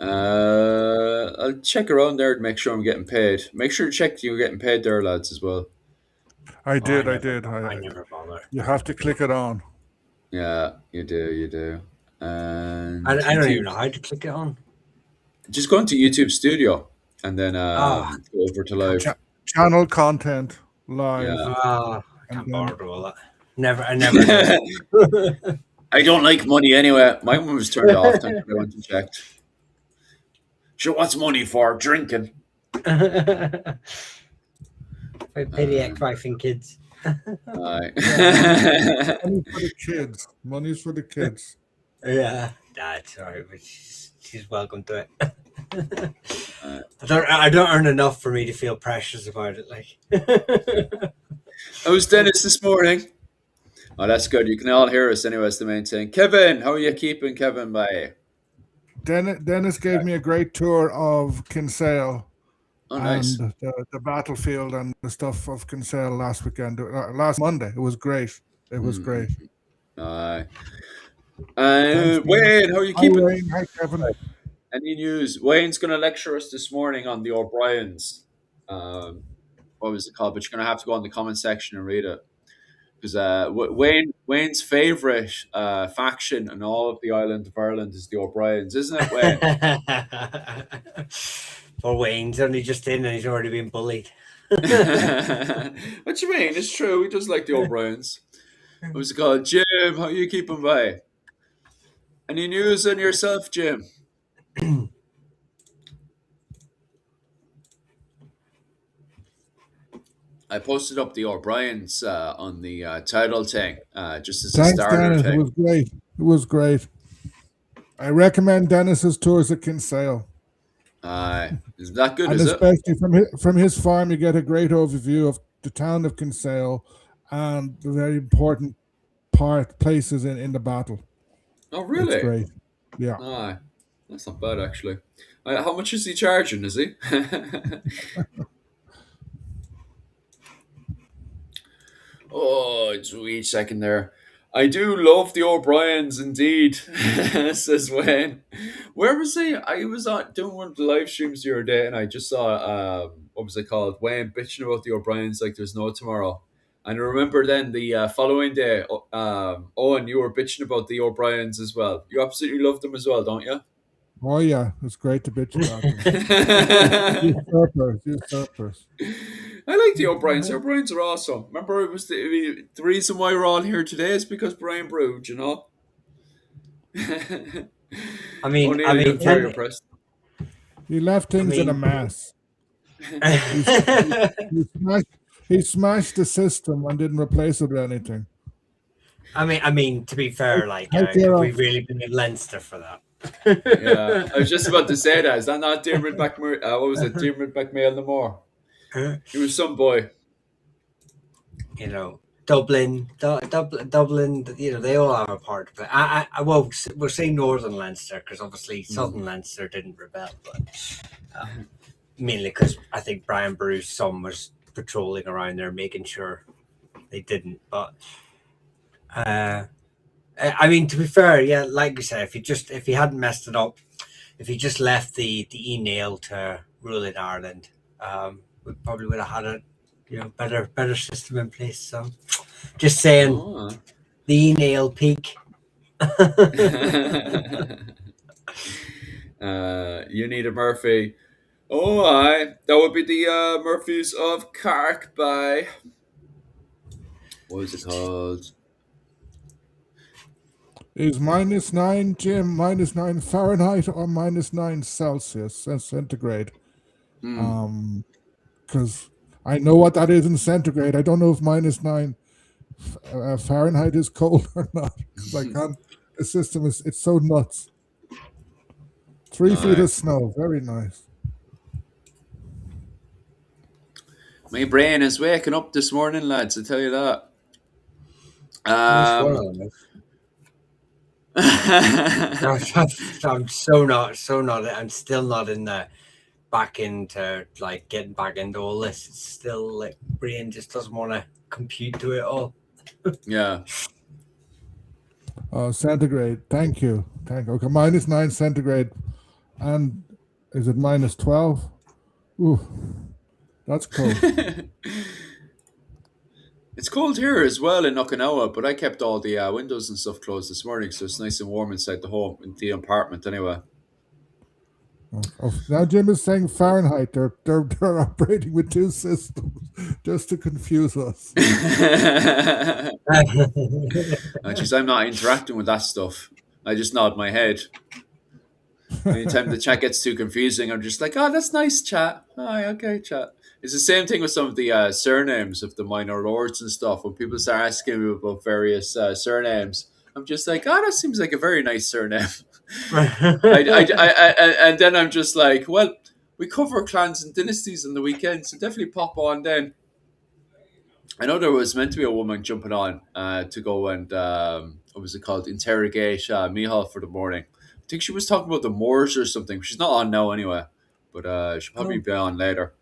I'll check around there to make sure I'm getting paid. Make sure to check you're getting paid there, lads, as well. I Oh, I did. I never, did. I never bother. You have to click it on. Yeah, you do, you do. And I don't even YouTube, know how to click it on. just go into YouTube Studio and then Ah, go over to live. Channel content live, Yeah. I and can't then bother with all that. I never do. I don't like money anyway. My one was turned off. Thank God I went and checked. Sure, what's money for? Drinking. Pay the Um, ex-wife and kids. aye. money for the kids. Money's for the kids. Yeah, that's all right, but she's welcome to it. Aye. I don't earn enough for me to feel precious about it. Like, I was Dennis this morning. Oh, that's good. You can all hear us anyway. That's the main thing. Kevin, how are you keeping, Kevin? Bye. Dennis gave me a great tour of Kinsale Oh, and nice. the battlefield and the stuff of Kinsale last weekend, last Monday. It was great. It was great. Aye. Thanks, Dennis. Wayne, how are you Hi, keeping? Wayne. Hi, Kevin. Any news? Wayne's going to lecture us this morning on the O'Briens. Um, what was it called? But you're going to have to go in the comment section and read it. Because Wayne's favorite faction in all of the island of Ireland is the O'Briens, isn't it, Wayne? poor Wayne's only just in and he's already been bullied. What you mean? It's true. He does like the O'Briens. What was it called? Jim, how you keeping by? Any news on yourself, Jim? I posted up the O'Briens on the title thing, just as a Thanks, starter Dennis. It thing. was great. It was great. I recommend Dennis's tours at Kinsale. Is that good, And is it? especially from his farm, you get a great overview of the town of Kinsale and the very important places in the battle. Oh, It's really? great. Yeah. That's not bad, actually. How much is he charging, is he? Oh, it's each second there. I do love the O'Briens, indeed, says Wayne. Where was he? I was doing one of the live streams the other day, and I just saw, what was it called? Wayne bitching about the O'Briens like there's no tomorrow. And I remember then the following day, Owen, you were bitching about the O'Briens as well. You absolutely love them as well, don't you? Oh, yeah. It's great to bitch about them. Usurpers. I like the O'Briens. The O'Briens are awesome. Remember, it was the reason why we're all here today is because Brian Brood, you know. I mean, O'Neill, you're very impressed. He left things in a mess. He smashed the system and didn't replace it with anything. I mean, to be fair, like, we've really been at Leinster for that. Yeah, I was just about to say that. Is that not Dermot McMur? What was it, Dermot McMail no more? He was some boy. You know, Dublin. You know, they all have a part to play. I well, we're saying Northern Leinster because obviously Southern Leinster didn't rebel, but mainly because I think Brian Bruce's son was patrolling around there, making sure they didn't. But I mean, to be fair, yeah, like you said, if he hadn't messed it up, if he just left the e-nail to rule in Ireland, we probably would have had a better system in place. So, just saying, the e-nail peak. You need a Murphy. Oh, aye, that would be the Murphys of Cork by. What was it called? Is -9, Jim, -9 Fahrenheit or -9 Celsius centigrade? Because I know what that is in centigrade. I don't know if -9 Fahrenheit is cold or not. Because I can't. The system it's so nuts. 3 feet of snow, very nice. My brain is waking up this morning, lads. I tell you that. I'm so not. I'm still not in the back into like getting back into all this. It's still like brain just doesn't want to compute to it all. Yeah. Centigrade. Thank you. Okay, -9 centigrade. And is it -12? Ooh, that's cold. It's cold here as well in Okinawa, but I kept all the windows and stuff closed this morning, so it's nice and warm inside the home, in the apartment anyway. Oh, now Jim is saying Fahrenheit. They're operating with two systems just to confuse us. Just I'm not interacting with that stuff. I just nod my head. Anytime the chat gets too confusing, I'm just like, oh, that's nice, chat. Oh, yeah, okay, chat. It's the same thing with some of the surnames of the minor lords and stuff. When people start asking me about various surnames, I'm just like, oh, that seems like a very nice surname. And then I'm just like, well, we cover clans and dynasties on the weekend, so definitely pop on then. I know there was meant to be a woman jumping on to go and what was it called? Interrogate Mihal for the morning. I think she was talking about the Moors or something. She's not on now anyway, but she'll probably Oh, be on later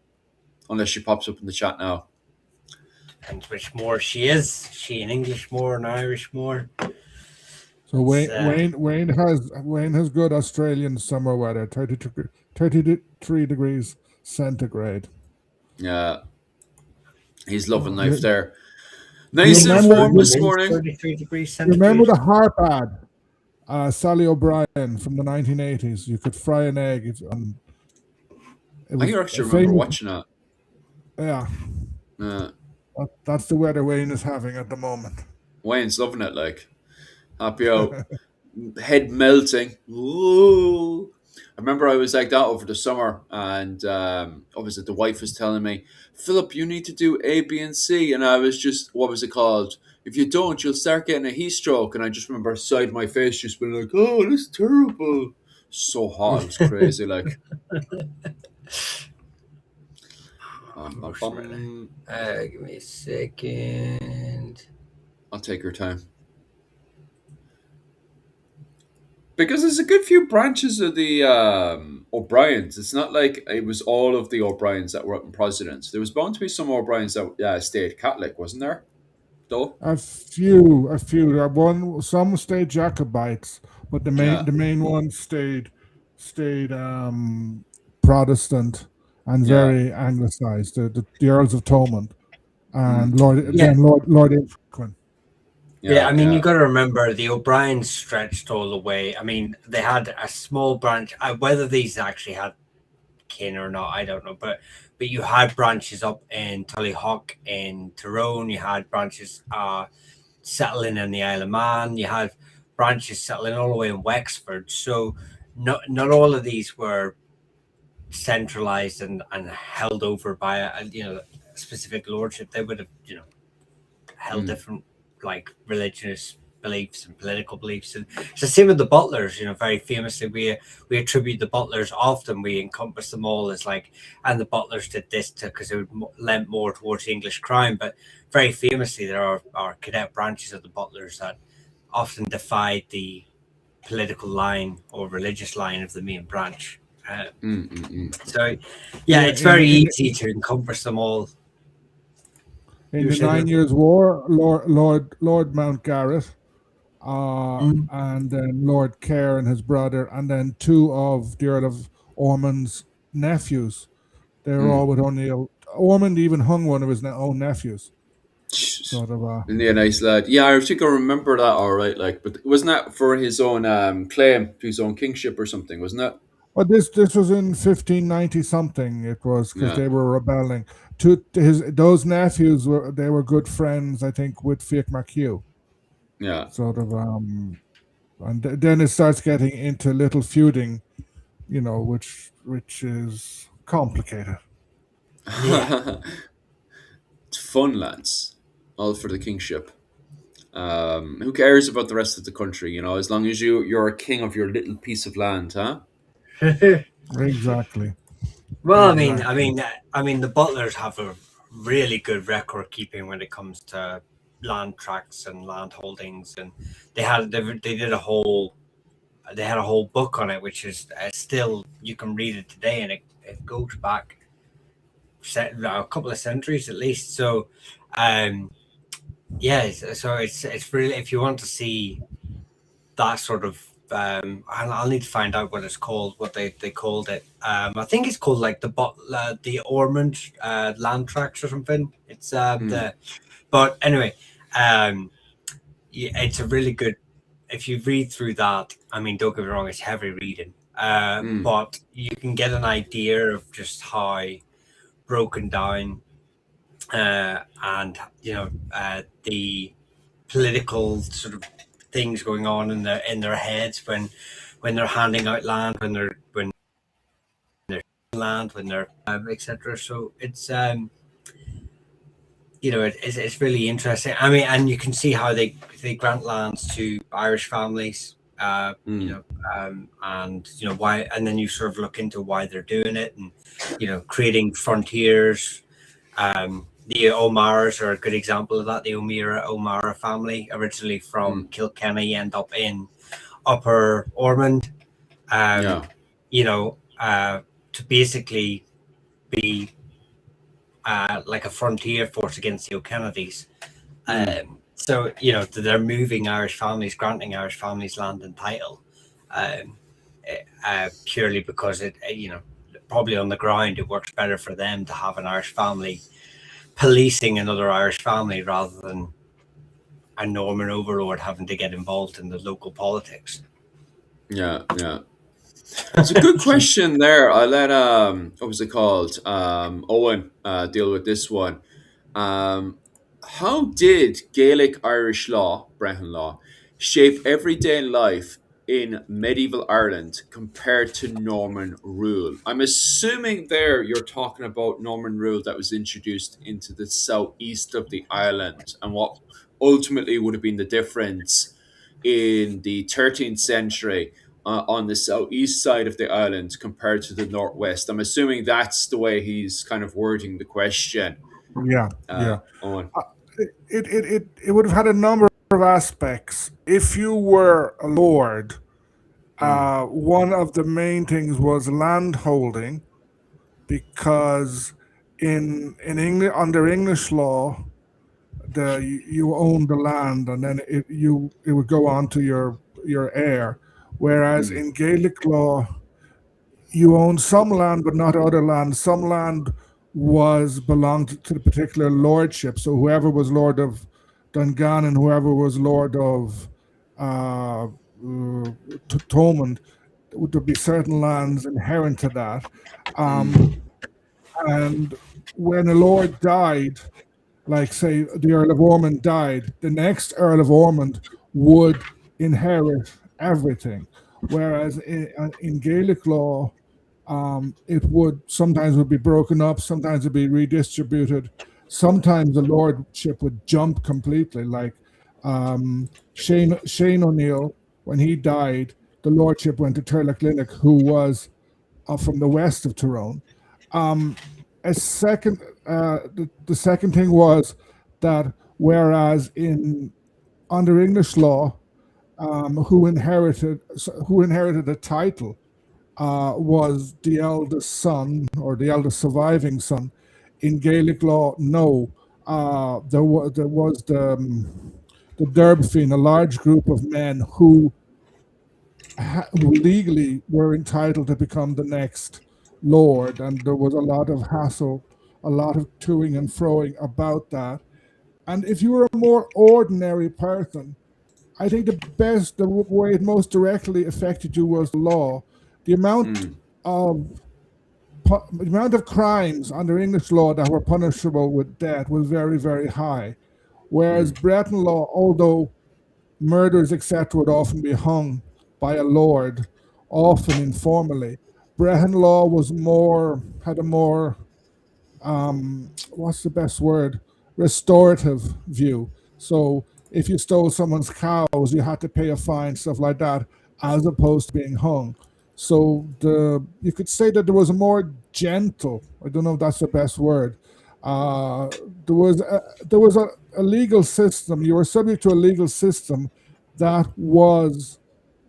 unless she pops up in the chat now. depends which Moor she is. Is she an English Moor, an Irish Moor? So It's, Wayne has good Australian summer weather, 33 degrees centigrade. Yeah, he's loving Oh, life there. do you Nice and remember warm you, this morning. 33 degrees remember centigrade. the harp ad? Sally O'Brien from the 1980s. You could fry an egg. It I was can a actually remember famous. watching it. Yeah, Uh, that's the weather Wayne is having at the moment. Wayne's loving it, like happy out. Head melting. Ooh. I remember I was like that over the summer, and obviously the wife was telling me, Philip, you need to do A, B, and C. And I was just, what was it called? If you don't, you'll start getting a heat stroke. And I just remember side my face just being like, oh, that's terrible. So hot. It was crazy. Like, bum, Marshmallow. bum. Give me a second. I'll take your time. Because there's a good few branches of the O'Briens. It's not like it was all of the O'Briens that were up in Providence. There was bound to be some O'Briens that stayed Catholic, wasn't there? Though? A few. Some stayed Jacobites, but Yeah. the main ones stayed Protestant and Yeah. very anglicized. The Earls of Thomond and Mm, mm, Yeah, Lord Infrequent. yeah. yeah. I mean, you Yeah. got to remember the O'Briens stretched all the way. I mean, they had a small branch. Whether these actually had kin or not, I don't know. But you had branches up in Tullyhock, in Tyrone. You had branches settling in the Isle of Man. You had branches settling all the way in Wexford. So not all of these were centralized and held over by a specific lordship. They would have held Mm. different like religious beliefs and political beliefs, and it's the same with the butlers. Very famously, we attribute the butlers, often we encompass them all as like, and the butlers did this because it would lent more towards English crime, but very famously there are cadet branches of the butlers that often defied the political line or religious line of the main branch. Mm, mm, mm. So yeah, Yeah, it's very easy to encompass them all. in You're the saying? 9 Years' War, Lord Mountgarrett, Mm. and then Lord Kerr and his brother, and then two of the Earl of Ormond's nephews. They were all Mm. with O'Neill. Ormond even hung one of his own nephews. Jeez. Sort of. Isn't he a nice lad? Yeah, I think I remember that all right. Like, but wasn't that for his own claim to his own kingship or something? Wasn't it? But this was in 1590 something. It was because Yeah. they were rebelling. Those nephews were good friends, I think, with Fiach MacHugh. Yeah. Sort of. And then it starts getting into little feuding, which is complicated. Yeah. It's fun, lads. All for the kingship. Who cares about the rest of the country? As long as you're a king of your little piece of land, huh? Exactly. Well, Exactly. I mean, the Butlers have a really good record keeping when it comes to land tracts and land holdings, and they did a whole they had a whole book on it, which is still you can read it today, and it goes back a couple of centuries at least. So, yeah, so it's really, if you want to see that sort of I'll need to find out what it's called, what they called it. I think it's called like the Ormond land tracts or something. It's Mm, the but anyway, um, yeah, it's a really good. If you read through that, I mean, don't get me wrong, it's heavy reading, mm, but you can get an idea of just how broken down and the political sort of things going on in their heads when they're handing out land, when they're land, when they're etc. So it's it's really interesting. I mean, and you can see how they grant lands to Irish families. mm, And why, and then you sort of look into why they're doing it, and creating frontiers. The O'Maras are a good example of that. The O'Mara family, originally from mm. Kilkenny, end up in Upper Ormond. Um, Yeah. to basically be like a frontier force against the O'Kennedys. Mm, So they're moving Irish families, granting Irish families land and title, um, purely because probably on the ground it works better for them to have an Irish family policing another Irish family rather than a Norman overlord having to get involved in the local politics. yeah. Yeah. It's a good question there. I let what was it called? Owen deal with this one. Um, how did Gaelic Irish law, Brehon law, shape everyday life in medieval Ireland compared to Norman rule? I'm assuming there you're talking about Norman rule that was introduced into the southeast of the island and what ultimately would have been the difference in the 13th century on the southeast side of the island compared to the northwest. I'm assuming that's the way he's kind of wording the question. Yeah, yeah. Owen. Uh, it would have had a number of aspects. If you were a lord, Mm, one of the main things was land holding, because in English, under English law, you own the land, and then it would go on to your heir. Whereas mm, in Gaelic law, you own some land but not other land. Some land was belonged to the particular lordship. So whoever was lord of Dungan and whoever was lord of Thomond, would there be certain lands inherent to that. Um, mm, and when a lord died, like say the Earl of Ormond died, the next Earl of Ormond would inherit everything. Whereas in Gaelic law, it would sometimes would be broken up, sometimes it'd be redistributed, sometimes the lordship would jump completely. Like Shane O'Neill, when he died, the lordship went to Turlough who was from the west of Tyrone. Um, a second, the second thing was that whereas in under English law, who inherited a title was the eldest son or the eldest surviving son. In Gaelic law, no, there was the Derbfin, a large group of men who legally were entitled to become the next lord, and there was a lot of hassle, a lot of toing and froing about that. And if you were a more ordinary person, I think the way it most directly affected you was the law. The amount mm, of the amount of crimes under English law that were punishable with death was very, very high. Whereas mm, Breton law, although murders, etc., would often be hung by a lord, often informally. Brehon law was more had a more what's the best word? Restorative view. So if you stole someone's cows, you had to pay a fine, stuff like that, as opposed to being hung. So you could say that there was a more gentle. I don't know if that's the best word. Uh, there was a legal system. You were subject to a legal system that was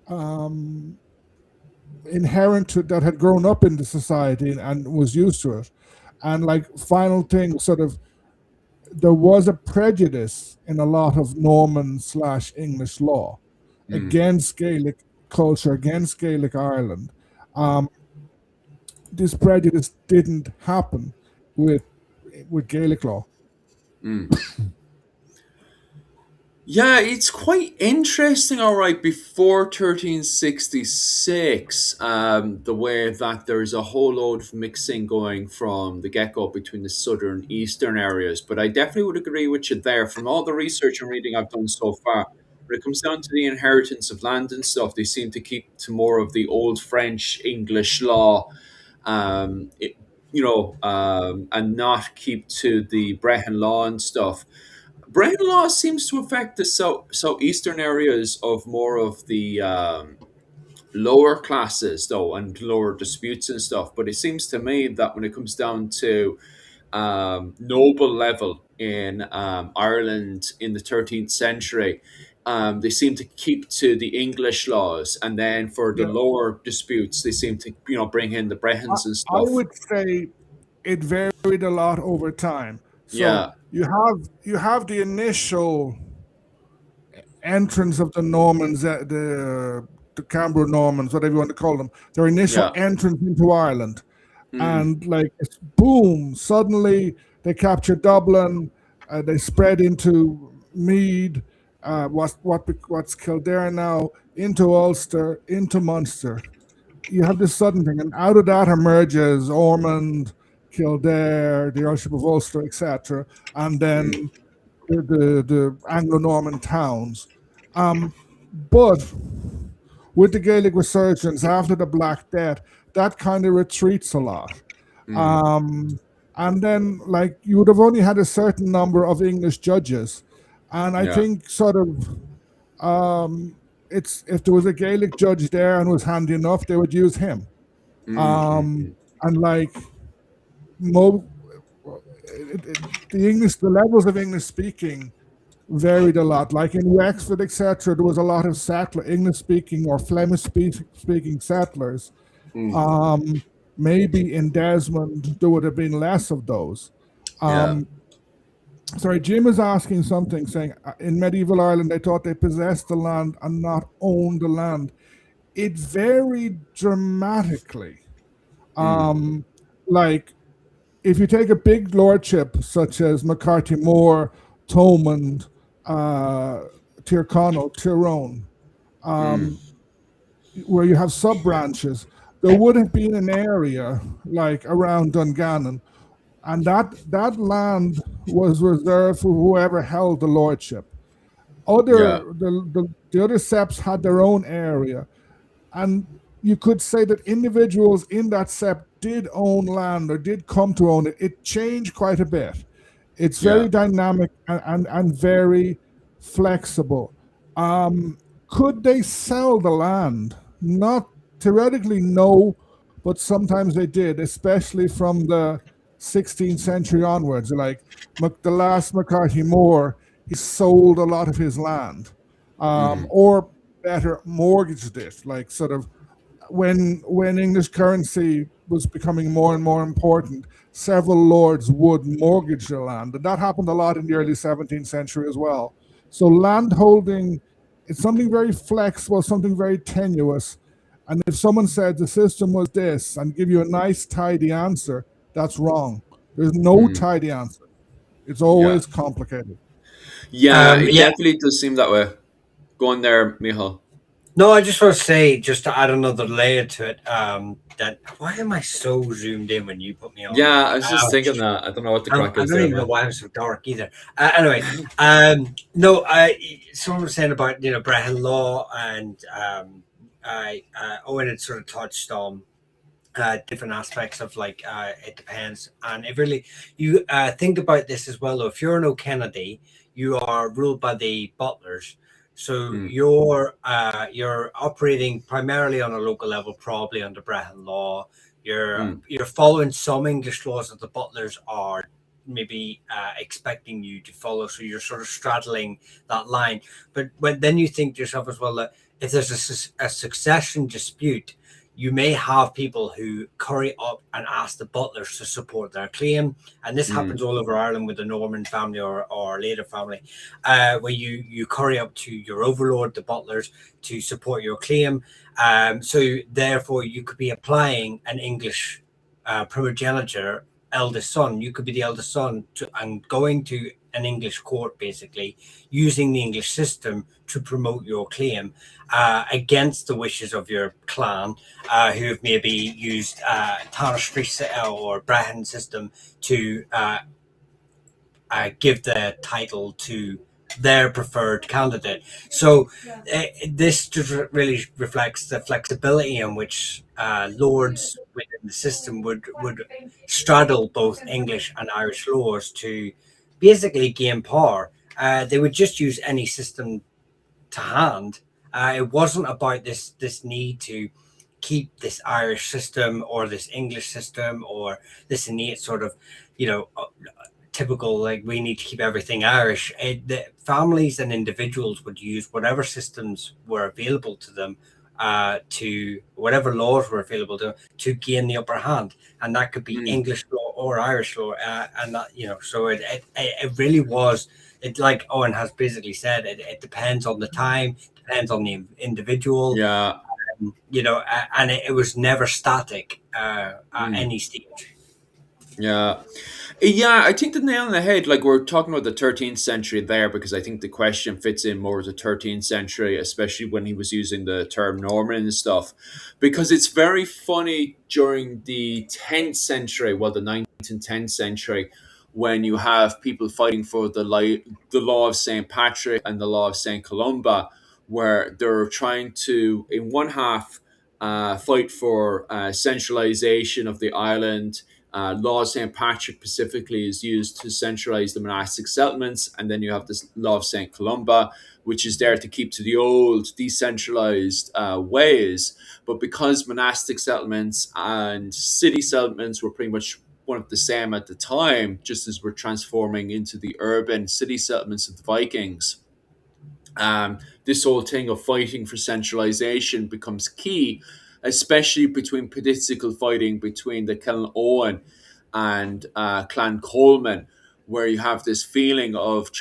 um, inherent to that had grown up in the society and was used to it. And like final thing, sort of there was a prejudice in a lot of Norman/English law mm, against Gaelic, culture against Gaelic Ireland, um, this prejudice didn't happen with Gaelic law. Mm. Yeah, it's quite interesting, all right, before 1366, the way that there's a whole load of mixing going from the get go between the southern eastern areas. But I definitely would agree with you there. From all the research and reading I've done so far, when it comes down to the inheritance of land and stuff, they seem to keep to more of the old French English law, it, and not keep to the Brehon law and stuff. Brain loss seems to affect the southeastern areas of more of the lower classes, though, and lower disputes and stuff. But it seems to me that when it comes down to noble level in Ireland in the 13th century, they seem to keep to the English laws, and then for the Yeah, lower disputes, they seem to bring in the I, Brehons and I stuff. would say it varied a lot over time. So Yeah, you have the initial entrance of the Normans, the Cambro Normans, whatever you want to call them, their initial yeah, entrance into Ireland, mm, and like it's boom, suddenly they capture Dublin, they spread into Meath, what's Kildare now, into Ulster, into Munster. You have this sudden thing, and out of that emerges Ormond, Kildare, the Archbishop of Ulster, etc., and mm, then the Anglo-Norman towns. But with the Gaelic resurgence after the Black Death, that kind of retreats a lot. mm, Um, and then, like, you would have only had a certain number of English judges. And I yeah, think, sort of, it's if there was a Gaelic judge there and was handy enough, they would use him. mm, mm, Um, mm, and like, mo- the English, the levels of English speaking varied a lot. Like in Wexford, etc., there was a lot of English speaking or Flemish speaking settlers. mm, Um, Maybe in Desmond, there would have been less of those. yeah. Um, Sorry, Jim is asking something, saying in medieval Ireland, they thought they possessed the land and not owned the land. It varied dramatically. Mm, Um, like if you take a big lordship such as McCarthy Moore, Thomond, uh, Tyrconnell, Tyrone, mm, um, where you have sub branches, there would have been an area like around Dungannon, and that land was reserved for whoever held the lordship. yeah. The other septs had their own area, and you could say that individuals in that sept did own land or did come to own it. It changed quite a bit. It's Yeah. very dynamic and very flexible. Could they sell the land? Not theoretically, no, but sometimes they did, especially from the 16th century onwards. Like the last McCarthy Moore, he sold a lot of his land, Hmm. or better, mortgaged it. Like sort of when English currency was becoming more and more important, several lords would mortgage their land, and that happened a lot in the early 17th century as well. So land holding, it's something very flexible, something very tenuous. And if someone said the system was this and give you a nice tidy answer, that's wrong. There's no Mm, tidy answer. It's yeah. always complicated. Yeah, it Yeah. definitely does seem that way. Go on there, Michal. No, I just want to say, just to add another layer to it, that why am I so zoomed in when you put me on Yeah, mic? I was just thinking that. I don't know what the crack I is don't there, even know man. why I'm so dark either. Anyway, no, someone was saying about Brehon law, and Owen had sort of touched on different aspects of like it depends, and it really you think about this as well. Though, if you're an O'Kennedy, you are ruled by the butlers, so Mm, you're operating primarily on a local level, probably under Brehon law. mm, You're following some English laws that the butlers are maybe expecting you to follow, so you're sort of straddling that line. But when then you think to yourself as well that if there's a succession dispute, you may have people who curry up and ask the butlers to support their claim. And this mm, happens all over Ireland with the Norman family or later family, where you curry up to your overlord, the butlers, to support your claim. So therefore, you could be applying an English primogeniture eldest son. You could be the eldest son and going to an English court, basically using the English system to promote your claim against the wishes of your clan, who have maybe used Tanistry or Brehon system to give the title to their preferred candidate. So this just really reflects the flexibility in which lords within the system would straddle both English and Irish laws to basically gain power. They would just use any system to hand. It wasn't about this need to keep this Irish system or this English system or this innate sort of, you know, typical like we need to keep everything Irish. The families and individuals would use whatever systems were available to them, to whatever laws were available to gain the upper hand, and that could be mm. English law or Irish law, and that so it really was. It like Owen has basically said, it depends on the time, depends on the individual, Yeah. and it was never static at Mm. any stage. Yeah. Yeah, I think the nail on the head, like we're talking about the 13th century there, because I think the question fits in more with the 13th century, especially when he was using the term Norman and stuff. Because it's very funny during the 10th century, well, the 9th and 10th century, when you have people fighting for the law of St. Patrick and the law of St. Columba, where they're trying to, in one half, fight for centralization of the island. Law of St. Patrick specifically is used to centralize the monastic settlements, and then you have this Law of St. Columba, which is there to keep to the old decentralized ways. But because monastic settlements and city settlements were pretty much one of the same at the time, just as we're transforming into the urban city settlements of the Vikings, this whole thing of fighting for centralization becomes key, especially between political fighting between the Clan Owen and Clan Coleman, where you have this feeling of,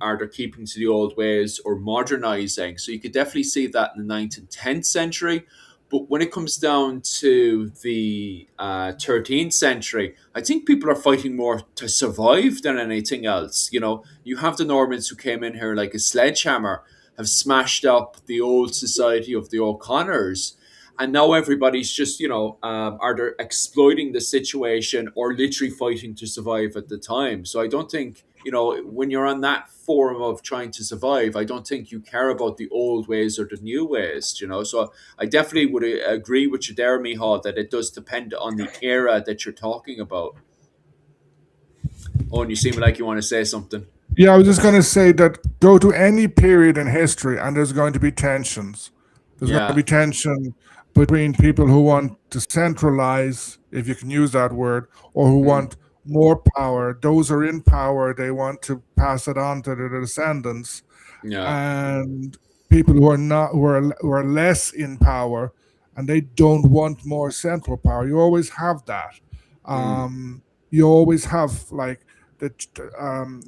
are they keeping to the old ways or modernizing? So you could definitely see that in the 9th and 10th century. But when it comes down to the 13th century, I think people are fighting more to survive than anything else. You have the Normans who came in here like a sledgehammer, have smashed up the old society of the O'Connors. And now everybody's just, are they exploiting the situation or literally fighting to survive at the time? So I don't think, when you're on that forum of trying to survive, I don't think you care about the old ways or the new ways. So I definitely would agree with you there, Miha, that it does depend on the era that you're talking about. Oh, and you seem like you want to say something. Yeah, I was just going to say that go to any period in history and there's going to be tensions. There's going to Yeah. be tension between people who want to centralize, if you can use that word, or who Mm, want more power. Those are in power, they want to pass it on to their descendants. yeah. And people who are not who are less in power and they don't want more central power. You always have that. Mm, You always have like the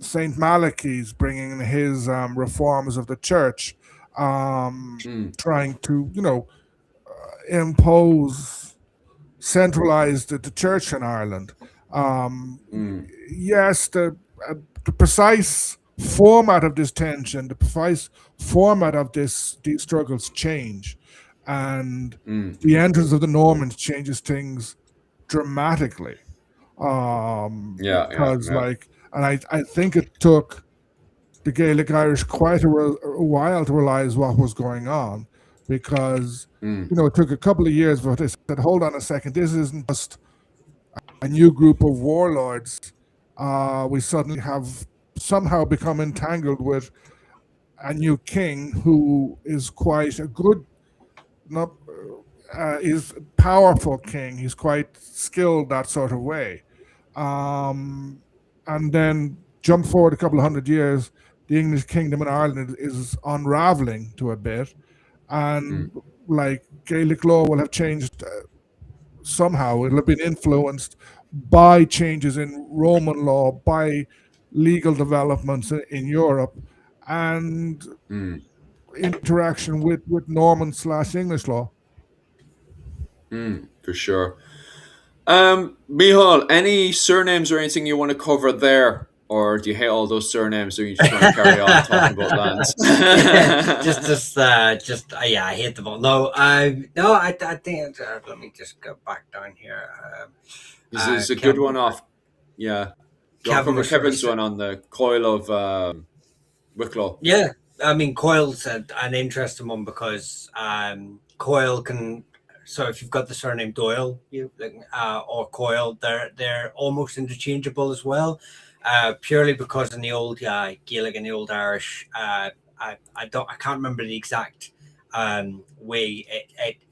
Saint Malachi's bringing in his reforms of the church, mm, trying to impose centralized the church in Ireland. Um, mm, yes, the precise format of this tension, the precise format of these struggles change, and mm. the entrance of the Normans changes things dramatically. Yeah, yeah, Because yeah. and I think it took the Gaelic Irish quite a while to realize what was going on, because Mm, it took a couple of years before they said, "Hold on a second, this isn't just a new group of warlords. We suddenly have somehow become entangled with a new king who is quite a good, not is powerful king. He's quite skilled that sort of way." Um, and then jump forward a couple of hundred years, the English kingdom in Ireland is unraveling to a bit, and mm, like Gaelic law will have changed somehow. It'll have been influenced by changes in Roman law, by legal developments in Europe, and Mm, interaction with Norman/English law. for sure. Mihal, any surnames or anything you want to cover there? Or do you hate all those surnames or you just want to carry on talking about lands? Yeah, yeah, I hate them all. No, I think let me just go back down here. This is a good Kevin, one off. Yeah. Do you want to Kevin cover was sort of Kevin's one on the coil of Wicklow? Yeah, I mean, Coil's an interesting one because Coil can. So if you've got the surname Doyle, or Coil, they're almost interchangeable as well, purely because in the old Gaelic and the old Irish, I can't remember the exact way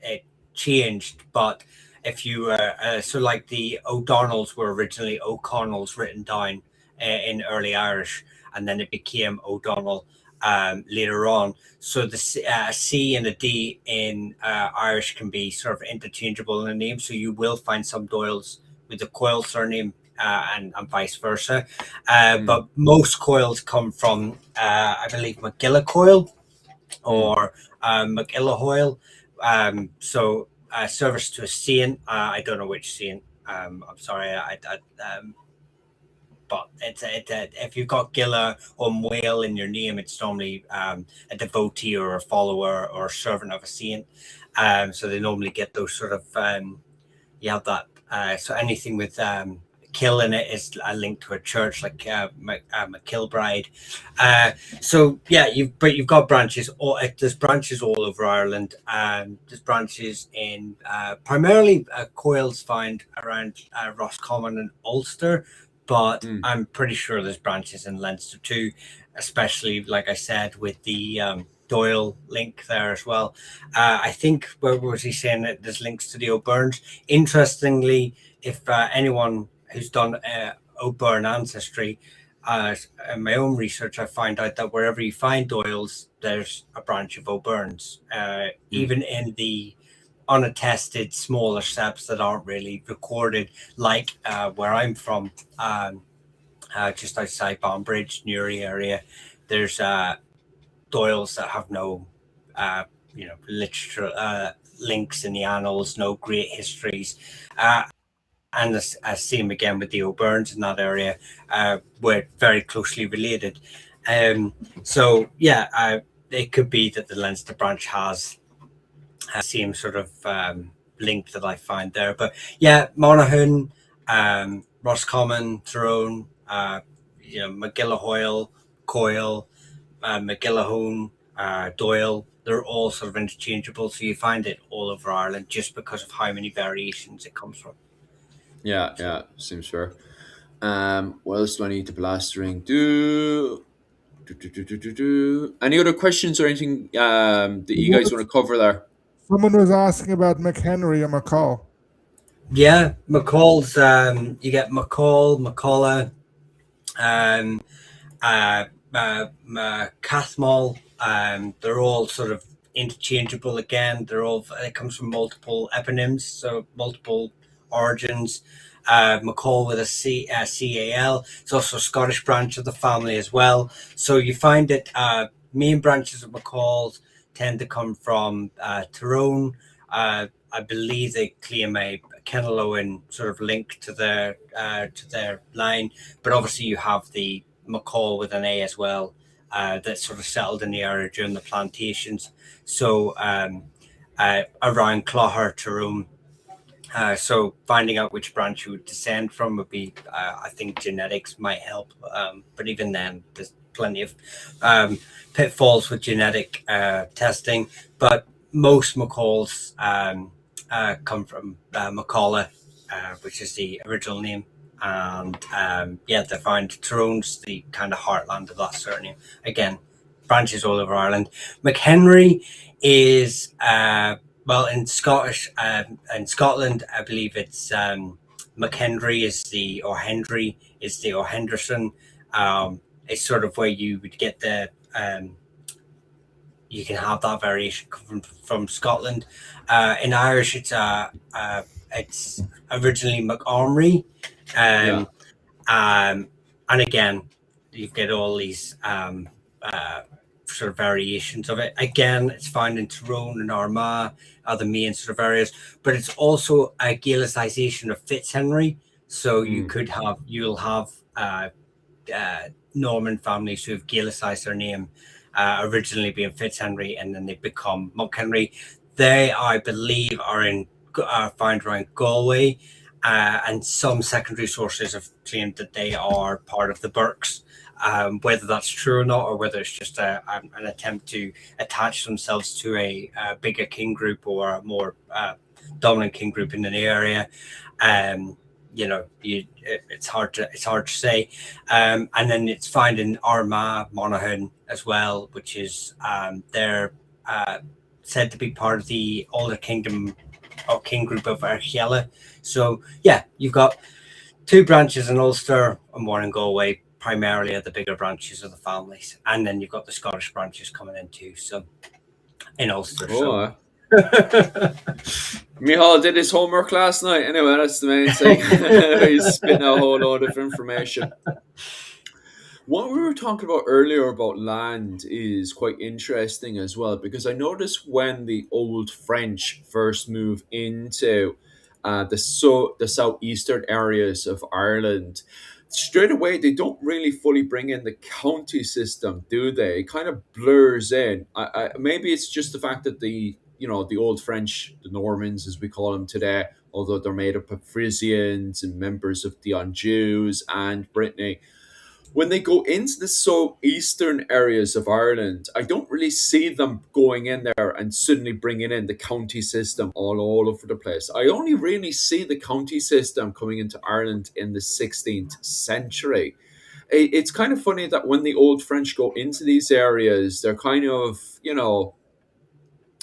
it changed, but if you so like the O'Donnells were originally O'Connells written down in early Irish, and then it became O'Donnell later on. So the C and a D in Irish can be sort of interchangeable in the name. So you will find some Doyles with the Coyle surname and vice versa. Mm, But most Coils come from, I believe, McGillicoil mm, or McIllahoyle. So service to a saint. I don't know which saint. I'm sorry. But if you've got Gilla or Whale in your name, it's normally a devotee or a follower or a servant of a saint. So they normally get those sort of you have that. So anything with kill in it is a link to a church, like McKilbride. So yeah, you've got branches. There's branches all over Ireland. There's branches in primarily Coils found around Roscommon and Ulster, but mm, I'm pretty sure there's branches in Leinster too, especially like I said with the Doyle link there as well. I think where was he saying that there's links to the O'Byrnes? Interestingly, if anyone who's done O'Byrne ancestry, in my own research, I find out that wherever you find Doyle's, there's a branch of O'Byrnes. mm, Even in the unattested smaller steps that aren't really recorded, like where I'm from, just outside Bombridge, Newry area, there's Doyles that have no, literature links in the annals, no great histories. And the same again with the O'Byrnes in that area, we're very closely related. So yeah, it could be that the Leinster branch has the same sort of link that I find there. But yeah, Monaghan, Roscommon, Tyrone, McGillahoyle, Coyle, McGillahone, Doyle, they're all sort of interchangeable. So you find it all over Ireland just because of how many variations it comes from. yeah, So yeah, seems fair. What else do I need to blastering? Do. Any other questions or anything that you guys want to cover there? Someone was asking about McHenry and McCall. yeah, McCall's you get McCall, McCullough, um, Cathmall. They're all sort of interchangeable again. It comes from multiple eponyms, so multiple origins. McCall with a CAL. It's also a Scottish branch of the family as well. So you find that main branches of McCalls tend to come from Tyrone. I believe they claim a Kennelowen sort of link to their line, but obviously you have the McCall with an A as well, that sort of settled in the area during the plantations. So around Clogher, Tyrone. So finding out which branch you would descend from would be, I think genetics might help. But even then, there's plenty of pitfalls with genetic testing. But most McCalls come from McCalla, which is the original name. And yeah, they found Tyrone's the kind of heartland of that surname. Again, branches all over Ireland. McHenry is well in Scottish in Scotland, I believe it's McHenry is the or Hendry is the or Henderson. It's sort of where you would get the you can have that variation from Scotland. In Irish, it's originally McArmory, Yeah. um, um, and again, you get all these sort of variations of it. Again, it's found in Tyrone and Armagh are the main sort of areas, but it's also a Gaelicization of Fitzhenry. So Mm. you'll have Norman families who have Gaelicized their name, originally being Fitzhenry, and then they become Monkhenry. They, I believe, are found around Galway, and some secondary sources have claimed that they are part of the Burkes. Whether that's true or not, or whether it's just an attempt to attach themselves to a bigger king group or a more dominant king group in an area, um, it's hard to say. And then it's found in Armagh, Monaghan as well, which is they're uh, said to be part of the older kingdom or king group of Archela. So yeah, you've got two branches in Ulster and one in Galway. Primarily are the bigger branches of the families, and then you've got the Scottish branches coming in too. So in Ulster, so. Oh, Mihal did his homework last night. Anyway, that's the main thing. He's spitting out a whole load of information. What we were talking about earlier about land is quite interesting as well, because I noticed when the old French first moved into the southeastern areas of Ireland, straight away they don't really fully bring in the county system, do they? It kind of blurs in. Maybe it's just the fact that the old French, the Normans as we call them today, although they're made up of Frisians and members of the Anjous and Brittany, when they go into the southeastern areas of Ireland, I don't really see them going in there and suddenly bringing in the county system all over the place. I only really see the county system coming into Ireland in the 16th century. It's kind of funny that when the old French go into these areas, they're kind of,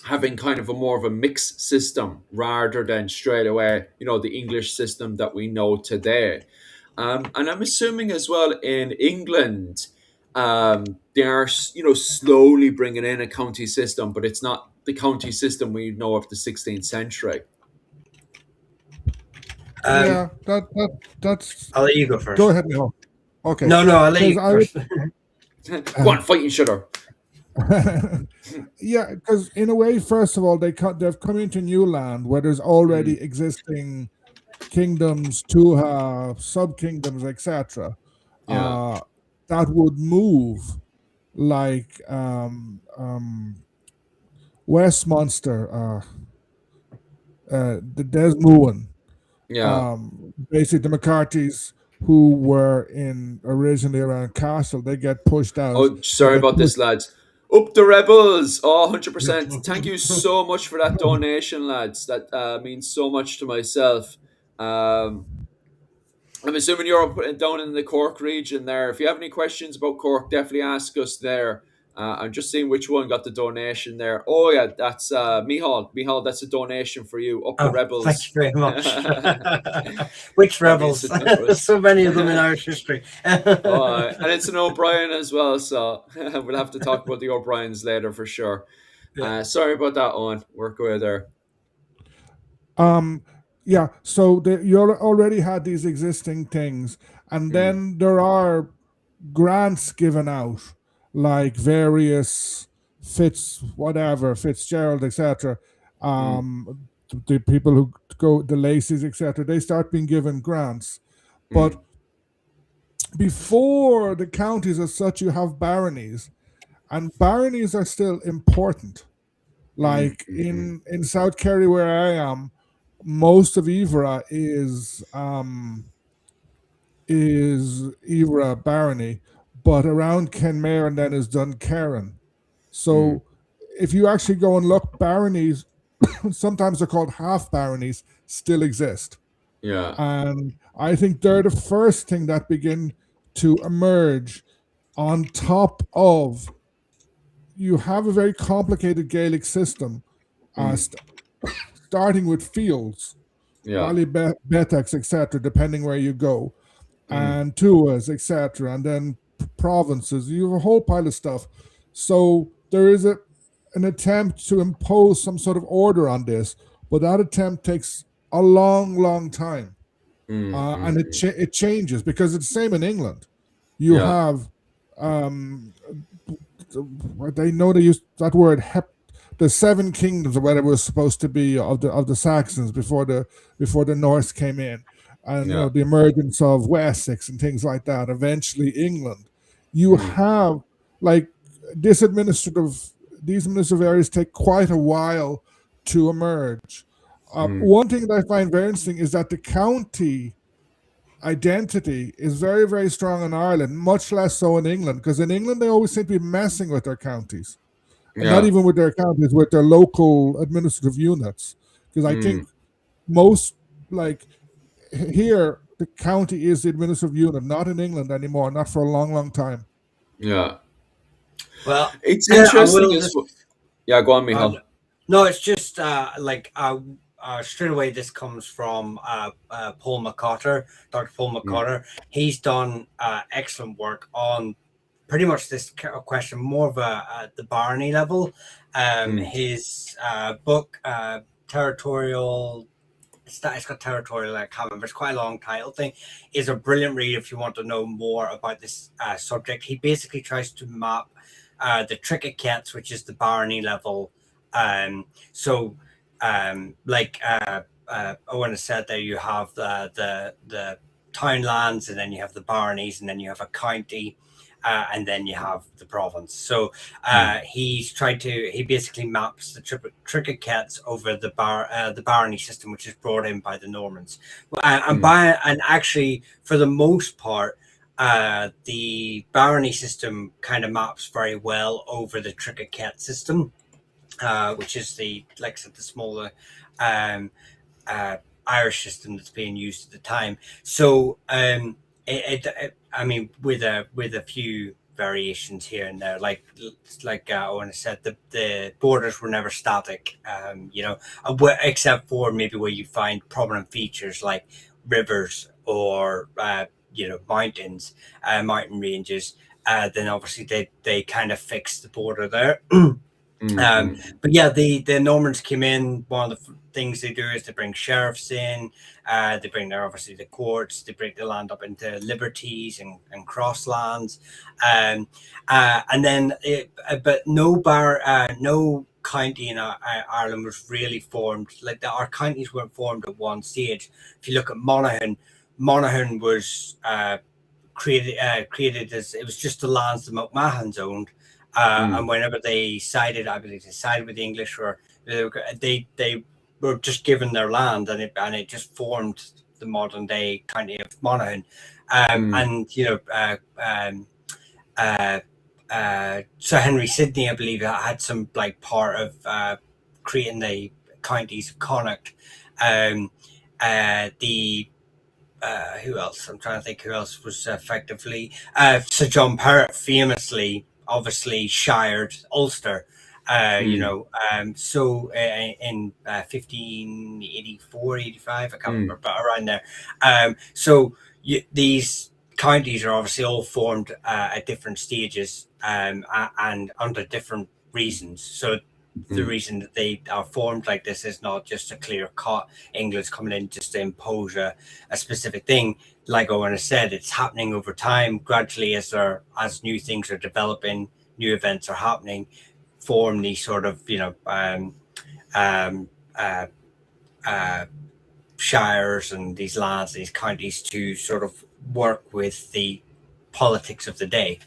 having kind of a more of a mixed system rather than straight away, the English system that we know today. And I'm assuming as well in England, they are slowly bringing in a county system, but it's not the county system we know of the 16th century. um, Yeah, that's. I'll let you go Go first. ahead, Neil. Okay, No, I'll let you because go I would. first. Go on, fight each other. Yeah, because in a way, first of all, they've come into new land where there's already Mm, existing kingdoms, to have sub kingdoms, etc. yeah. Uh, that would move like Westminster, the Desmoulin, Yeah. basically the McCarthy's who were in originally around Castle, they get pushed out. Oh, They sorry get about pushed. this, lads. Up the rebels! Oh, 100%. Thank you so much for that donation, lads. That means so much to myself. Um, I'm assuming you're down in the Cork region there. If you have any questions about Cork, definitely ask us there. I'm just seeing which one got the donation there. Oh, yeah, that's Mihal. Mihal, that's a donation for you. Up the Oh, thank you rebels. very much. That Which means rebels? a ton to us. So many of them in Irish history. And it's an O'Brien as well, so we'll have to talk about the O'Briens later for sure. Yeah. Sorry about that, Owen. Work away there. Um, yeah, so you already had these existing things, and Mm, then there are grants given out, like various Fitzgerald, etc. mm, The people who go, the Lacey's, etc. They start being given grants, but mm, before the counties as such, you have baronies, and baronies are still important. mm, Like mm, mm, in South Kerry, where I am, most of Ivra is Ivra barony, but around Kenmare and then is Dunkerrin. mm. So if you actually go and look, baronies, sometimes they're called half baronies, still exist. Yeah. And I think they're the first thing that begin to emerge on top of, you have a very complicated Gaelic system, Mm, starting with fields, yeah. Betex, etc., depending where you go, Mm, and Tuas, etc., and then provinces. You have a whole pile of stuff. So there is a an attempt to impose some sort of order on this, but that attempt takes a long, long time, and Mm. it changes because it's the same in England. You Yeah. have they know they use that word the seven kingdoms or whatever was supposed to be of the Saxons before the Norse came in, and Yeah. the emergence of Wessex and things like that. Eventually, England. You Mm. have like this administrative these administrative areas take quite a while to emerge. Mm. One thing that I find very interesting is that the county identity is very, very strong in Ireland, much less so in England, because in England they always seem to be messing with their counties, and not Yeah. even with their counties, with their local administrative units. Because I think Mm. most, like here, the county is the administrative unit, not in England anymore, not for a long, long time. Yeah. Well, It's I interesting will as just. well. Yeah, go on, Uh, Michal. no, it's just straight away. This comes from Paul McCotter, Dr. Paul Mm. McCotter. He's done excellent work on pretty much this question, more of the Barney level. Mm. His book, Territorial. It's got territorial. I can't remember. It's quite a long title thing. Is a brilliant read if you want to know more about this subject. He basically tries to map the tricky cats, which is the Barney level. So, like Owen has said, there you have the townlands, and then you have the baronies, and then you have a county, and then you have the province. So Mm. he basically maps the trickets over the barony system, which is brought in by the Normans, Mm. and actually for the most part. The barony system kind of maps very well over the tricket system, which is the, like I said, the smaller um, uh, Irish system that's being used at the time. So I mean, with a few variations here and there, like Owen said, the borders were never static. Except for maybe where you find prominent features like rivers or mountains, mountain ranges. Then obviously they kind of fixed the border there. Mm. Mm. But yeah, the Normans came in. One of the things they do is they bring sheriffs in. They bring their obviously the courts. They break the land up into liberties and crosslands, and then but no county in Ireland was really formed. Like our counties weren't formed at one stage. If you look at Monaghan was created as it was just the lands the McMahons owned, and Mm. whenever they sided, I believe they sided with the English, or they were just given their land, and it just formed the modern day county of Monaghan, Mm. and uh, Sir Henry Sidney, I believe, had some like part of creating the counties of Connacht. Um, the Who else? I'm trying to think who else was effectively. Sir John Perrott famously, obviously, shired Ulster. Mm. In 1584, 85, I can't Mm. remember, but around there. These counties are obviously all formed at different stages, and under different reasons. So the Mm. reason that they are formed like this is not just a clear cut England's coming in just to impose a specific thing. Like Owen has said, it's happening over time, gradually, as new things are developing, new events are happening, form these sort of um, uh, uh, shires and these lands, these counties, to sort of work with the politics of the day.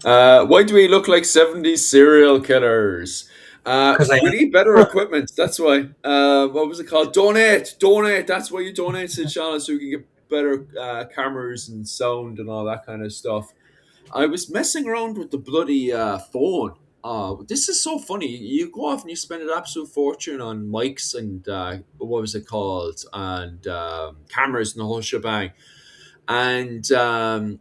Why do we look like 70s serial killers? Because I We need better equipment. That's why. What was it called? Donate, donate. That's why you donate to the channel so we can get better cameras and sound and all that kind of stuff. I was messing around with the bloody phone. This is so funny. You go off and you spend an absolute fortune on mics and what was it called, and cameras and the whole shebang. And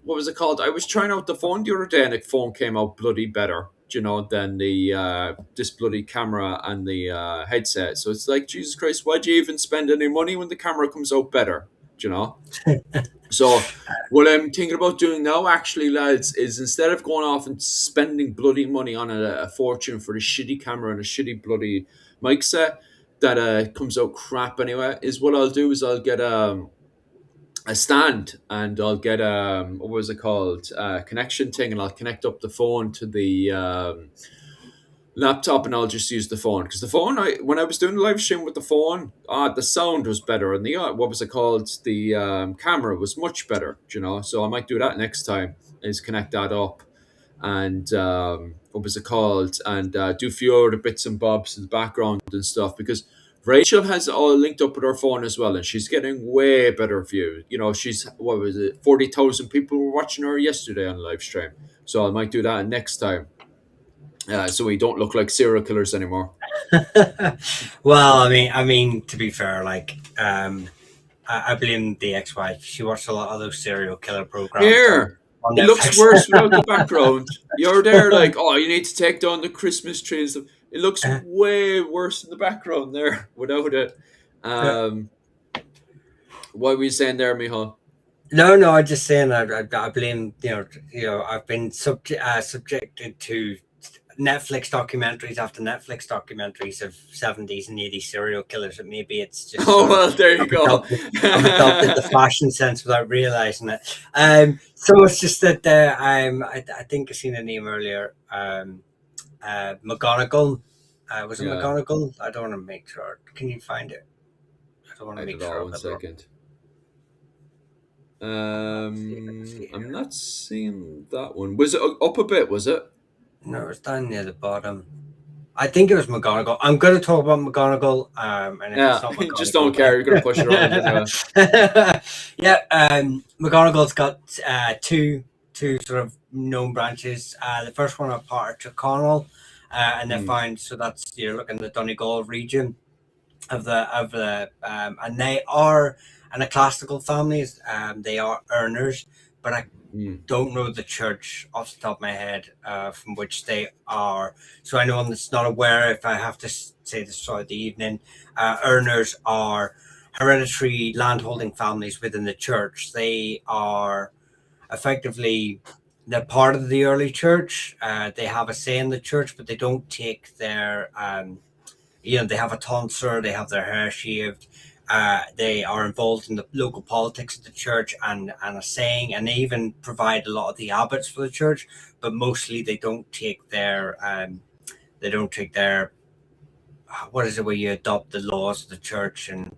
what was it called? I was trying out the phone the other day, and the phone came out bloody better, than the this bloody camera and the headset. So it's like, Jesus Christ, why'd you even spend any money when the camera comes out better? You know? So what I'm thinking about doing now, actually, lads, is instead of going off and spending bloody money on a fortune for a shitty camera and a shitty bloody mic set that comes out crap anyway, is what I'll do is I'll get a stand and I'll get what was it called, connection thing, and I'll connect up the phone to the laptop, and I'll just use the phone because the phone. When I was doing the live stream with the phone, the sound was better, and the what was it called? The camera was much better. You know, so I might do that next time. Is connect that up, and what was it called? And do a few other bits and bobs in the background and stuff because. Rachel has all linked up with her phone as well, and she's getting way better views. You know, she's what was it, 40,000 people were watching her yesterday on live stream. So I might do that next time so we don't look like serial killers anymore. Well, I mean, to be fair, like, I blame the ex-wife. She watched a lot of those serial killer programs Here, on it looks Netflix. worse without the background. You're there like, oh, you need to take down the Christmas tree and stuff. It looks way worse in the background there without it. Um, what were you saying there, Michal? No, no, I'm just saying I blame I've been subjected to Netflix documentaries after Netflix documentaries of 70s and 80s serial killers. And maybe it's just Oh, sort of well, there you I've go. adopted, I've adopted the fashion sense without realizing it. So it's just that I think I seen a name earlier. McGonagall. Was it Yeah, McGonagall? I don't want to make sure. Can you find it? I don't want to I don't make know. sure of One it. second. Let's see if I can see it I'm here. not seeing that one. Was it up a bit? Was it? No, it's down near the bottom. I think it was McGonagall. I'm going to talk about McGonagall, and if it's Yeah, not just don't McGonagall, care. You're gonna push it around anyway. yeah, McGonagall's got two sort of known branches. The first one are part of Tyrconnell, and they Hmm. found so that's you're looking at the Donegal region and they are an ecclesiastical families. They are earners, but I Hmm. don't know the church off the top of my head from which they are. So anyone that's not aware, if I have to say this throughout the evening, earners are hereditary landholding families within the church. They are effectively they're part of the early church. They have a say in the church, but they don't take their they have a tonsure, they have their hair shaved, they are involved in the local politics of the church and a saying, and they even provide a lot of the habits for the church, but mostly they don't take their what is it where you adopt the laws of the church and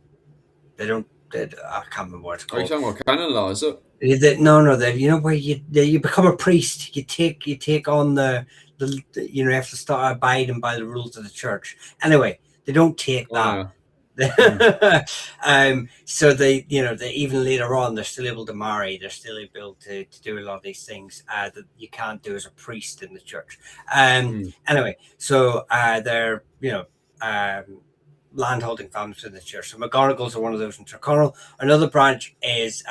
they don't I can't remember what it's Are you called. talking about canon law? Is it? No, that where you become a priest, you take on you have to start abiding by the rules of the church. Anyway, they don't take Oh that. yeah. Hmm. So they even later on they're still able to marry. They're still able to do a lot of these things that you can't do as a priest in the church. Hmm. Anyway, so they're landholding families in the church. So McGonagall's are one of those in Tyrconnell. Another branch is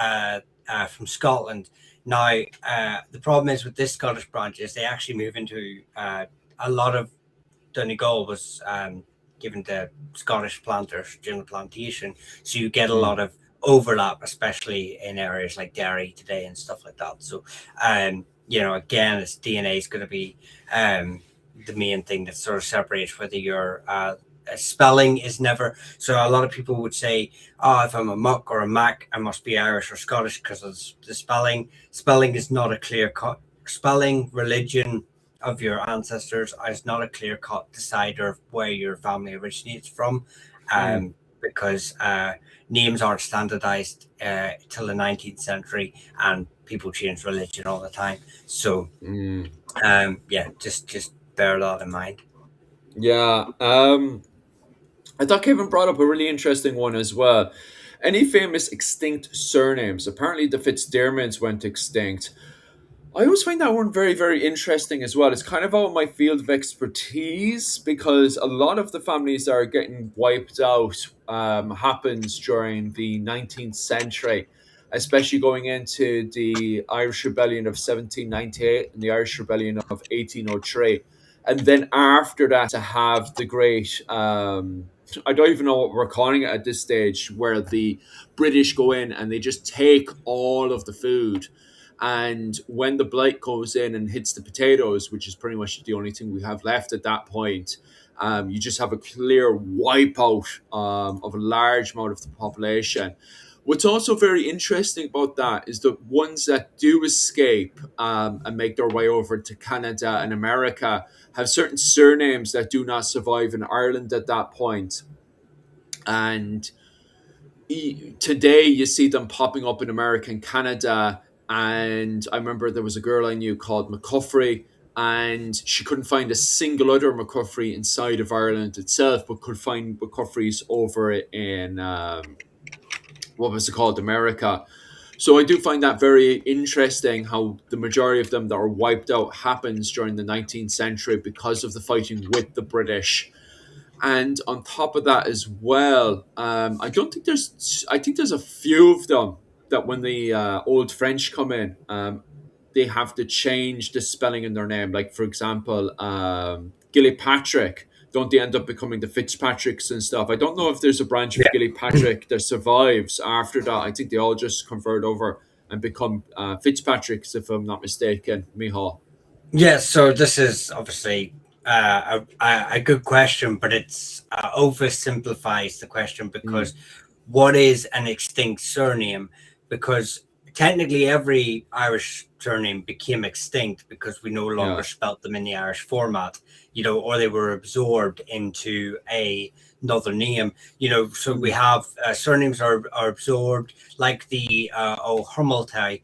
from Scotland. Now, the problem is with this Scottish branch is they actually move into a lot of Donegal was given to Scottish planters during the plantation, so you get a Hmm. lot of overlap, especially in areas like Derry today and stuff like that. So, again, it's DNA is going to be the main thing that sort of separates whether you're spelling is never. So a lot of people would say, "Oh, if I'm a muck or a mac, I must be Irish or Scottish because of the spelling." Spelling is not a clear cut. Spelling, religion of your ancestors is not a clear cut decider of where your family originates from, Hmm. because names aren't standardized till the 19th century, and people change religion all the time. So, Hmm. yeah, just bear that in mind. Yeah. I thought Kevin brought up a really interesting one as well. Any famous extinct surnames? Apparently, the Fitzdermonds went extinct. I always find that one very, very interesting as well. It's kind of out of my field of expertise because a lot of the families that are getting wiped out happens during the 19th century, especially going into the Irish Rebellion of 1798 and the Irish Rebellion of 1803. And then after that, to have the great I don't even know what we're calling it at this stage, where the British go in and they just take all of the food. And when the blight goes in and hits the potatoes, which is pretty much the only thing we have left at that point, you just have a clear wipeout of a large amount of the population. What's also very interesting about that is the ones that do escape and make their way over to Canada and America have certain surnames that do not survive in Ireland at that point. And today you see them popping up in America and Canada. And I remember there was a girl I knew called McCuffrey, and she couldn't find a single other McCuffrey inside of Ireland itself, but could find McCuffreys over in what was it called, America. So I do find that very interesting how the majority of them that are wiped out happens during the 19th century because of the fighting with the British. And on top of that as well, I don't think there's. I think there's a few of them that when the old French come in, they have to change the spelling in their name. Like for example, Gillypatrick. Don't they end up becoming the Fitzpatricks and stuff? I don't know if there's a branch of Yeah. Gillypatrick that survives after that. I think they all just convert over and become Fitzpatricks, if I'm not mistaken. Mihal. Yes, so this is obviously a good question, but it's oversimplifies the question Mm, because what is an extinct surname? Because technically every Irish surname became extinct because we no longer yeah. spelt them in the Irish format, or they were absorbed into another name, so we Mm, have surnames are absorbed, like the O'Hamilton,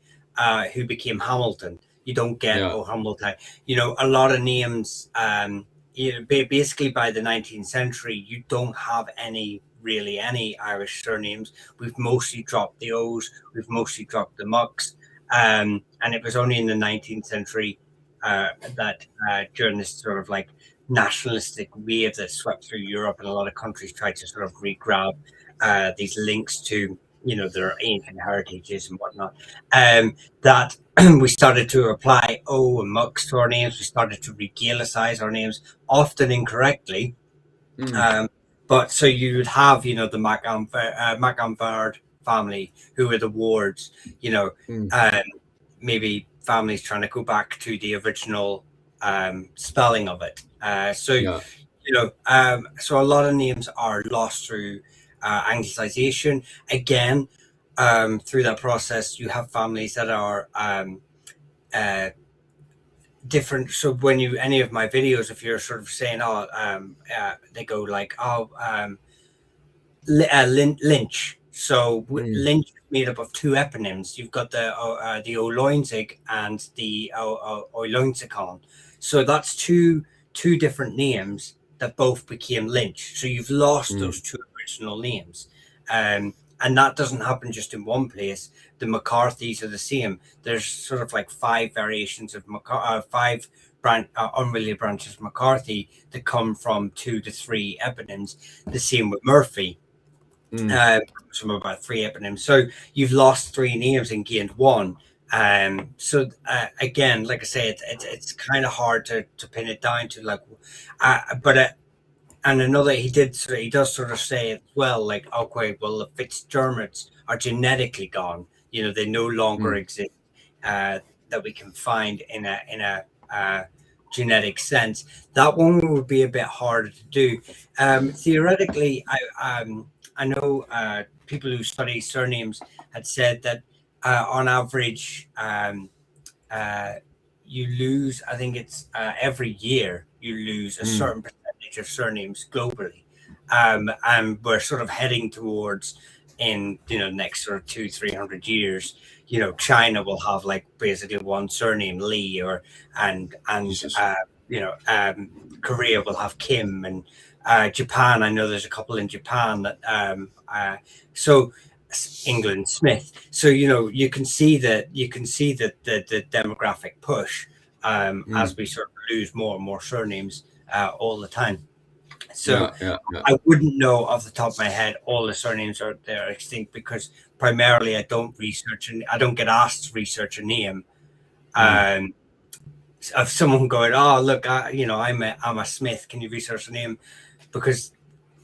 who became Hamilton. You don't get yeah. O'Hamilton. A lot of names, basically by the 19th century, you don't have any Irish surnames. We've mostly dropped the O's, we've mostly dropped the mucks. And it was only in the 19th century that during this sort of like nationalistic wave that swept through Europe, and a lot of countries tried to sort of re-grab these links to their ancient heritages and whatnot. That we started to apply O and Mux to our names. We started to regalicize our names, often incorrectly. Mm, Um, but so you would have, the MacAnvard family, who were the Wards, you know, mm, um, maybe families trying to go back to the original spelling of it. yeah. So a lot of names are lost through anglicization. Again, through that process, you have families that are uh, different. So when you any of my videos, if you're sort of saying, they go like, Lynch. So Mm, Lynch is made up of two eponyms. You've got the Oloinzig and the Oiloinzicon. So that's two different names that both became Lynch. So you've lost mm, those two original names. And that doesn't happen just in one place. The McCarthys are the same. There's sort of like five variations of five unrelated branches of McCarthy that come from two to three eponyms. The same with Murphy, mm. from about three eponyms. So you've lost three names and gained one. So again, like I say, it's kind of hard to pin it down to like, but and another he does sort of say as well, like, okay, well, the Fitzgermans are genetically gone. They no longer Mm, exist, uh, that we can find in a genetic sense. That one would be a bit harder to do. Theoretically, I know people who study surnames had said that on average, uh, you lose, I think it's every year, you lose a mm, certain percentage of surnames globally. And we're sort of heading towards, in next sort of 200-300 years, China will have like basically one surname, Lee, or and Jesus. Korea will have Kim, and Japan, I know there's a couple in Japan that so England Smith. So you can see that the demographic push, as Mm, we sort of lose more and more surnames all the time. So yeah, yeah, yeah. I wouldn't know off the top of my head all the surnames are they're extinct, because primarily I don't research, and I don't get asked to research a name. Mm, Um, of someone going, oh look, I'm a Smith. Can you research a name? Because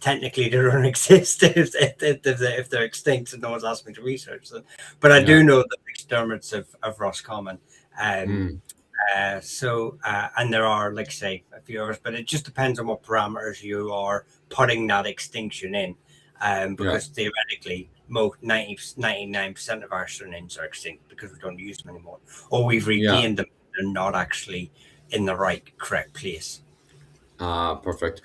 technically they don't exist if they're extinct and no one's asked me to research them. But I do Yeah. know the McDermotts of Roscommon. Um, Mm. and there are, like I say, a few others, but it just depends on what parameters you are putting that extinction in. Yeah. Because theoretically, most 99% of our surnames are extinct because we don't use them anymore, or we've Yeah. regained them. They're not actually in the correct place. Ah, perfect.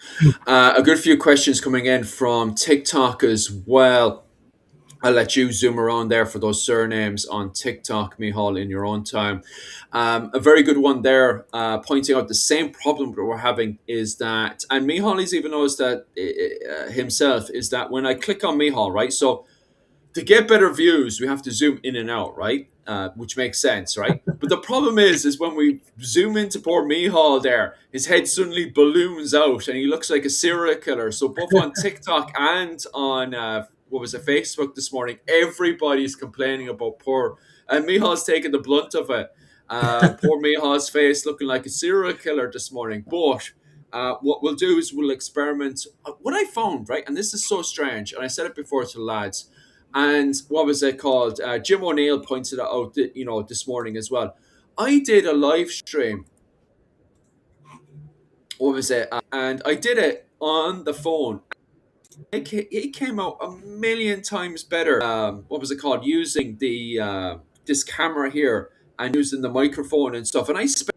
A good few questions coming in from TikTok as well. I'll let you zoom around there for those surnames on TikTok, Mihal, in your own time. A very good one there, pointing out the same problem that we're having is that, and Mihal has even noticed that himself, is that when I click on Mihal, right? So to get better views, we have to zoom in and out, right? Which makes sense, right? But the problem is when we zoom into poor Mihal there, his head suddenly balloons out and he looks like a serial killer. So both on TikTok and on what was it, Facebook this morning, everybody's complaining about poor and Mihal's taking the blunt of it. Poor Mihal's face looking like a serial killer this morning. But what we'll do is we'll experiment. What I found, right, and this is so strange, and I said it before to the lads and what was it called? Jim O'Neill pointed it out, this morning as well. I did a live stream. What was it? And I did it on the phone. It came out a million times better. What was it called? Using the this camera here and using the microphone and stuff. And I spent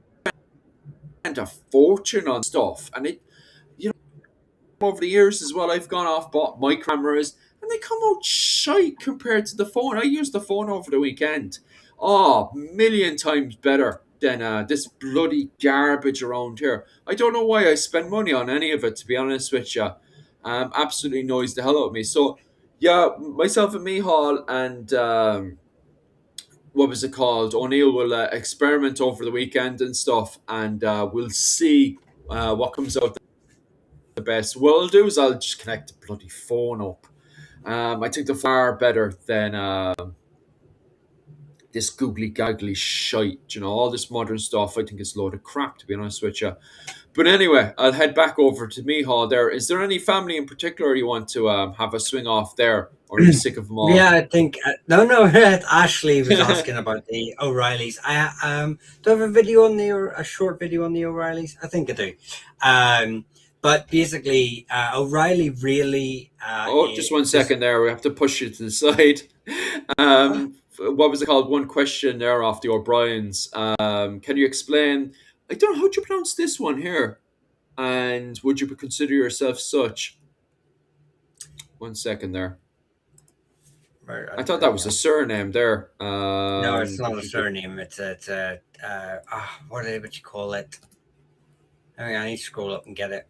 a fortune on stuff. And over the years as well, I've gone off, bought my cameras, and they come out shite compared to the phone. I used the phone over the weekend. Oh, million times better than this bloody garbage around here. I don't know why I spend money on any of it, to be honest with you. Absolutely annoys the hell out of me. So, yeah, myself and Mihal and what was it called? O'Neill will experiment over the weekend and stuff, and we'll see what comes out the best. What I'll do is I'll just connect the bloody phone up. I think the far better than this googly gaggly shite. All this modern stuff. I think it's a load of crap, to be honest with you. But anyway, I'll head back over to Mihal there. Is there any family in particular you want to have a swing off there, or are you sick of them Yeah, all? I think no. Ashley was asking about the O'Reillys. I do I have a video on a short video on the O'Reillys. I think I do. But basically, O'Reilly really Oh, just one just second there. We have to push you to the side. What was it called? One question there off the O'Briens. Can you explain? I don't know how do you pronounce this one here. And would you consider yourself such? One second there. I thought that was a surname there. no, it's not a surname. It's a what would you call it? I need to scroll up and get it.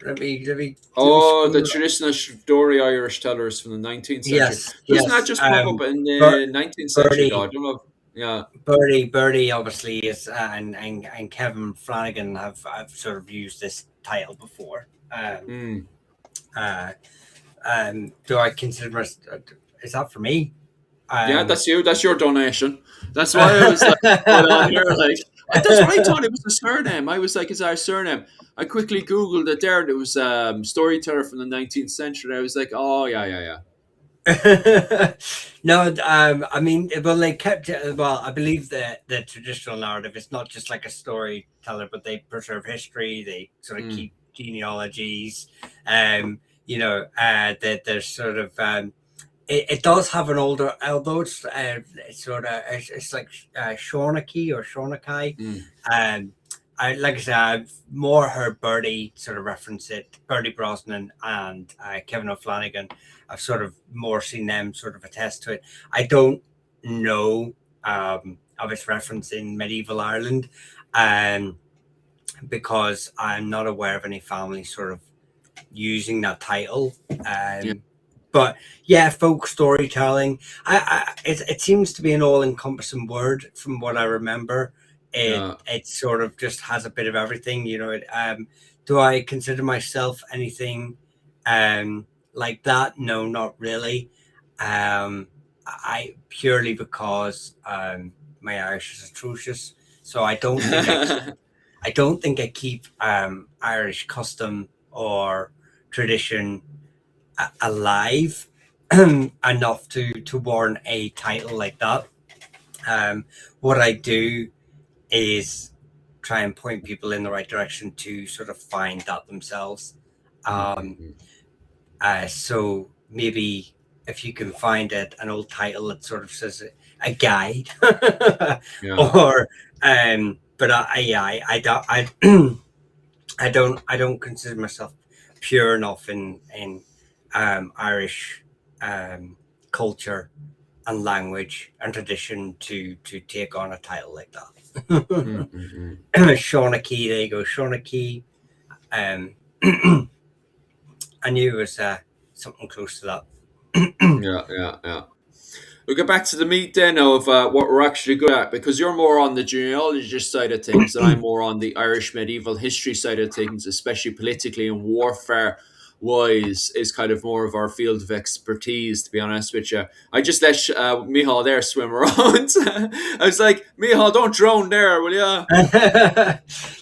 Let me Oh, the scroll up. traditional story Irish tellers from the 19th century. Yes, Doesn't that yes. just pop up in the Bir- 19th century, though? I Birdie, don't know. Yeah. Birdie obviously is, and Kevin Flanagan have sort of used this title before. Mm. Uh, do I consider myself? Is that for me? Yeah, Um, that's you. That's your donation. That's why I was like, hold on here. Like, that's what I thought it was a surname. I was like, is our surname? I quickly Googled it there. And it was storyteller from the 19th century. I was like, oh, yeah, yeah, yeah. no, I mean, well, they kept it. Well, I believe that the traditional narrative is not just like a storyteller, but they preserve history. They sort of Mm. keep genealogies. That there's sort of it does have an older, although it's sort of it's like Shawnee or Shawnakai. Mm. I like I said, I've more heard Bertie sort of reference it, Bertie Brosnan and Kevin O'Flanagan. I've sort of more seen them sort of attest to it. I don't know of its reference in medieval Ireland, um, because I'm not aware of any family sort of using that title. Yeah. But yeah, folk storytelling. It seems to be an all-encompassing word from what I remember. Yeah. It sort of just has a bit of everything. Do I consider myself anything like that? No, not really. I purely because my Irish is atrocious, so I don't think I don't think I keep Irish custom or tradition alive enough to warrant a title like that. What I do is try and point people in the right direction to sort of find that themselves. Um, Mm-hmm. so maybe if you can find an old title that sort of says a guide, Yeah. or but I don't I don't consider myself pure enough in Irish culture and language and tradition to take on a title like that. Mm-hmm. Shawnee, there you go, Shawnee. Um, I knew it was something close to that. Yeah, yeah, yeah. We'll get back to the meat then of what we're actually good at, because you're more on the genealogist side of things, and I'm more on the Irish medieval history side of things, especially politically and warfare wise, is kind of more of our field of expertise, to be honest with you. I just let Mihal there swim around. I was like, Mihal, don't drown there, will ya?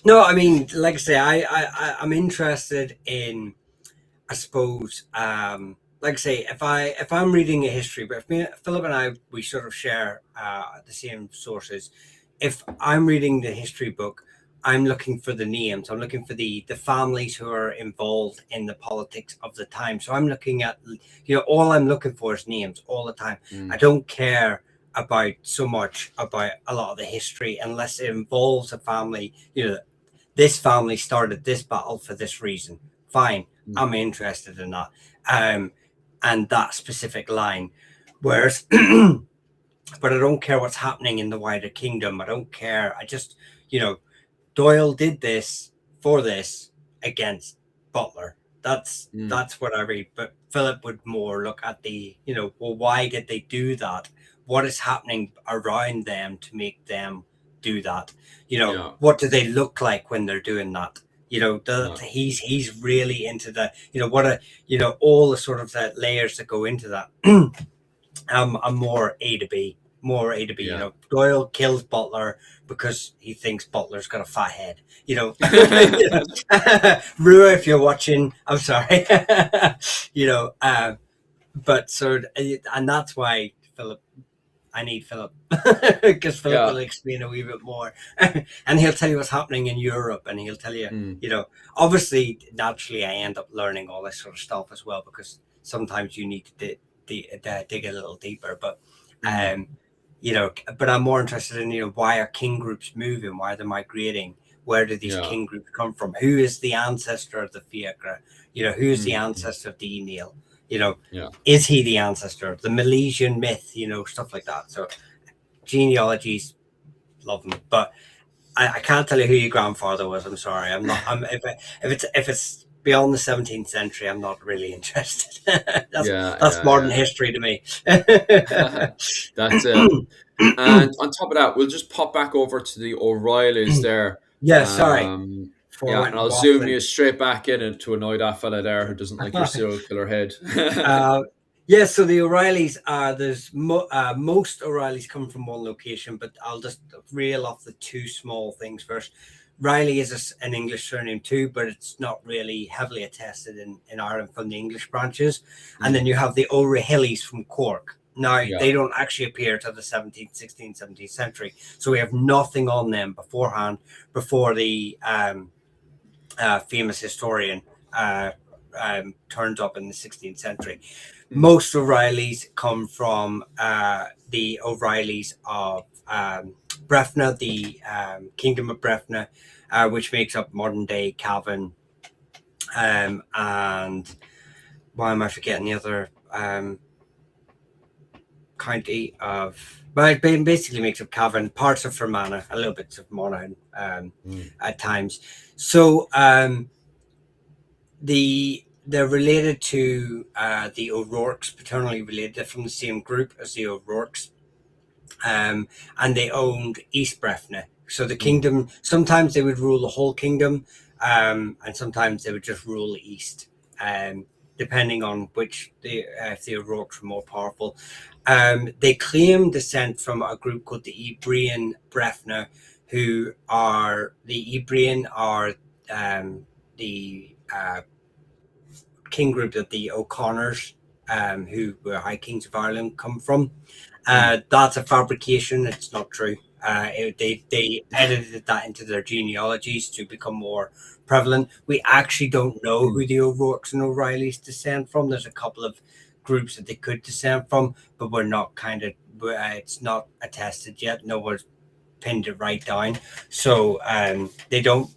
No, I mean, like I say, I'm interested in, I suppose, like I say, if I'm reading a history, but if Philip and I, we sort of share the same sources. If I'm reading the history book, I'm looking for the names. I'm looking for the families who are involved in the politics of the time. So I'm looking at, all I'm looking for is names all the time. I Mm, don't care about so much about a lot of the history unless it involves a family. This family started this battle for this reason. Fine, mm, I'm interested in that, um, and that specific line. Whereas, but I don't care what's happening in the wider kingdom. I don't care. I just, you know, Doyle did this for this against Butler. mm, That's what I read. But Philip would more look at the, well, why did they do that? What is happening around them to make them do that? yeah, What do they look like when they're doing that? yeah, He's really into the, what a, all the sort of the layers that go into that. I'm more A to B, more A to B. yeah. Doyle kills Butler because he thinks Butler's got a fat head. Rua, if you're watching, I'm sorry. you know, uh, but so, and that's why Philip. I need Philip because Philip Yeah. will explain a wee bit more, and he'll tell you what's happening in Europe, and he'll tell you, Mm, obviously, naturally, I end up learning all this sort of stuff as well because sometimes you need to dig a little deeper. But, mm, um, but I'm more interested in why are king groups moving? Why are they migrating? Where do these yeah. king groups come from? Who is the ancestor of the Fiacre? Who is the Mm, mm, ancestor of the Email? You know, yeah. is he the ancestor? The Milesian myth, stuff like that. So genealogies, love them, but I can't tell you who your grandfather was. I'm sorry. I'm not. If it's beyond the 17th century, I'm not really interested. that's Yeah, that's yeah, modern yeah. history to me. That's it. And on top of that, we'll just pop back over to the O'Reillys there. Yeah, sorry Um, for yeah, and went I'll zoom waffling. you straight back in and to annoy that fella there who doesn't like your serial killer head. uh, yeah, so the O'Reillys are most O'Reillys come from one location, but I'll just reel off the two small things first. Riley is an English surname too, but it's not really heavily attested in Ireland from the English branches. And then Mm, you have the O'Rahillys from Cork. Now, yeah. they don't actually appear till the 17th, 16th, 17th century. So we have nothing on them beforehand, before the famous historian uh, turns up in the 16th century. Mm, Most O'Reillys come from the O'Reillys of Breffna, the Kingdom of Breffna, which makes up modern day Cavan. And why am I forgetting the other county of? Well, it basically makes up Cavan, parts of Fermanagh, a little bit of Monaghan mm, at times. So they're related to the O'Rourke's, paternally related. They're from the same group as the O'Rourke's, and they owned East Breffna. So the mm, kingdom, sometimes they would rule the whole kingdom, and sometimes they would just rule the East, um, depending on which if the O'Rourke's were more powerful. They claim descent from a group called the Ebrian Breffna, who are the Ibrian, are the king group that the O'Connors, who were High Kings of Ireland, come from. That's a fabrication. It's not true. They edited that into their genealogies to become more prevalent. We actually don't know who the O'Rourke's and O'Reillys descend from. There's a couple of groups that they could descend from, but we're not it's not attested yet. No one's pinned it right down. So they don't.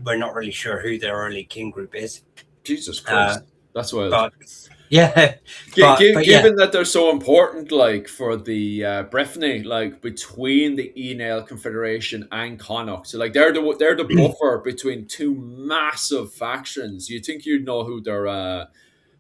We're not really sure who their early king group is. Jesus Christ, that's wild. But yeah, but yeah, Given that they're so important, like for the Breffni, like between the Enel Confederation and Connacht, so like they're the buffer between two massive factions. You think you'd know who their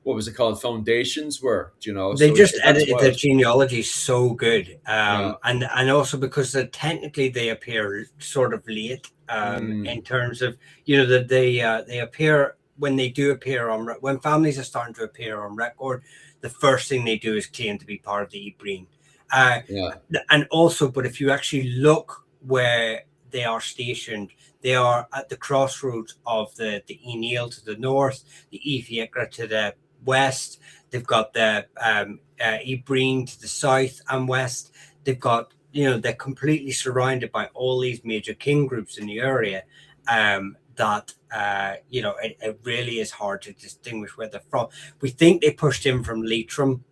what was it called, foundations were? Do you know? they So just that's edited their wild. genealogy so good, Yeah. and also because technically they appear sort of late, in terms of that they appear when they do appear when families are starting to appear on record. The first thing they do is claim to be part of the Ibreen, Yeah. and also, but if you actually look where they are stationed, they are at the crossroads of the Enil to the north, the Eviagra to the west. They've got the Ibreen to the south and west. They've got, they're completely surrounded by all these major king groups in the area. That it really is hard to distinguish where they're from. We think they pushed in from Leitrim,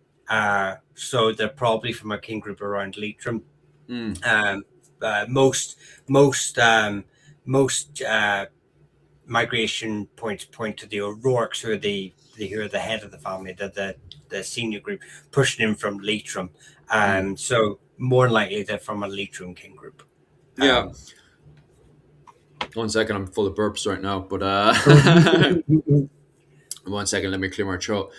so they're probably from a king group around Leitrim. Most migration points point to the O'Rourke's, who are the head of the family, the senior group, pushing in from Leitrim. So more likely they're from a Leitrim king group. Yeah. 1 second, I'm full of burps right now, but 1 second, let me clear my throat.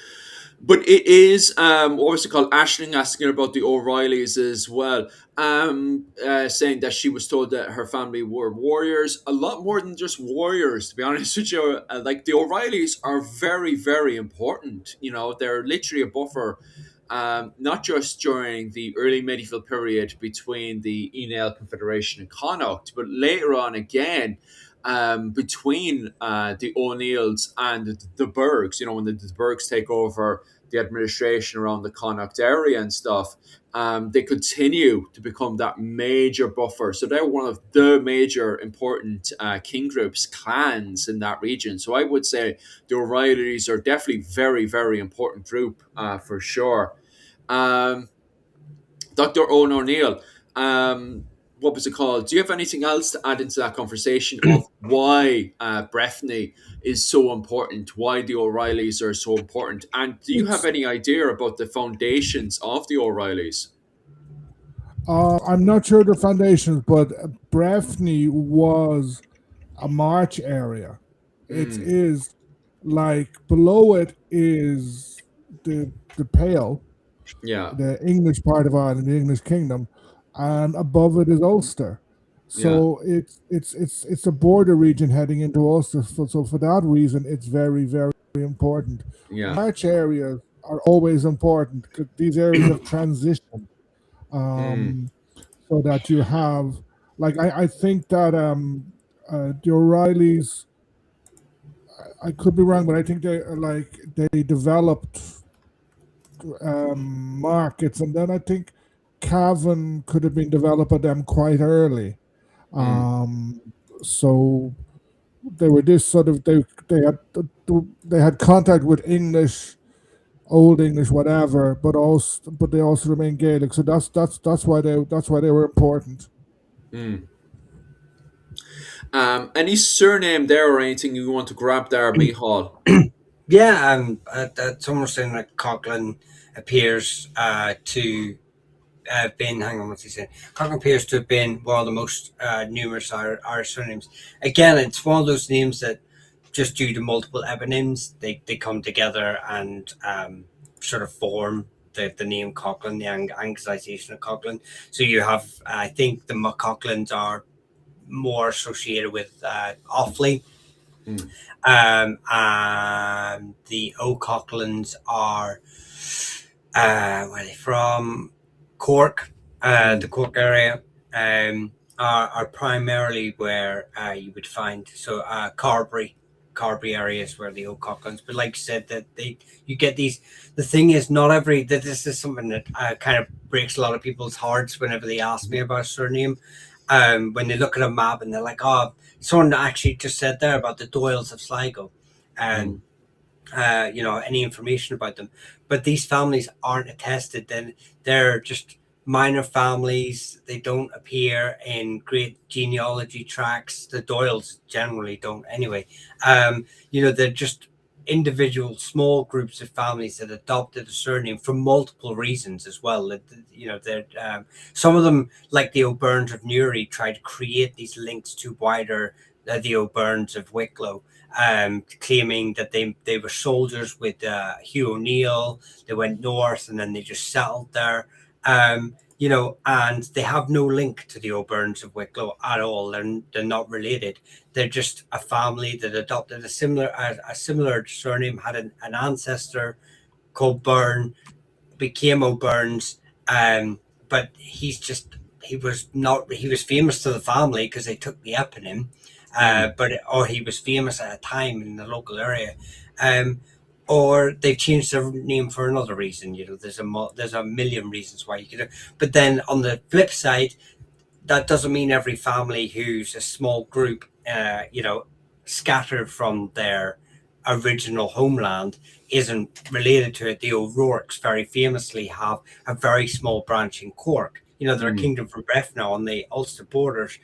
But it is what was it called? Ashling asking about the O'Reillys as well, saying that she was told that her family were warriors, a lot more than just warriors. To be honest with you, like the O'Reillys are very, very important. They're literally a buffer. Not just during the early medieval period between the Enel Confederation and Connacht, but later on again between the O'Neills and the Bergs. When the Bergs take over the administration around the Connacht area and stuff, they continue to become that major buffer. So they're one of the major important king groups, clans in that region. So I would say the O'Reillys are definitely very, very important group for sure. Dr. Owen O'Neill, what was it called? Do you have anything else to add into that conversation of why Breffni is so important, why the O'Reillys are so important? And do you have any idea about the foundations of the O'Reillys? I'm not sure the foundations, but Breffni was a march area. It is like below it is the Pale, Yeah, the English part of Ireland, the English kingdom, and above it is Ulster. yeah, So it's a border region heading into Ulster. So for that reason, it's very, very important. yeah. March areas are always important because these areas of transition, um, so that you have, like, I think that the O'Reillys, I could be wrong, but I think they developed markets, and then I think Cavan could have been developed by them quite early. Um, so they were this sort of they had contact with English, Old English, whatever, but they also remain Gaelic. So that's why they were important. Any surname there or anything you want to grab there, Mihal? Yeah, someone was saying that Coughlin appears to have been. Hang on, what's he saying? Coughlin appears to have been one of the most numerous Irish surnames. Again, it's one of those names that, just due to multiple eponyms, they come together and sort of form the name Coughlin, the anglicization of Coughlin. So you have, I think, the McCoughlins are more associated with Offaly. And the O'Cochlins are where are they from? Cork, the Cork area. are primarily where you would find Carberry areas where the O'Coughlins. But like I said, that they you get these. The thing is, not every that this is something that kind of breaks a lot of people's hearts whenever they ask me about a surname. When they look at a map and they're like, "Oh, someone actually just said there about the Doyles of Sligo," Mm, and any information about them. But these families aren't attested. Then they're just minor families. They don't appear in great genealogy tracks. The Doyles generally don't, anyway. They're just individual small groups of families that adopted a surname for multiple reasons as well. They're some of them, like the O'Byrnes of Newry, try to create these links to wider the O'Byrnes of Wicklow, claiming that they were soldiers with Hugh O'Neill. They went north and then they just settled there. And they have no link to the O'Byrnes of Wicklow at all. They're not related. They're just a family that adopted a similar surname, had an ancestor called Byrne, became O'Byrne's, but he was famous to the family because they took the eponym, mm, or he was famous at a time in the local area, um, or they've changed their name for another reason. There's a million reasons why you could. But then on the flip side, that doesn't mean every family who's a small group, scattered from their original homeland, isn't related to it. The O'Rourke's very famously have a very small branch in Cork. They're a mm. kingdom from Breffna on the Ulster borders,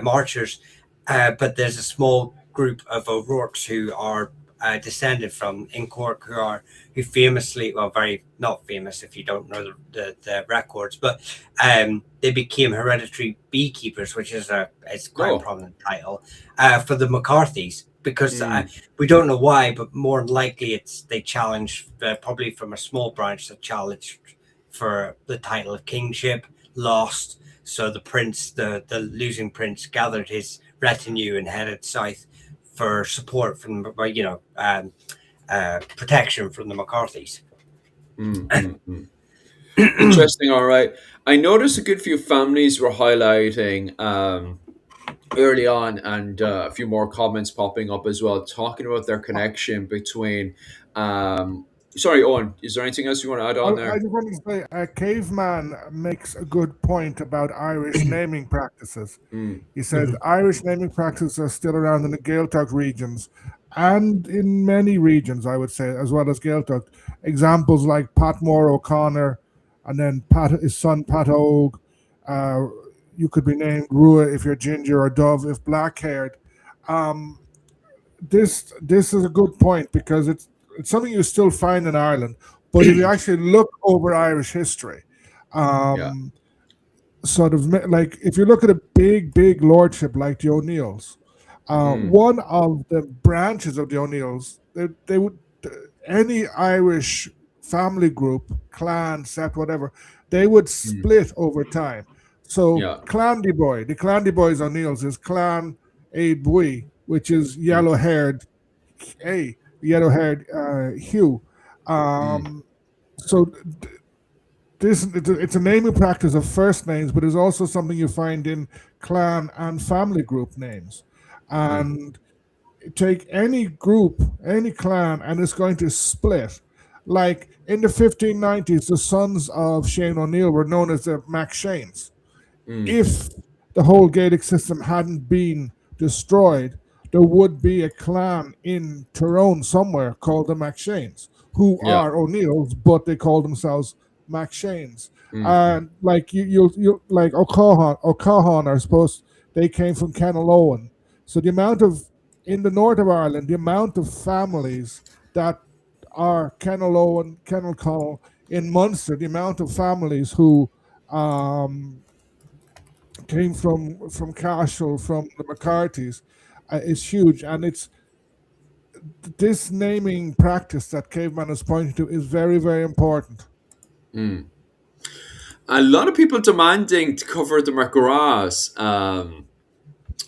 Marchers. But there's a small group of O'Rourke's who are descended from in Cork, who famously, well, very not famous if you don't know the records, but they became hereditary beekeepers, which is it's quite a Oh, prominent title for the McCarthys. Because mm, we don't know why, but more than likely it's they challenged, probably from a small branch that challenged for the title of kingship, lost. So the losing prince, gathered his retinue and headed south for support from, protection from the McCarthys. mm. Interesting. All right. I noticed a good few families were highlighting early on, and a few more comments popping up as well, talking about their connection between. Sorry, Owen. Is there anything else you want to add on I there? just wanted to say, Caveman makes a good point about Irish naming practices. Mm, He says Irish naming practices are still around in the Gaeltacht regions and in many regions, I would say, as well as Gaeltacht. Examples like Patmore O'Connor and then his son Pat Og. Uh, you could be named Rua if you're ginger or Dove if black haired. Um, this is a good point because it's something you still find in Ireland. But if you actually look over Irish history, yeah. um, sort of like if you look at a big lordship like the O'Neills, Mm, one of the branches of the O'Neills, they would any Irish family group, clan, set, whatever, they would mm, split over time. So yeah. The Clandy Boys O'Neills is Clan Aid Bui, which is Mm, yellow haired Hugh. mm, So it's a naming practice of first names, but it's also something you find in clan and family group names. mm, And take any group, any clan, and it's going to split. Like in the 1590s, the sons of Shane O'Neill were known as the MacShanes. mm, If the whole Gaelic system hadn't been destroyed, there would be a clan in Tyrone somewhere called the MacShanes, who yeah. are O'Neills, but they call themselves MacShanes. Mm, mm, And like you like O'Cahan are supposed they came from Kenalowan. So the amount of in the north of Ireland, the amount of families that are Kenalowan, Kennel in Munster, the amount of families who um, came from Cashel, from the McCarthy's, is huge, and it's this naming practice that Caveman is pointing to is very important. mm. A lot of people demanding to cover the McGraths.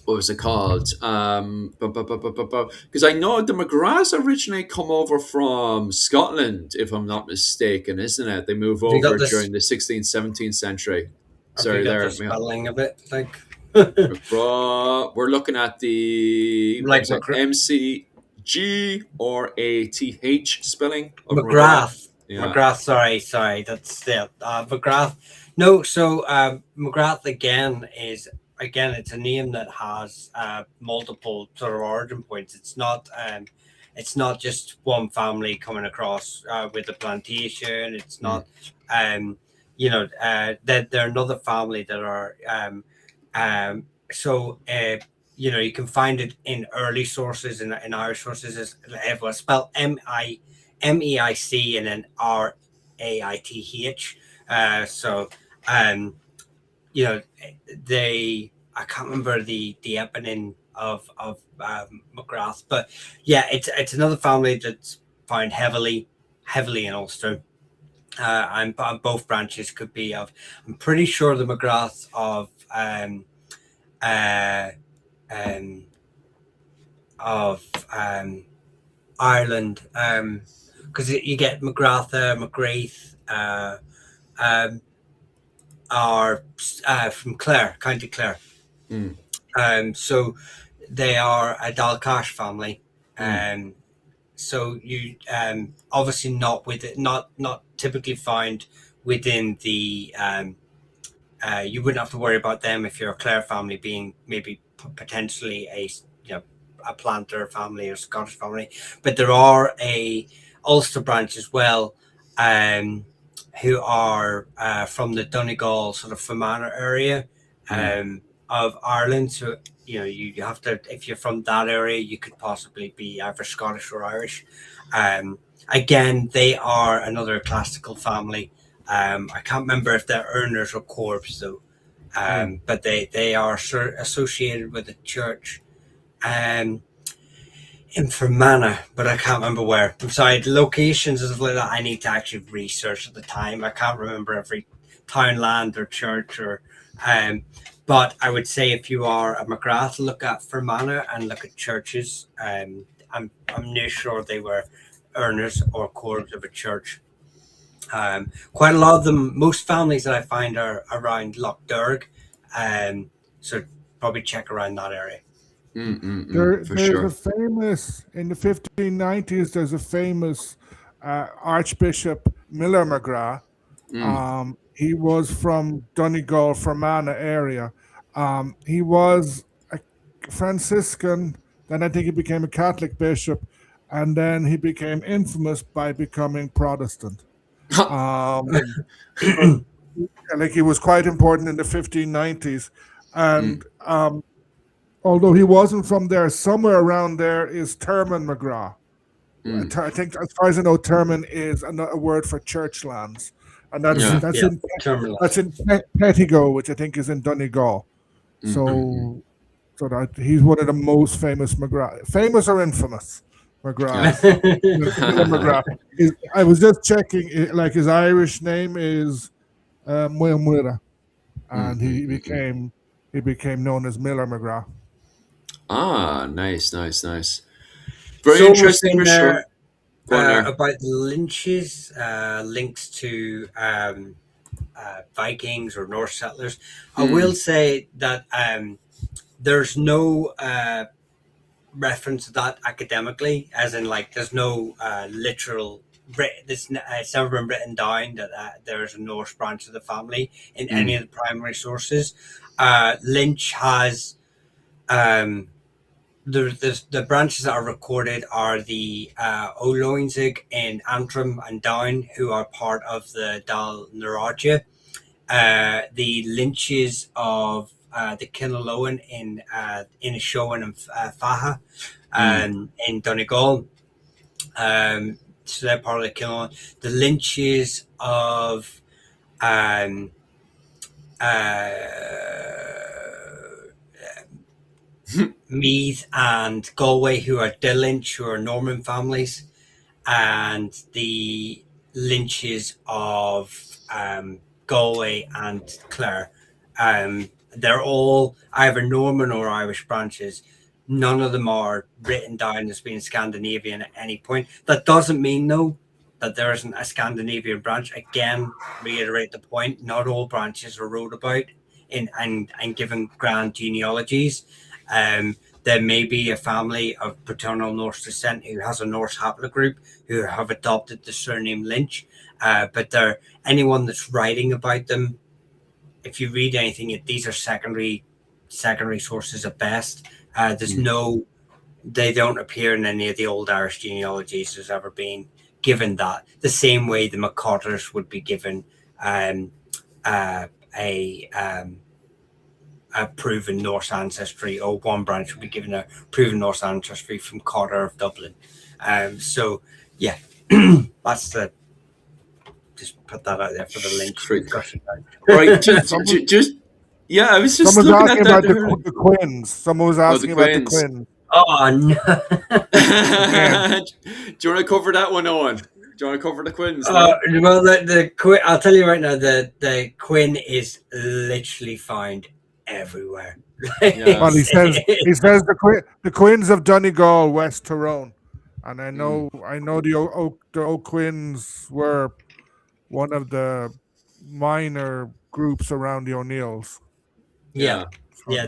What was it called? Because I know the McGraths originally come over from Scotland, if I'm not mistaken, isn't it? They move Have you got over this? during the 16th, 17th century. Have you Sorry, got the there. Yeah. spelling of it? Like We're looking at the, what like was it, McGrath spelling of McGrath. McGrath. Yeah. McGrath, sorry, that's it. McGrath. No, so McGrath again, it's a name that has multiple sort of origin points. It's not just one family coming across with a plantation. It's Mm, not, um, that they're another family that are, so you can find it in early sources in Irish sources as it was spelled MEIC and then RAITH. So, um, you know, I can't remember the eponym of McGrath, but yeah, it's another family that's found heavily in Ulster. And both branches could be of. I'm pretty sure the McGraths uh, um, of Ireland, because you get McGratha, McGrath, um, are from Clare, County Clare. mm, So they are a Dalcash family. mm, Um, so you obviously not with it, not typically found within the you wouldn't have to worry about them if you're a Clare family being maybe potentially a planter family or Scottish family, but there are a Ulster branch as well, um, who are from the Donegal sort of Fermanagh area mm, of Ireland. So you have to, if you're from that area, you could possibly be either Scottish or Irish. Um, Again, they are another classical family. I can't remember if they're earners or corps though, mm. but they are associated with a church um, in Fermanagh, but I can't remember where. I'm sorry, the locations and stuff like that. I need to actually research at the time. I can't remember every town, land, or church or. Um, but I would say if you are a McGrath, look at Fermanagh and look at churches. I'm near sure they were earners or corps of a church. Quite a lot of them, most families that I find are around Lough Derg, so probably check around that area. For There's a sure. famous in the 1590s. There's a famous Archbishop Miller McGrath. Mm, He was from Donegal, Fermanagh area. He was a Franciscan. Then I think he became a Catholic bishop, and then he became infamous by becoming Protestant. Um, but like he was quite important in the 1590s, and mm, although he wasn't from there, somewhere around there is Termon McGrath. mm. I think, as far as I know, Termon is a word for church lands, and Yeah. that's Yeah, in terminals. Pettigo, which I think is in Donegal. Mm, mm, mm. So, so that he's one of the most famous McGrath, famous or infamous Yeah. McGraths. Miller McGrath. I was just checking, like his Irish name is Muamwira, Mm, and mm, mm, mm. he became known as Miller McGrath. Ah, nice, nice, nice. Very Someone was interesting saying for sure. there Go on there. about the Lynches, links to Vikings or Norse settlers. I will Mm, say that there's no reference to that academically, as in like there's no literal. It's never been written down that there's a Norse branch of the family in any mm, of the primary sources. Lynch has um, the branches that are recorded are the O'Loinzig in Antrim and Down, who are part of the Dal Naraja. The Lynches of the Kinaloan in Inishowen and Faha mm. in Donegal. So they're part of the Kinaloan. The Lynches of um, uh, Meath and Galway, who are De Lynch, who are Norman families, and the Lynches of Galway and Clare. They're all either Norman or Irish branches. None of them are written down as being Scandinavian at any point. That doesn't mean, though, that there isn't a Scandinavian branch. Again, reiterate the point: not all branches are wrote about in and given grand genealogies. Um, there may be a family of paternal Norse descent who has a Norse haplogroup who have adopted the surname Lynch, but there anyone that's writing about them, if you read anything, these are secondary sources at best. There's Mm. no They don't appear in any of the old Irish genealogies there's ever been given that. The same way the McCotters would be given um, uh, a a proven Norse ancestry, or one branch would be given a proven Norse ancestry from Cotter of Dublin. So yeah, that's the just put that out there for the Lynch Great. discussion. Right. Someone, Yeah, I was just someone's looking at asking that about the, there. the Quins. Someone was Oh, the asking about the Quins. Quins Oh no! again. Do you want to cover that one, Owen? Do you want to cover the Quins? No. Well, the Quinn. I'll tell you right now. The Quinn is literally found everywhere. Yeah. Well, he says the Quins of Donegal, West Tyrone, and I Mm. know I know the O'Quins were one of the minor groups around the O'Neills. Yeah, Yeah. So, yeah.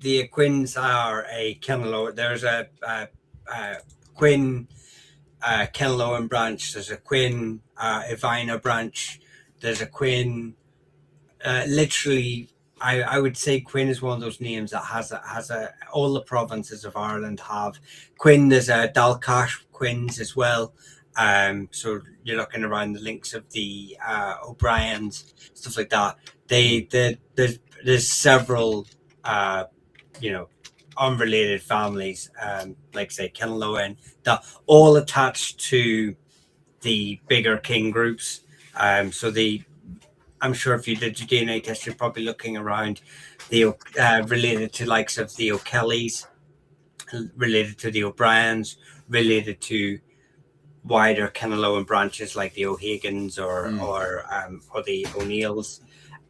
The Quinns are a Kenlow. There's a Quinn Kenlowan branch. There's a Quinn Ivina branch. There's a Quinn. Literally, I would say Quinn is one of those names that has a all the provinces of Ireland have Quinn. There's a Dalcash Quinns as well. So you're looking around the links of the O'Briens, stuff like that. Mm. There's several uh, you know unrelated families, like say Kenlowen, that all attached to the bigger king groups. So I'm sure if you did your DNA test, you're probably looking around the related to likes of the O'Kellys, related to the O'Briens, related to wider Kennelowan branches like the O'Hagans Mm. or the O'Neills.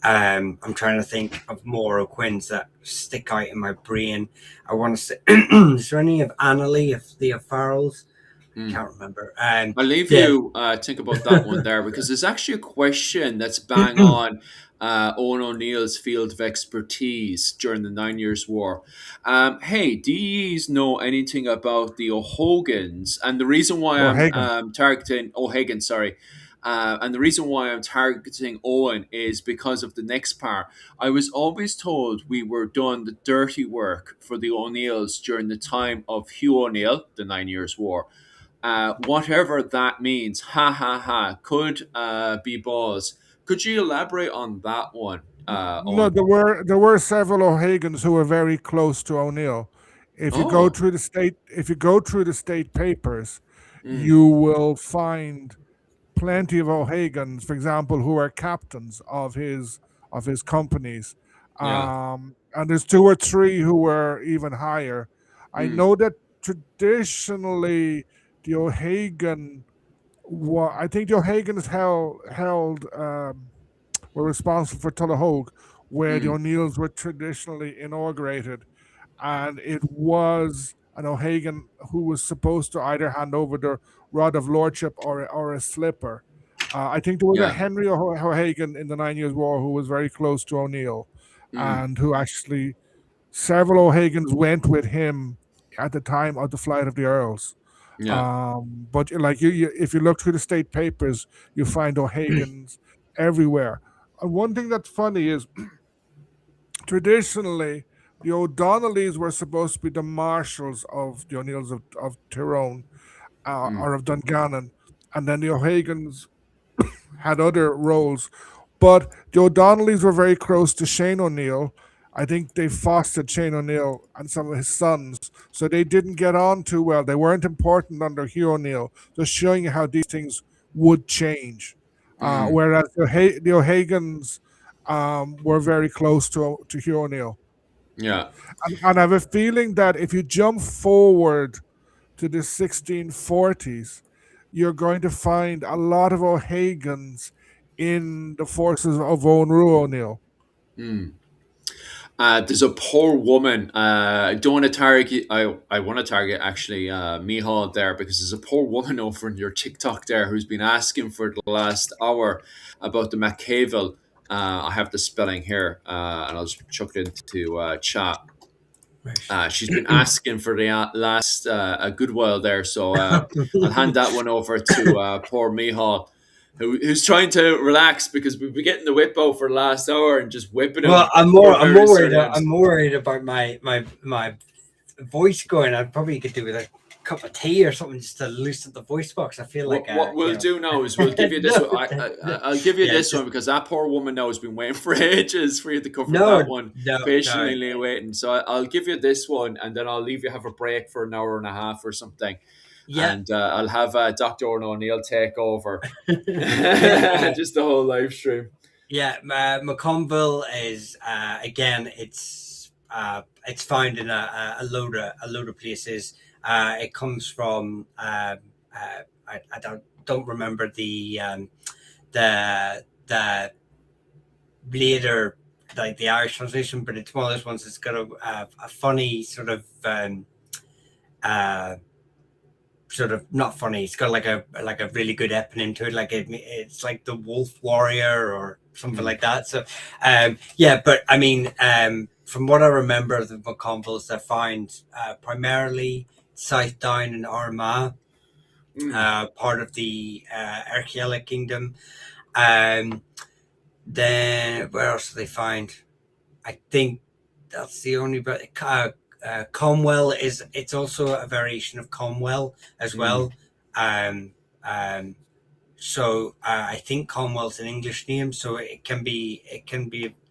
I'm trying to think of more O'Quins that stick out in my brain. I want to say, is there any of Annalie, of the O'Farrells? I Mm. can't remember. I'll leave Yeah. you think about that one there because there's actually a question that's bang on Owen O'Neill's field of expertise during the Nine Years' War. Hey, do you know anything about the O'Hogans? And the reason why I'm O'Hagan. targeting O'Hagan, sorry. And the reason why I'm targeting Owen is because of the next part. I was always told we were done the dirty work for the O'Neills during the time of Hugh O'Neill, the Nine Years' War, whatever that means. Ha ha ha. Could be balls. Could you elaborate on that one, No, Owen? there were several O'Hagans who were very close to O'Neill. Oh. If you go through the state papers, Mm. you will find plenty of O'Hagans, for example, who are captains of his companies. Yeah. And there's two or three who were even higher. I Mm. know that traditionally the O'Hagan, I think the O'Hagans held were responsible for Tullahoge, where the Mm. O'Neills were traditionally inaugurated, and it was an O'Hagan who was supposed to either hand over the rod of lordship or a slipper. I think there was a Yeah. Henry O'Hagan in the Nine Years' War who was very close to O'Neill, Mm. and who actually several O'Hagans went with him at the time of the flight of the Earls. Yeah. But like if you look through the state papers, you find O'Hagans everywhere. And one thing that's funny is traditionally the O'Donnellys were supposed to be the marshals of the O'Neills of Tyrone, Mm. or of Dungannon, and then the O'Hagans had other roles. But the O'Donnellys were very close to Shane O'Neill. I think they fostered Shane O'Neill and some of his sons, so they didn't get on too well. They weren't important under Hugh O'Neill, just showing you how these things would change. Mm. Whereas the O'Hagans were very close to Hugh O'Neill. Yeah. And I have a feeling that if you jump forward to the 1640s, you're going to find a lot of O'Hagans in the forces of Owen Rue O'Neill. Mm. There's a poor woman. I don't want to target. I want to target actually Mihal there because there's a poor woman over in your TikTok there who's been asking for the last hour about the McCavill. I have the spelling here, and I'll just chuck it into chat. Right. She's been asking for the last a good while there, so I'll hand that one over to poor Mihal, who's trying to relax because we've been getting the whip out for the last hour and just whipping Well, him for I'm more various worried. surnames. I'm more worried about my voice going. I probably could do with a cup of tea or something just to loosen the voice box. I feel like What you we'll know. do now is we'll give you this No, one. I'll give you yeah, this just one because that poor woman now has been waiting for ages for you to cover no, that one, no. patiently waiting. So I'll give you this one, and then I'll leave you have a break for an hour and a half or something, Yeah, and I'll have Doctor O'Neill take over yeah, just the whole live stream. yeah. McConville is again. It's found in a load of places. It comes from I don't remember the later like the Irish translation, but it's one of those ones that's got a funny uh, sort of not funny. It's got like a really good eponym to it. Like it's like the Wolf Warrior or something Mm, like that. So yeah, but I mean, from what I remember of the McConvilles, they found primarily South Down and Armagh, mm, part of the Archaeolic Kingdom. Um, then where else do they find? I think that's the only. But Comwell is it's also a variation of Comwell as mm. well. Um, um, so I think Comwell's an English name, so it can be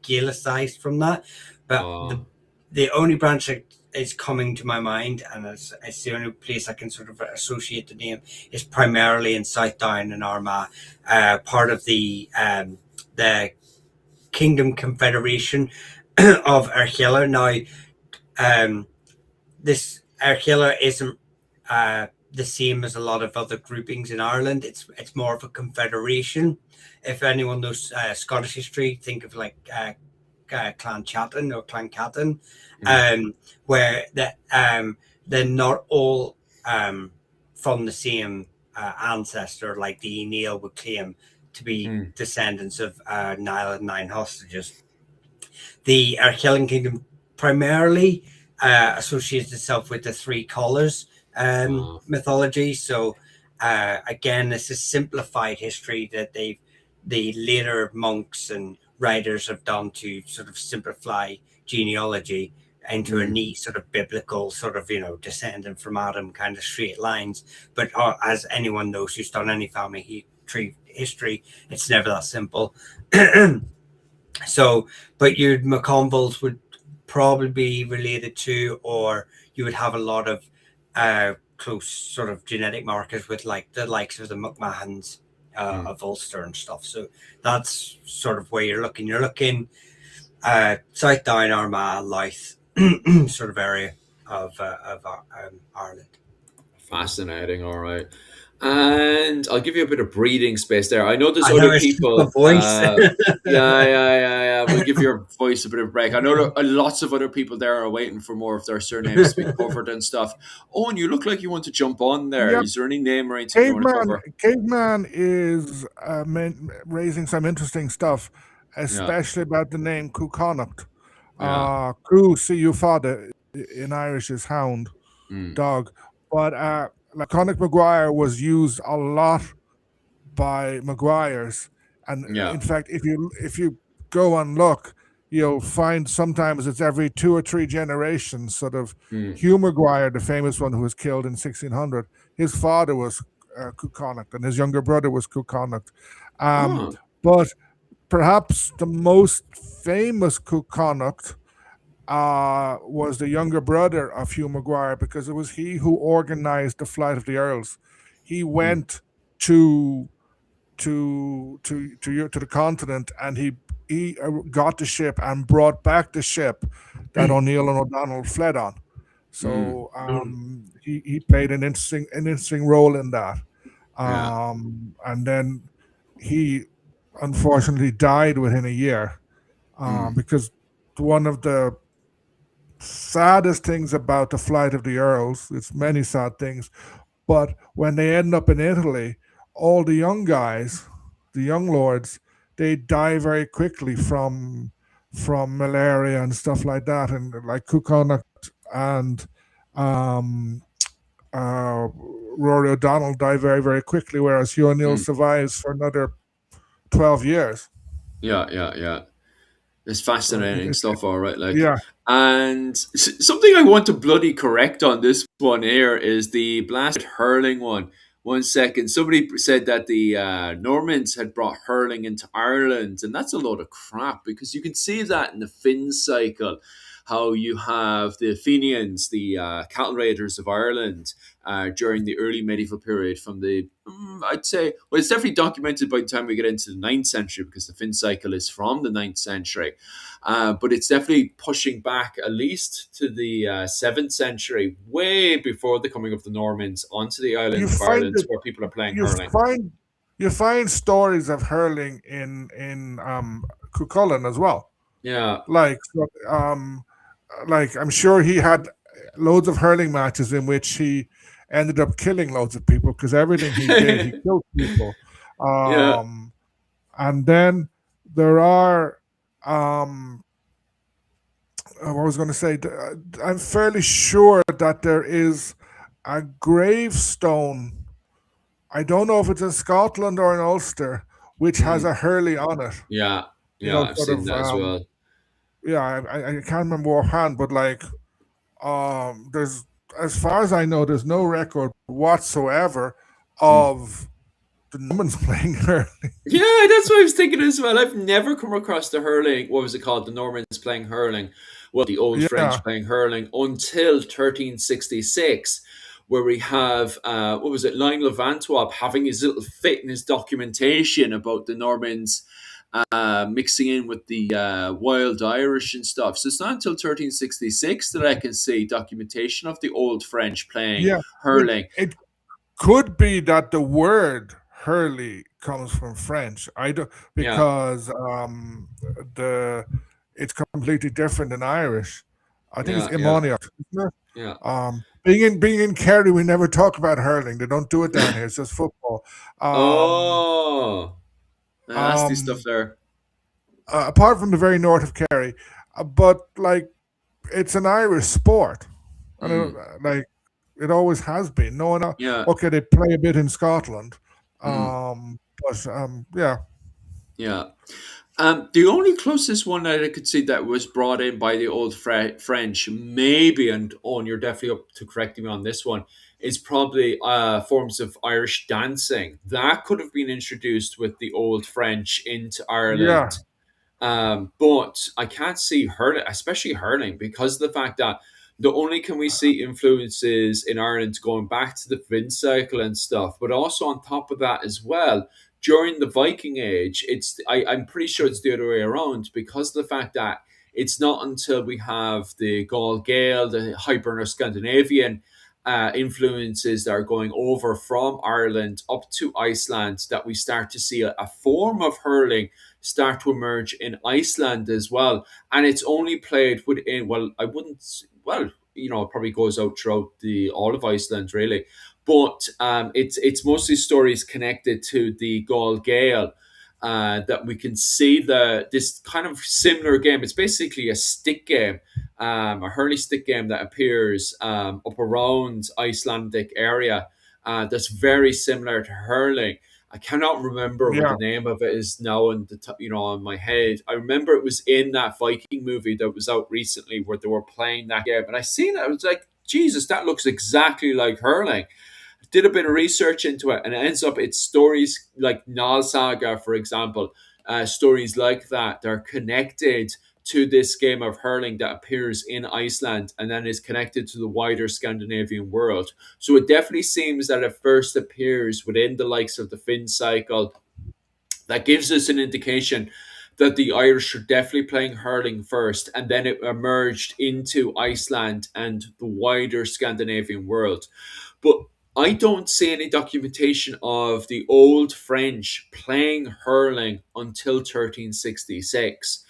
Gaelicized from that. But Oh, the only branch that is coming to my mind, and it's the only place I can sort of associate the name, is primarily in South Down and Armagh, part of the Kingdom Confederation of Archela. Now, um, this Archela isn't the same as a lot of other groupings in Ireland. It's more of a confederation. If anyone knows Scottish history, think of like Clan Chattan or Clan Cattan, mm, where they're not all from the same ancestor, like the Neil would claim to be mm. descendants of Niall and Nine Hostages. The Archelian Kingdom primarily associates itself with the three colours Oh, mythology. So again, this is simplified history that the later monks and writers have done to sort of simplify genealogy into a mm, neat sort of biblical sort of descendant from Adam kind of straight lines. But as anyone knows who's done any family tree history, it's never that simple. So, but your McConvilles would probably be related to, or you would have a lot of close sort of genetic markers with like the likes of the McMahons mm. of Ulster and stuff. So that's sort of where you're looking. You're looking South Down, Armagh, Louth sort of area of Ireland. Fascinating. All right. And I'll give you a bit of breathing space there. I know there's I know other it's just my people. voice. Yeah. We'll give your voice a bit of a break. I know lots of other people there are waiting for more of their surnames to be covered and stuff. Oh, and you look like you want to jump on there. Yep. Is there any name or anything you want to Caveman, cover? caveman is raising some interesting stuff, Yeah. especially about the name Cucanocht. Yeah. Cu see fada in Irish is hound, Mm, dog. But like Connacht Maguire was used a lot by Maguires, and yeah. in fact, if you go and look, you'll find sometimes it's every two or three generations. Sort of Mm. Hugh Maguire, the famous one who was killed in 1600, his father was Cucanocht, and his younger brother was Cucanocht. Um, Oh. but perhaps the most famous Cucanocht was the younger brother of Hugh Maguire because it was he who organized the flight of the Earls. He Mm, went to to the continent, and he got the ship and brought back the ship that O'Neill and O'Donnell fled on. mm, So he played an interesting role in that. yeah. And then he unfortunately died within a year Mm, because one of the saddest things about the flight of the Earls. It's many sad things, but when they end up in Italy, all the young guys, the young lords, they die very quickly from malaria and stuff like that, and like Cuconut and um, Rory O'Donnell die very very quickly, whereas Hugh O'Neill Mm. survives for another 12 years. Yeah, yeah, yeah. It's So fascinating stuff, all right. Like, yeah, and something I want to bloody correct on this one here is the blasted hurling one. 1 second, somebody said that the Normans had brought hurling into Ireland, and that's a load of crap because you can see that in the Finn cycle. How you have the Fenians, the cattle raiders of Ireland, during the early medieval period, from the I'd say, well, it's definitely documented by the time we get into the ninth century because the Finn cycle is from the ninth century. But it's definitely pushing back at least to the 7th century, way before the coming of the Normans onto the you island of find Ireland it. where people are playing You hurling. find you find stories of hurling in Cuchulainn as well. Yeah. Like so, like I'm sure he had loads of hurling matches in which he ended up killing loads of people because everything he did, he killed people. Yeah. Um, and then there are um, what I was going to say. I'm fairly sure that there is a gravestone. I don't know if it's in Scotland or in Ulster, which has Mm. a Hurley on it. Yeah. You Yeah. know, I've sort seen of. that as well. Yeah, I can't remember offhand, but like, there's as far as I know, there's no record whatsoever Mm. of the Normans playing Hurley. Yeah, that's what I was thinking as well. I've never come across the hurling. What was it called? The Normans playing hurling. Well, the old Yeah, French playing hurling until 1366, where we have what was it? Lionel of Antwerp having his little fit in his documentation about the Normans mixing in with the wild Irish and stuff. So it's not until 1366 that I can see documentation of the old French playing yeah. hurling. It could be that the word Hurley comes from French. I do Yeah, because the it's completely different in Irish. I think it's yeah, yeah, Imoniac, isn't it? yeah. Being in Kerry, we never talk about hurling. They don't do it down here. It's just football. Um, Oh, nasty stuff um, there. Apart from the very north of Kerry, but like it's an Irish sport, and Mm, like it always has been. No one, yeah, okay, they play a bit in Scotland, mm, but yeah, yeah. The only closest one that I could see that was brought in by the old French, maybe, and Owen, you're definitely up to correcting me on this one, is probably forms of Irish dancing. That could have been introduced with the old French into yeah, Ireland. But I can't see hurling, especially hurling, because of the fact that not only can we see influences in Ireland going back to the Finn cycle and stuff, but also on top of that as well, during the Viking Age, I'm pretty sure it's the other way around because of the fact that it's not until we have the Gaul Gael, the Hiberno Scandinavian influences that are going over from Ireland up to Iceland that we start to see a form of hurling start to emerge in Iceland as well. And it's only played within, well, I wouldn't, well, it probably goes out throughout the all of Iceland really. But it's mostly stories connected to the Gaul Gael. That we can see this kind of similar game. It's basically a stick game, a hurley stick game that appears up around Icelandic area. That's very similar to hurling. I cannot remember what yeah, the name of it is now on on my head. I remember it was in that Viking movie that was out recently where they were playing that game, and I seen it. I was like, Jesus, that looks exactly like hurling. Did a bit of research into it, and it ends up it's stories like Nal Saga, for example, stories like that are connected to this game of hurling that appears in Iceland and then is connected to the wider Scandinavian world. So it definitely seems that it first appears within the likes of the Finn cycle. That gives us an indication that the Irish are definitely playing hurling first, and then it emerged into Iceland and the wider Scandinavian world. But I don't see any documentation of the old French playing hurling until 1366.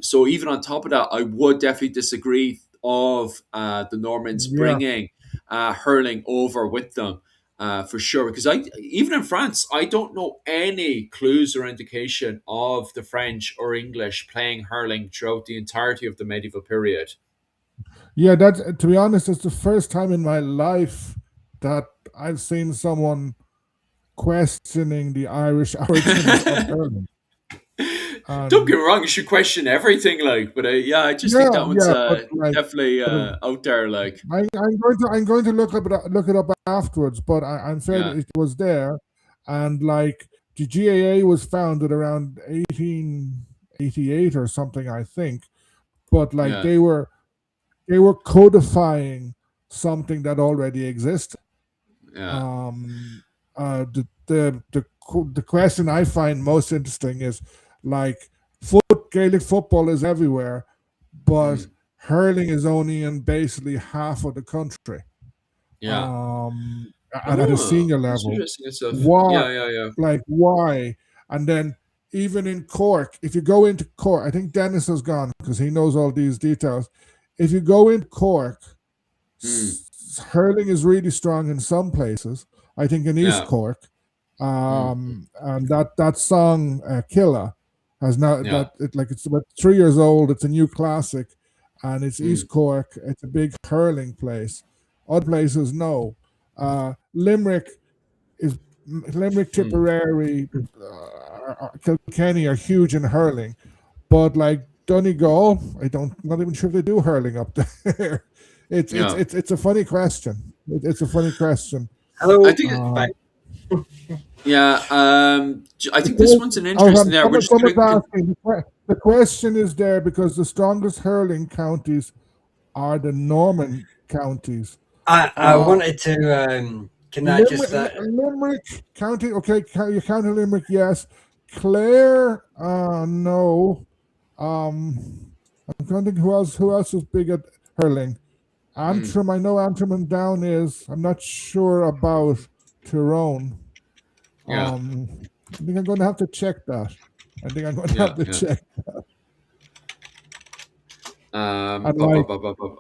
So even on top of that, I would definitely disagree of the Normans Yeah, bringing hurling over with them for sure. Because I even in France, I don't know any clues or indication of the French or English playing hurling throughout the entirety of the medieval period. yeah. That, to be honest, it's the first time in my life that I've seen someone questioning the Irish origins of hurling. Don't get And me wrong, you should question everything, like, but yeah, I just think yeah, that one's yeah, but like, definitely but out there, like, I'm going to look it up afterwards. But I'm fair yeah, it was there, and like the GAA was founded around 1888 or something, I think. But like yeah, they were codifying something that already existed. yeah, Um, the question I find most interesting is like Gaelic football is everywhere, but mm, hurling is only in basically half of the country. yeah. At a Oh, senior that's level. interesting stuff. Why? Yeah, yeah, yeah. Like why? And then even in Cork, if you go into Cork, I think Dennis has gone because he knows all these details. If you go into Cork, Mm, hurling is really strong in some places. I think in East yeah, Cork, mm, and that song Killa has now yeah, that it like it's about 3 years old. It's a new classic, and it's mm, East Cork. It's a big hurling place. Other places, no. Limerick is Limerick, mm. Tipperary, Kilkenny are huge in hurling, but like Donegal, I don't not even sure if they do hurling up there. Yeah. It's a funny question. It's a funny question. I Hello. think, Bye. Um, yeah, I the think this one's question, an interesting there. We're just someone's gonna, asking the question is there because the strongest hurling counties are the Norman counties. I Uh, wanted to. Can I just? Limerick County, okay, you County Limerick, yes. Clare, no. I'm trying to think who else is big at hurling. mm, Antrim, I know Antrim and Down is. I'm not sure about Tyrone. yeah, I think I'm going to have to check that. I think I'm going to yeah, have to yeah. check. And Ba, ba, like ba, ba, ba.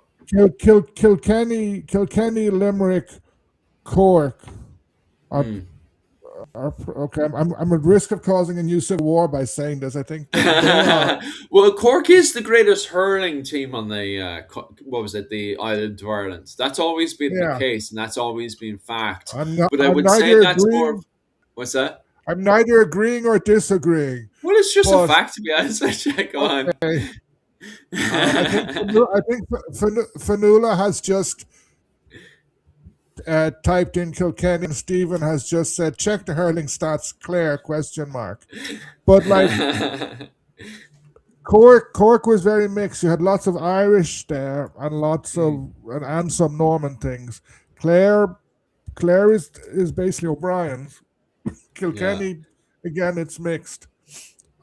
Kilkenny, Limerick, Cork are Mm. okay. I'm at risk of causing a new civil war by saying this. I think, but they are. Well, Cork is the greatest hurling team on the what was it, the island of Ireland. That's always been the Yeah, case, and that's always been fact. But I I'm would say neither that's more of, agreeing. what's that? I'm neither agreeing or disagreeing. Well, it's just a But fact, to be honest. Go on. okay, I think Fanula has just typed in Kilkenny, and Stephen has just said check the hurling stats. Claire question mark. But like Cork was very mixed. You had lots of Irish there and Mm, and some Norman things. Clare Clare is basically O'Brien's. yeah. Kilkenny again, it's mixed.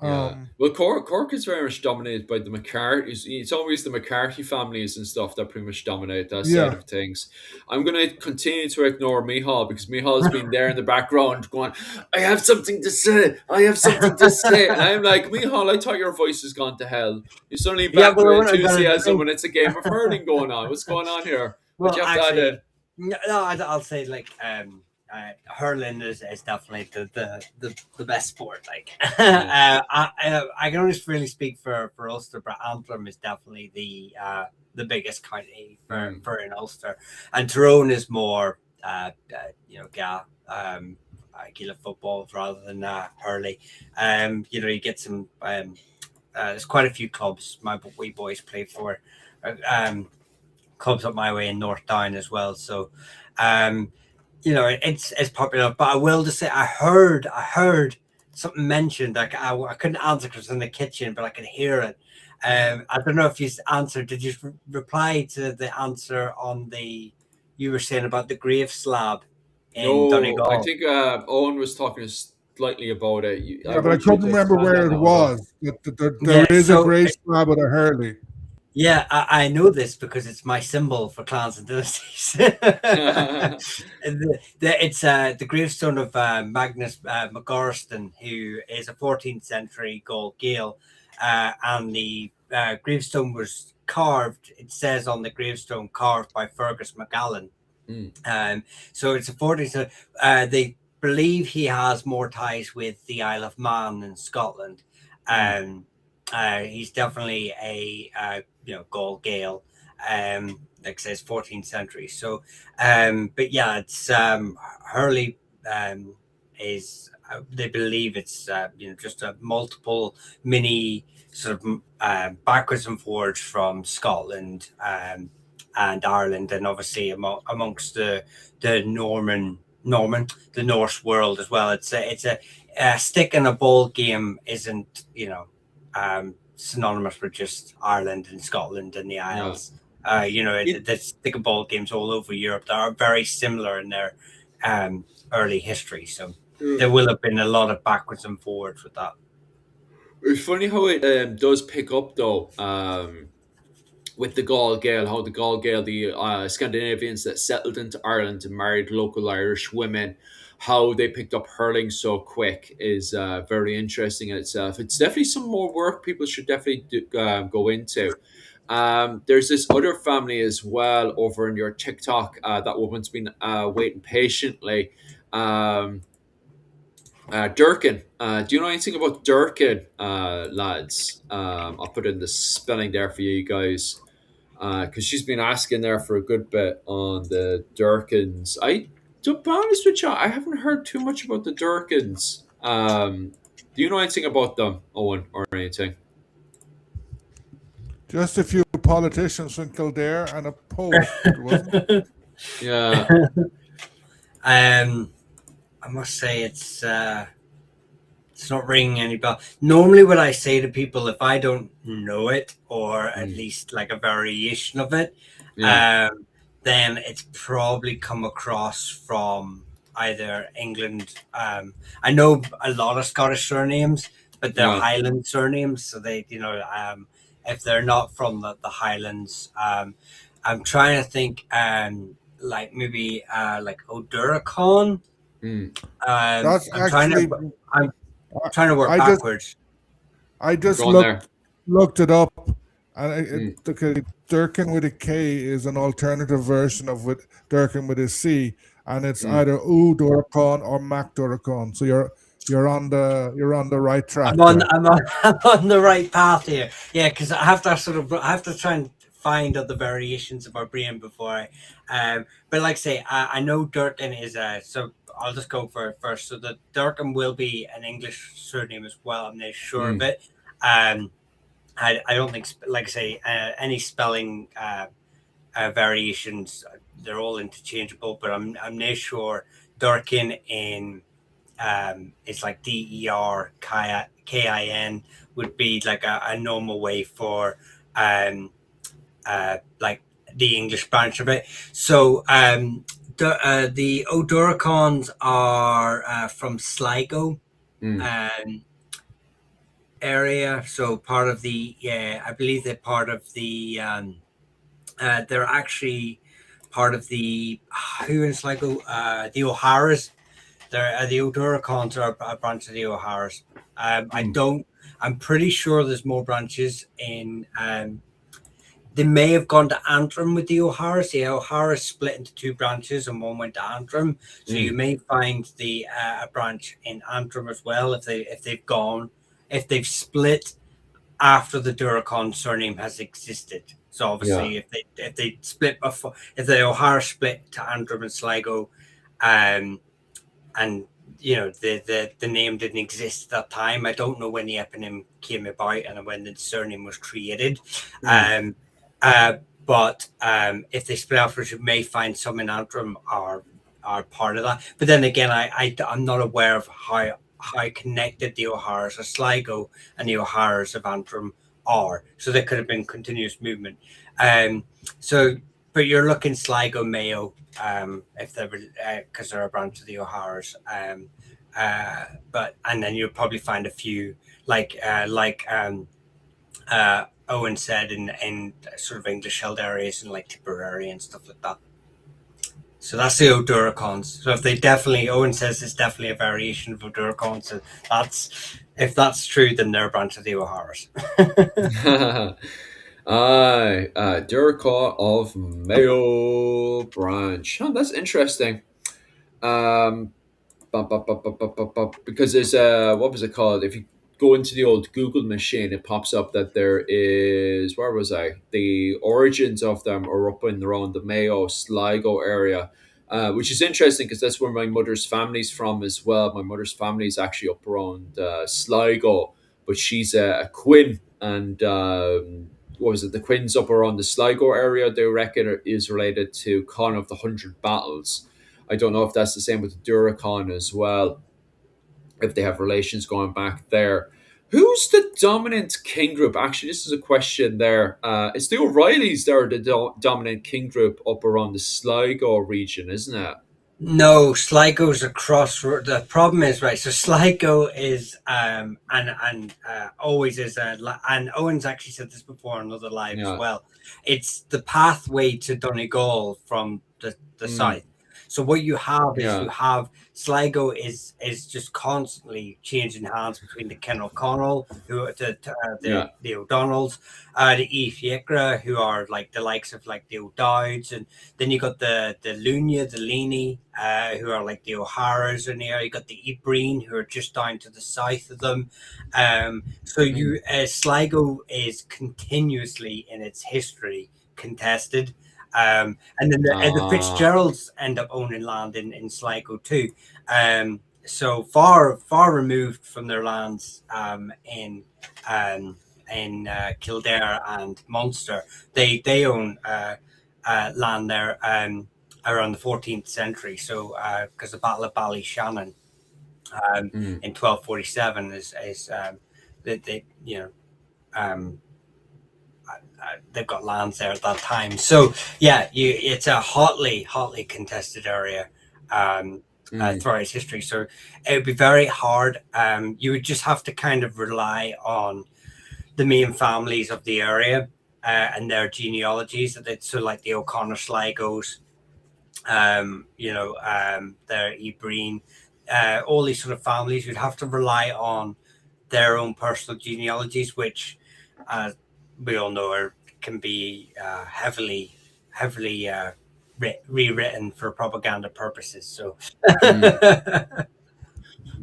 Yeah. Um, Well, Cork is very much dominated by the McCarthy. It's always the McCarthy families and stuff that pretty much dominate that side yeah, of things. I'm going to continue to ignore Mihal because Mihal's been there in the background going, I have something to say. I have something to say. And I'm like, Mihal, I thought your voice has gone to hell. You're suddenly Yeah, back well, with we're not going to enthusiasm drink. when it's a game of hurling going on. What's going on here? What do Well, you have to add in? actually, no, I'll say like hurling is definitely the best sport. Like, Yeah. I can only really speak for Ulster, but Antrim is definitely the biggest county Mm, for in Ulster, and Tyrone is more Gaelic football rather than hurling. You get some. There's quite a few clubs my wee boys play for. Um, Clubs up my way in North Down as well. So, um, it's popular. But I will just say, I heard something mentioned. Like I couldn't answer because I was in the kitchen, but I could hear it. I don't know if you answered. Did you reply to the answer on the you were saying about the grave slab in no, I Donegal? think Owen was talking slightly about it. I yeah, but I want you couldn't to remember expand where on it that one, though. was. There Yeah, is a so great slab at a hurley. Yeah, I know this because it's my symbol for Clans and Dynasties. It's the gravestone of Magnus MacGarston, who is a 14th century Gaul Gael, and the gravestone was carved. It says on the gravestone, carved by Fergus MacAllan. Mm, Um, so it's a 40. So they believe he has more ties with the Isle of Man in Scotland. mm, Um, he's definitely a Gaul Gael. Like I says, 14th century. So, but yeah, it's Hurley is. They believe it's just a multiple mini sort of backwards and forwards from Scotland. And Ireland, and obviously amongst the the Norse world as well. It's a stick and a ball game isn't synonymous with just Ireland and Scotland and the yeah. Isles. It, The stick and ball games all over Europe that are very similar in their um, early history. So there will have been a lot of backwards and forwards with that. it's funny how it does pick up though. With the Gaul Gael, how the Gaul Gael, the Scandinavians that settled into Ireland and married local Irish women, how they picked up hurling so quick is very interesting in itself. It's definitely some more work people should definitely go into. There's this other family as well over in your TikTok. That woman's been waiting patiently. Um, Durkin. Do you know anything about Durkin, lads? I'll put in the spelling there for you guys because she's been asking there for a good bit on the Durkins. To be honest with you, I haven't heard too much about the Durkins. Do you know anything about them, Owen, or anything? Just a few politicians from Kildare and a poet. There wasn't. Yeah. um, I must say it's not ringing any bell. Normally, what I say to people, if I don't know it, or at Mm, least like a variation of it, yeah. um, then it's probably come across from either England. I know a lot of Scottish surnames, but they're Yeah. Highland surnames. So if they're not from the Highlands, I'm trying to think, like maybe like O'Duracon. Mm. That's I'm trying to. actually. I'm I trying to work I just backwards. I We're just going there. looked it up, and Mm, okay, Durkin with a K is an alternative version of with Durkin with a C, and it's mm. either U Duracon or Mac Duracon. So you're on the right track there. I'm on the right path here. Yeah, because I have to try and find other variations of my brain before but like I say, I know Durkin is so I'll just go for it first. So the Durkin will be an English surname as well. I'm not sure of Mm. it. I don't think, like I say, any spelling variations, they're all interchangeable, but I'm not sure Durkin in it's like DERKIN would be like a normal way for um, like the English branch of it. So the Odoricons are from Sligo Mm. um, area. So part of the, yeah, I believe they're part of the, they're actually part of the, who in Sligo? The O'Haras. The Odoricons are a branch of the O'Haras. I Mm. don't. I'm pretty sure there's more branches in. They may have gone to Antrim with the O'Haras. The O'Haras split into two branches, and one went to Antrim. So you Mm. may find the a branch in Antrim as well if they've split after the Duracon surname has existed. So Yeah. obviously, if they split before, if the O'Hara split to Antrim and Sligo, um, and the name didn't exist at that time. I don't know when the eponym came about and when the surname was created. Mm. Um, uh, but if they split off, you may find some in Antrim are part of that. But then again, I'm not aware of how connected the O'Haras of Sligo and the O'Haras of Antrim are. So there could have been continuous movement. Um, so, but you're looking Sligo Mayo if they were because they're a branch of the O'Haras. But and then you'll probably find a few like Owen said in sort of English held areas and like Tipperary and stuff like that. So that's the O'Duracons. So if they definitely, Owen says it's definitely a variation of O'Duracon. So that's, if that's true, then they're a branch of the O'Haras. Aye, Duracor of Mayo Branch. Oh, that's interesting. Um, because there's what was it called? If you go into the old Google machine, it pops up that there is, where was I? The origins of them are up in around the Mayo Sligo area, which is interesting because that's where my mother's family's from as well. My mother's family is actually up around Sligo, but she's a Quinn, and what was it? The Quins up around the Sligo area. They reckon is related to Con of the Hundred Battles. I don't know if that's the same with Duracon as well, if they have relations going back there. Who's the dominant king group? Actually, this is a question there. It's the O'Reillys that are the dominant king group up around the Sligo region, isn't it? No, Sligo's across. The problem is, right. So Sligo is and always is and Owen's actually said this before on another live as Yeah. well. It's the pathway to Donegal from the south. Mm, So what you have is you yeah. have Sligo is just constantly changing hands between the Ken O'Connell, who Yeah. the O'Donnells, the Fiacra, who are like the likes of like the O'Dowds, and then you got the Lunia, the Leany, who are like the O'Haras in there. You got the Ibreen, who are just down to the south of them. So Mm, you Sligo is continuously in its history contested. And then the uh, Fitzgeralds end up owning land in Sligo too. So far removed from their lands um, Kildare and Munster, they own land there around the 14th century. So because the Battle of Ballyshannon mm, in 1247 is they you know um, they've got lands there at that time. So yeah, it's a hotly contested area mm, throughout its history. So it would be very hard. You would just have to kind of rely on the main families of the area and their genealogies. So like the O'Connor Sligos, their Ibreen, all these sort of families. You'd have to rely on their own personal genealogies, which uh, we all know can be heavily rewritten for propaganda purposes. So, mm.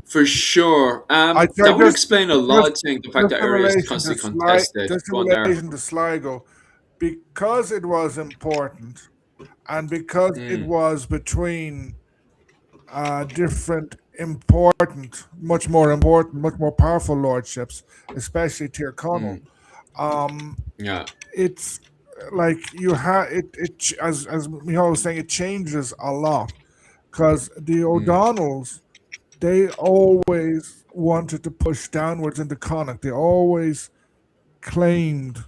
For sure. I That would just explain a lot. I think the fact just that in area is relation to constantly contested. just in Go on there. relation to Sligo, because it was important and because it Mm, was between different much more powerful lordships, especially Tyrconnell. mm, Um, yeah. it's like you have as Michal was saying, it changes a lot because the Mm, O'Donnells, they always wanted to push downwards into Connacht. They always claimed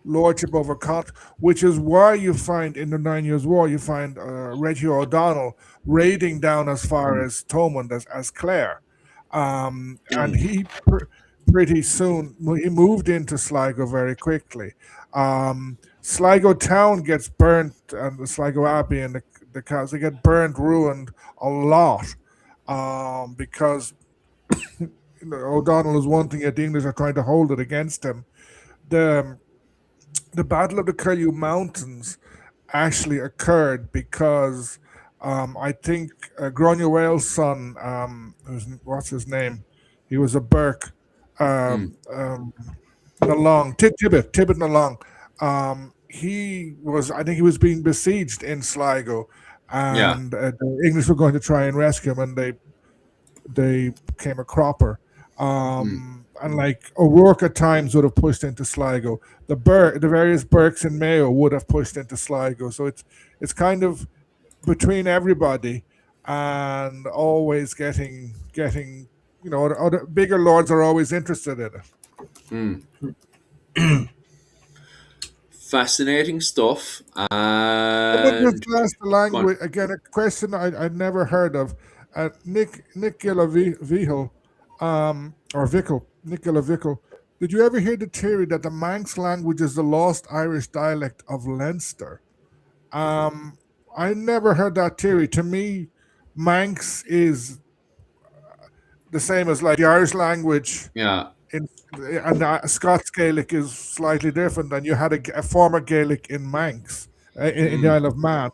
lordship over Connacht, which is why you find in the Nine Years' War, you find Reggie O'Donnell raiding down as far mm, as Thomond, as Clare. And mm, pretty soon, he moved into Sligo very quickly. Sligo town gets burnt, and the Sligo Abbey and the cows, they get burnt, ruined a lot, because O'Donnell is wanting it. The English are trying to hold it against him. The the Battle of the Curlew Mountains actually occurred because I think Granuail's son, what's his name? He was a Burke, mm, Nalong, Tibbet Nalong. I think he was being besieged in Sligo, yeah. and the English were going to try and rescue him, and they became a cropper. Mm, And like O'Rourke at times would have pushed into Sligo. The various Burkes in Mayo would have pushed into Sligo. So it's kind of between everybody, and always getting other bigger lords are always interested in it. mm. Fascinating stuff. I would And just ask the go on. language again. A question I'd never heard of. Nick Gillavihel, or Vickle, Nicola Vickle. Did you ever hear the theory that the Manx language is the lost Irish dialect of Leinster? Um, I never heard that theory. To me, Manx is the same as like the Irish language Yeah. in and Scots Gaelic is slightly different. And you had a former Gaelic in Manx in the Mm. Isle of Man.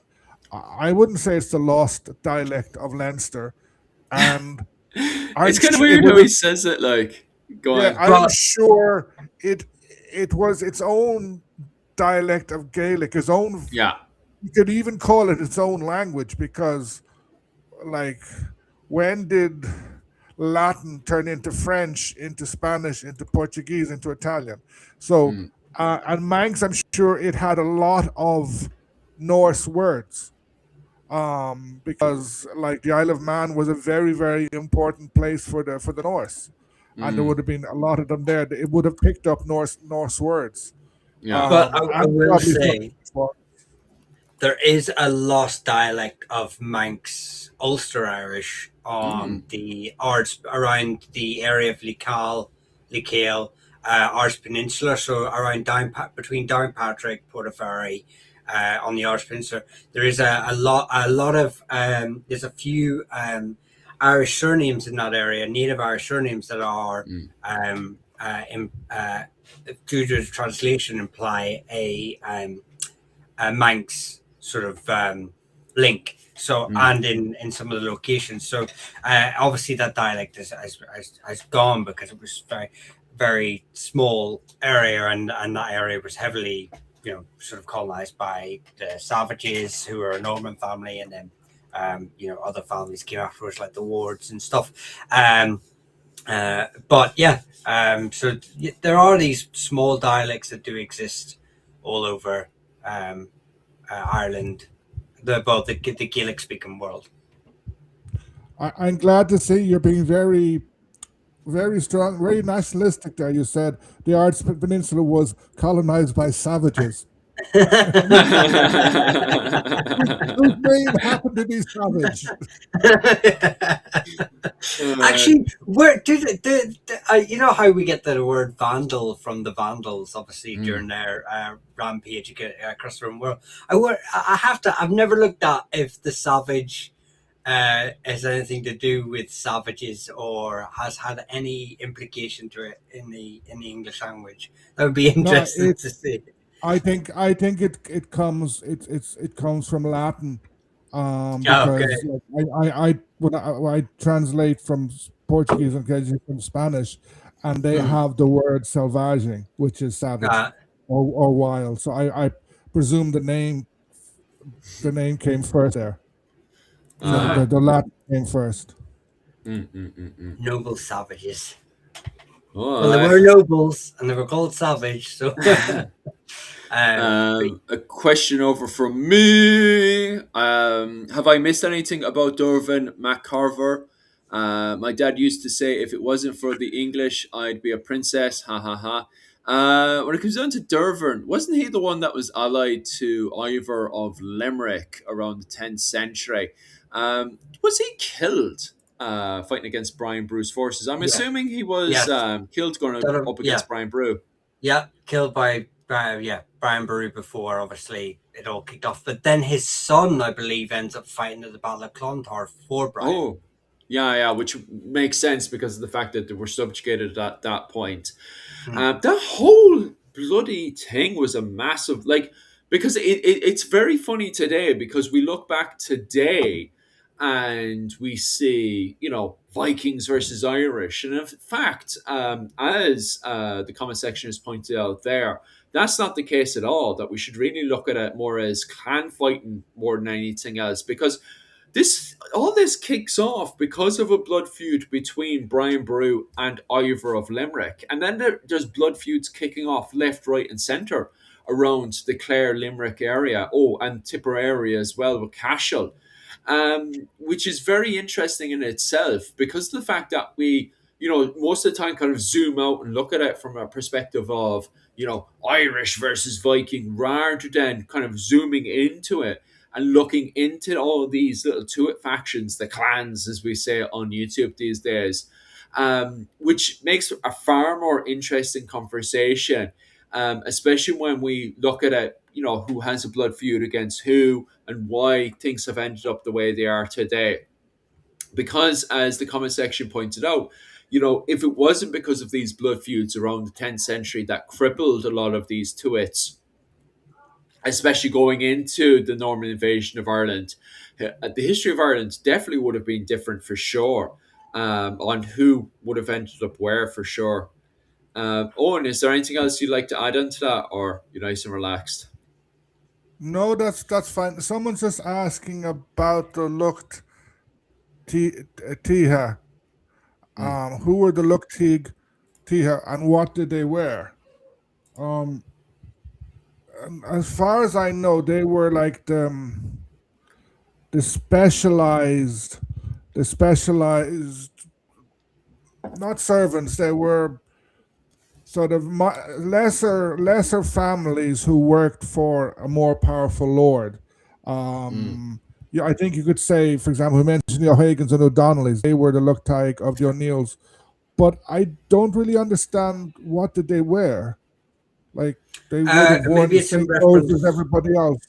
I wouldn't say it's the lost dialect of Leinster, and It's kind of it weird would how have. he says it. Like, go Yeah, on. I am But sure it was its own dialect of Gaelic, its own. Yeah. You could even call it its own language because, like, when did Latin turn into French, into Spanish, into Portuguese, into Italian? So, Mm. and Manx, I'm sure it had a lot of Norse words because like the Isle of Man was a very very important place for the Norse, and there would Mm. have been a lot of them there. It would have picked up Norse words, Yeah. I and will probably some. say there is a lost dialect of Manx Ulster Irish on Mm. the arts around the area of Lecale, Arts Peninsula. So around between Downpatrick, Portaferry, on the Arts Peninsula, there is a lot of there's a few Irish surnames in that area, native Irish surnames that are Mm. due to the translation imply a Manx sort of link. So, Mm. and in some of the locations. So, obviously, that dialect has gone because it was very small area, and that area was heavily, sort of colonized by the Savages, who are a Norman family, and then, other families came afterwards, like the Wards and stuff. But yeah, so there are these small dialects that do exist all over Ireland, the Gaelic speaking world. I'm glad to see you're being very very strong, very nationalistic. There, you said the Arts Peninsula was colonized by savages. Whose name happened to be Savage? Uh, Actually, where did you know how we get the word vandal from the Vandals? Obviously, during mm. their rampage across the world. I have to. I've never looked at if the savage has anything to do with savages or has had any implication to it in the English language. That would be No, interesting to see. I think it comes from Latin, Oh, because okay. like, when I translate from Portuguese and occasionally from Spanish, and they Mm. have the word selvagem, which is savage Uh, or wild. So I presume the name came first there. So uh, the Latin came first. mm, mm, mm, mm. Noble savages. Well, they Oh, were nobles and they were called savage. So, but a question over from me. Have I missed anything about Dervin McCarver? My dad used to say, if it wasn't for the English, I'd be a princess. Ha ha ha. When it comes down to Dervin, wasn't he the one that was allied to Ivor of Limerick around the 10th century? Was he killed fighting against Brian Bruce's forces? I'm yeah, assuming he was yes, killed going up yeah, against Brian Brew. yeah, killed by Brian Boru before. Obviously, it all kicked off. But then his son, I believe, ends up fighting at the Battle of Clontarf for Brian. Oh, yeah, yeah, which makes sense because of the fact that they were subjugated at that point. Hmm. That whole bloody thing was a massive, like, because it's very funny today because we look back today and we see, Vikings versus Irish. And in fact, as the comment section has pointed out there, that's not the case at all. That we should really look at it more as clan fighting more than anything else because this kicks off because of a blood feud between Brian Brew and Ivor of Limerick, and then there's blood feuds kicking off left, right, and centre around the Clare Limerick area. Oh, and Tipperary as well with Cashel, which is very interesting in itself because of the fact that we, most of the time kind of zoom out and look at it from a perspective of Irish versus Viking rather than kind of zooming into it and looking into all of these little to it factions, the clans, as we say on YouTube these days. which makes a far more interesting conversation, especially when we look at it, who has a blood feud against who and why things have ended up the way they are today. Because, as the comment section pointed out, if it wasn't because of these blood feuds around the 10th century that crippled a lot of these Tuits, especially going into the Norman invasion of Ireland, the history of Ireland definitely would have been different for sure, on who would have ended up where for sure. Owen, is there anything else you'd like to add on to that, or you're nice and relaxed? No, that's fine. Someone's just asking about the Lucht Tiha. Mm, Who were the Lucht Tiha and what did they wear? Um, and as far as I know, they were like the specialized, the specialized, not servants. They were sort of lesser families who worked for a more powerful lord. mm. Yeah, I think you could say, for example, we mentioned the O'Hagans and O'Donnellys. They were the Luctaic of the O'Neills, but I don't really understand what did they wear. Like they would have worn Maybe the it's in same clothes as reference. everybody else.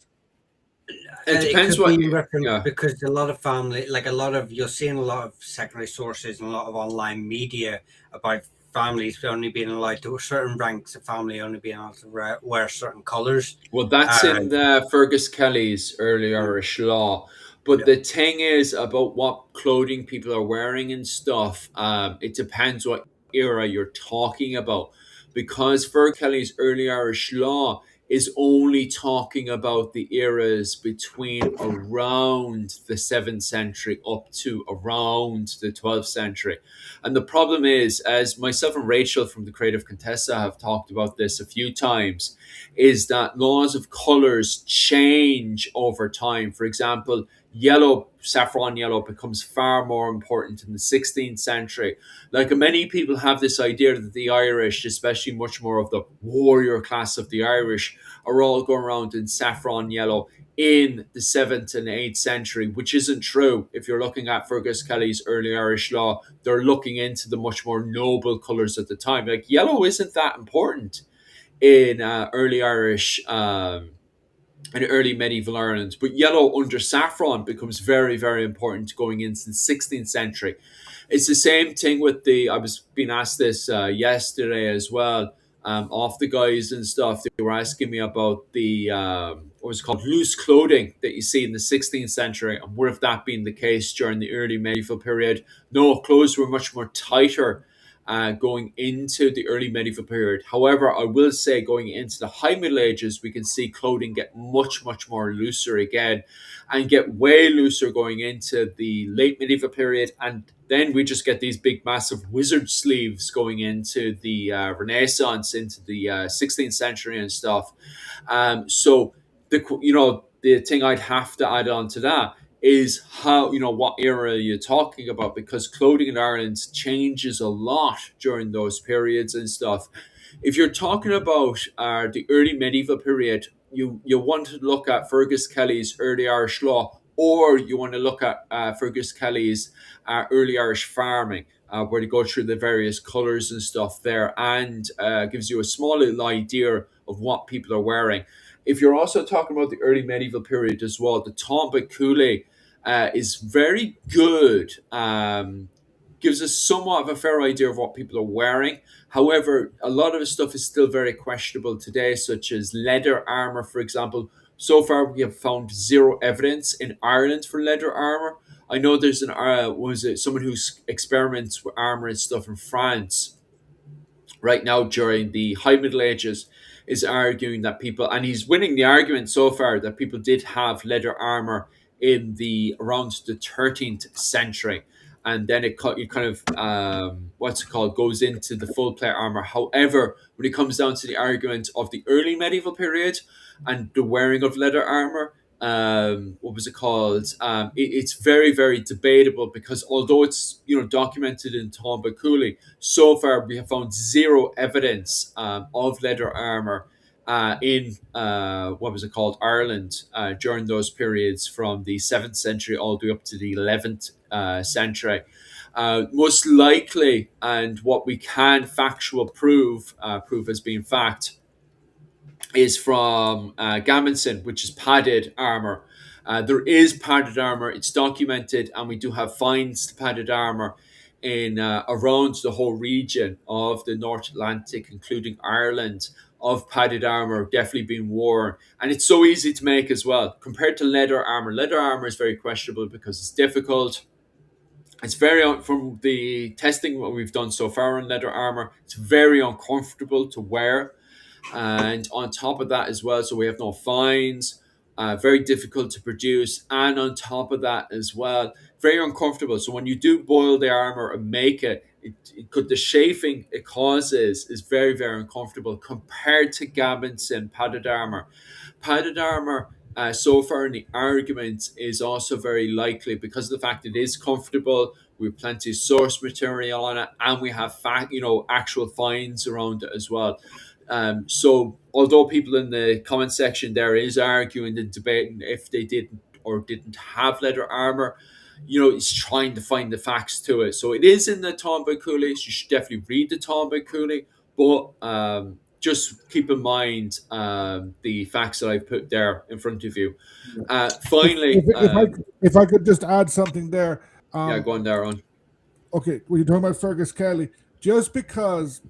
It It depends could be what. in reference Yeah. because a lot of family, like a lot of, you're seeing a lot of secondary sources and a lot of online media about families only being allowed to, certain ranks of family only being able to wear certain colors. Well, that's in And the Fergus Kelly's early mm, Irish law. But yeah. the thing is about what clothing people are wearing and stuff. It depends what era you're talking about, because Fergus Kelly's early Irish law is only talking about the eras between around the 7th century up to around the 12th century. And the problem is, as myself and Rachel from the Creative Contessa have talked about this a few times, is that laws of colors change over time. For example, yellow, saffron yellow, becomes far more important in the 16th century. Like, many people have this idea that the Irish, especially much more of the warrior class of the Irish, are all going around in saffron yellow in the 7th and 8th century, which isn't true. If you're looking at Fergus Kelly's early Irish law, they're looking into the much more noble colors at the time. Like, yellow isn't that important in early Irish, and early medieval Ireland. But yellow under saffron becomes very, very important going into the 16th century. It's the same thing with the. I was being asked this yesterday as well. Off the guys and stuff, they were asking me about the what was it called, loose clothing that you see in the 16th century, and would have that been the case during the early medieval period? No, clothes were much more tighter going into the early medieval period. However, I will say going into the high Middle Ages, we can see clothing get much, much more looser again, and get way looser going into the late medieval period. And then we just get these big, massive wizard sleeves going into the Renaissance, into the 16th century and stuff. So the thing I'd have to add on to that is how, what era you're talking about, because clothing in Ireland changes a lot during those periods and stuff. If you're talking about the early medieval period, you want to look at Fergus Kelly's early Irish law, or you want to look at Fergus Kelly's early Irish farming, where they go through the various colours and stuff there, and gives you a small little idea of what people are wearing. If you're also talking about the early medieval period as well, the Tomba Cooley is very good. Gives us somewhat of a fair idea of what people are wearing. However, a lot of the stuff is still very questionable today, such as leather armor, for example. So far, we have found zero evidence in Ireland for leather armor. I know there's an was it someone who experiments with armor and stuff in France right now during the High Middle Ages, is arguing that people, and he's winning the argument so far, that people did have leather armor in the around the 13th century, and then it kind of what's it called, goes into the full plate armor. However, when it comes down to the argument of the early medieval period and the wearing of leather armor, what was it called? It's very, very debatable, because although it's documented in Tomba Cooley, so far we have found zero evidence of leather armor in what was it called, Ireland, during those periods from the 7th century all the way up to the 11th century. Most likely, and what we can factual prove as being fact, is from Gammonson, which is padded armor. There is padded armor; it's documented, and we do have finds to padded armor in around the whole region of the North Atlantic, including Ireland, of padded armor definitely being worn, and it's so easy to make as well compared to leather armor. Leather armor is very questionable because it's difficult. It's very from the testing what we've done so far on leather armor. It's very uncomfortable to wear, and on top of that as well, so we have no fines, very difficult to produce, and on top of that as well, very uncomfortable. So when you do boil the armor and make it could the chafing it causes is very uncomfortable compared to Gabinson padded armor. Padded armor, so far in the argument, is also very likely because of the fact it is comfortable. We have plenty of source material on it, and we have actual finds around it as well. So although people in the comment section there is arguing and debating if they didn't or didn't have leather armor, it's trying to find the facts to it. So it is in the Tomba Cooley. So you should definitely read the Tomba Cooley, but just keep in mind the facts that I put there in front of you. If, if, Finally, if I if I could just add something there, yeah, go on there on. okay, when you're talking about Fergus Kelly, just because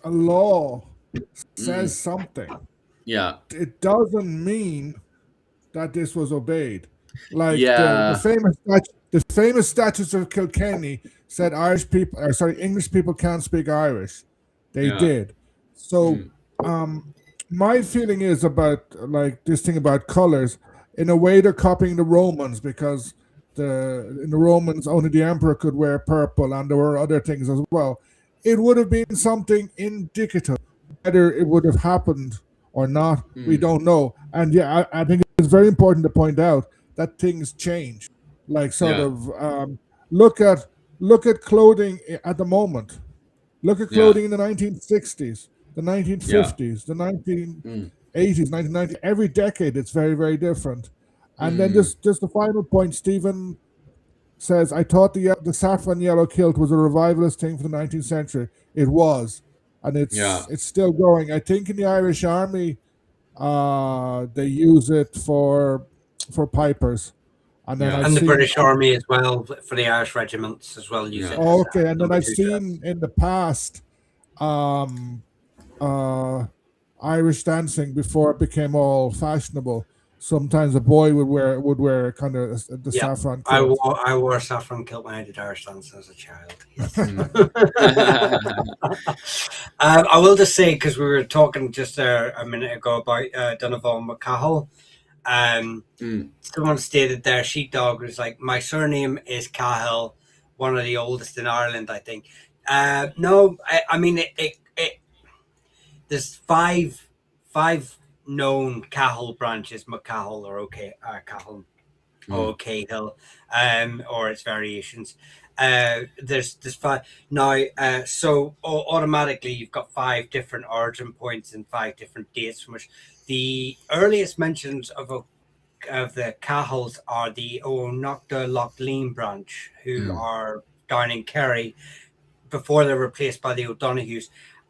a law says something, Yeah, it doesn't mean that this was obeyed. Like yeah, the famous statutes of Kilkenny said English people can't speak Irish. They yeah, did. So my feeling is about like this thing about colors. In a way, they're copying the Romans because in the Romans only the emperor could wear purple, and there were other things as well. It would have been something indicative. Whether it would have happened or not, we don't know. And yeah, I think it's very important to point out that things change. Like sort yeah, of look at look at clothing at the moment. Look at yeah, clothing in the 1960s, the yeah, 1950s, the 1980s, 1990s. Every decade, it's very different. And then mm, just the final point, Stephen says, I thought the saffron yellow kilt was a revivalist thing for the 19th century. It was, and yeah, it's still going. I think in the Irish Army, they use it for pipers, and then yeah, I've And the seen. British Army as well, for the Irish regiments as well, use yeah, it as Okay, and then number I've two dress. seen in the past um, uh, Irish dancing before it became all fashionable. Sometimes a boy would wear kind of the Yeah, saffron kilt. I wore a saffron kilt when I did Irish dance as a child. Yes. mm, I will just say, because we were talking just there a minute ago about Donovan McCahill. mm, Someone stated there, Sheepdog was like, my surname is Cahill, one of the oldest in Ireland, I think. No, I mean, there's five known Cahill branches, McCahill or Cahill mm, or Cahill, or its variations. There's five now, so automatically you've got five different origin points and five different dates from which the earliest mentions of the Cahills are the O'Nocta Lochlean branch, who mm, are down in Kerry before they're replaced by the O'Donohues.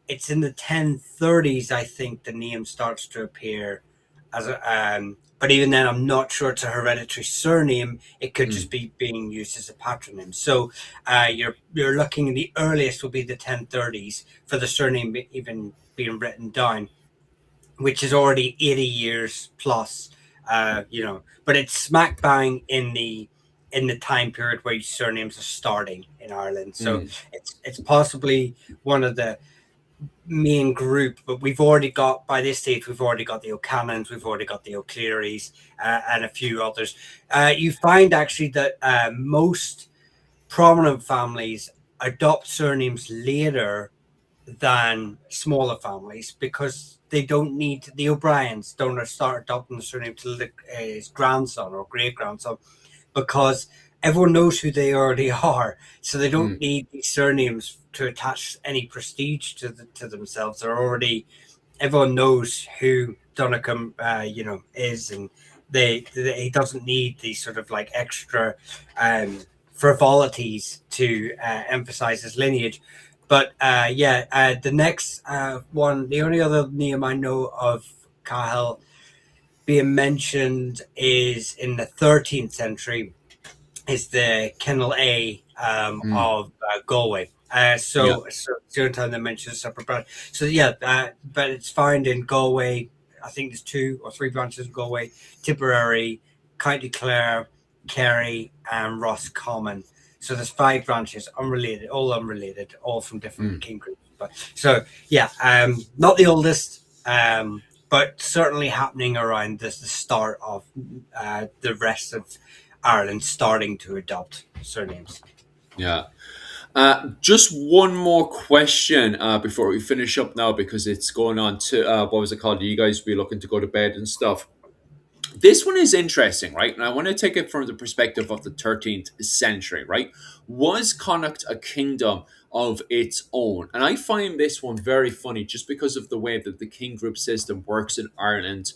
It's in the 1030s, I think, the name starts to appear as a. But even then, I'm not sure it's a hereditary surname. It could just mm, be being used as a patronym. So you're looking. The earliest will be the 1030s for the surname even being written down, which is already 80 years plus. But it's smack bang in the time period where surnames are starting in Ireland. So mm, it's possibly one of the main group, but we've already got, by this stage, we've already got the O'Cannons, we've already got the O'Clearys, and a few others. You find actually that most prominent families adopt surnames later than smaller families because they don't need, the O'Briens don't start adopting the surname till his grandson or great grandson, because everyone knows who they already are, so they don't mm, need these surnames to attach any prestige to themselves. They're already, everyone knows who Donnchadh, is, and he doesn't need these sort of like extra frivolities to emphasize his lineage. But the next one, the only other name I know of Cahill being mentioned is in the 13th century, is the Kennel A Mm. of Galway. Yeah. So the only time they mention a separate branch. So yeah, but it's found in Galway. I think there's 2 or 3 branches in Galway: Tipperary, County Clare, Kerry, and Roscommon. So there's 5 branches, unrelated, all from different Mm. king groups. But so yeah, not the oldest, but certainly happening around this the start of the rest of Ireland starting to adopt surnames. Yeah. Just one more question before we finish up now, because it's going on to what was it called? You guys be looking to go to bed and stuff. This one is interesting, right? And I want to take it from the perspective of the 13th century, right? Was Connacht a kingdom of its own? And I find this one very funny just because of the way that the king group system works in Ireland,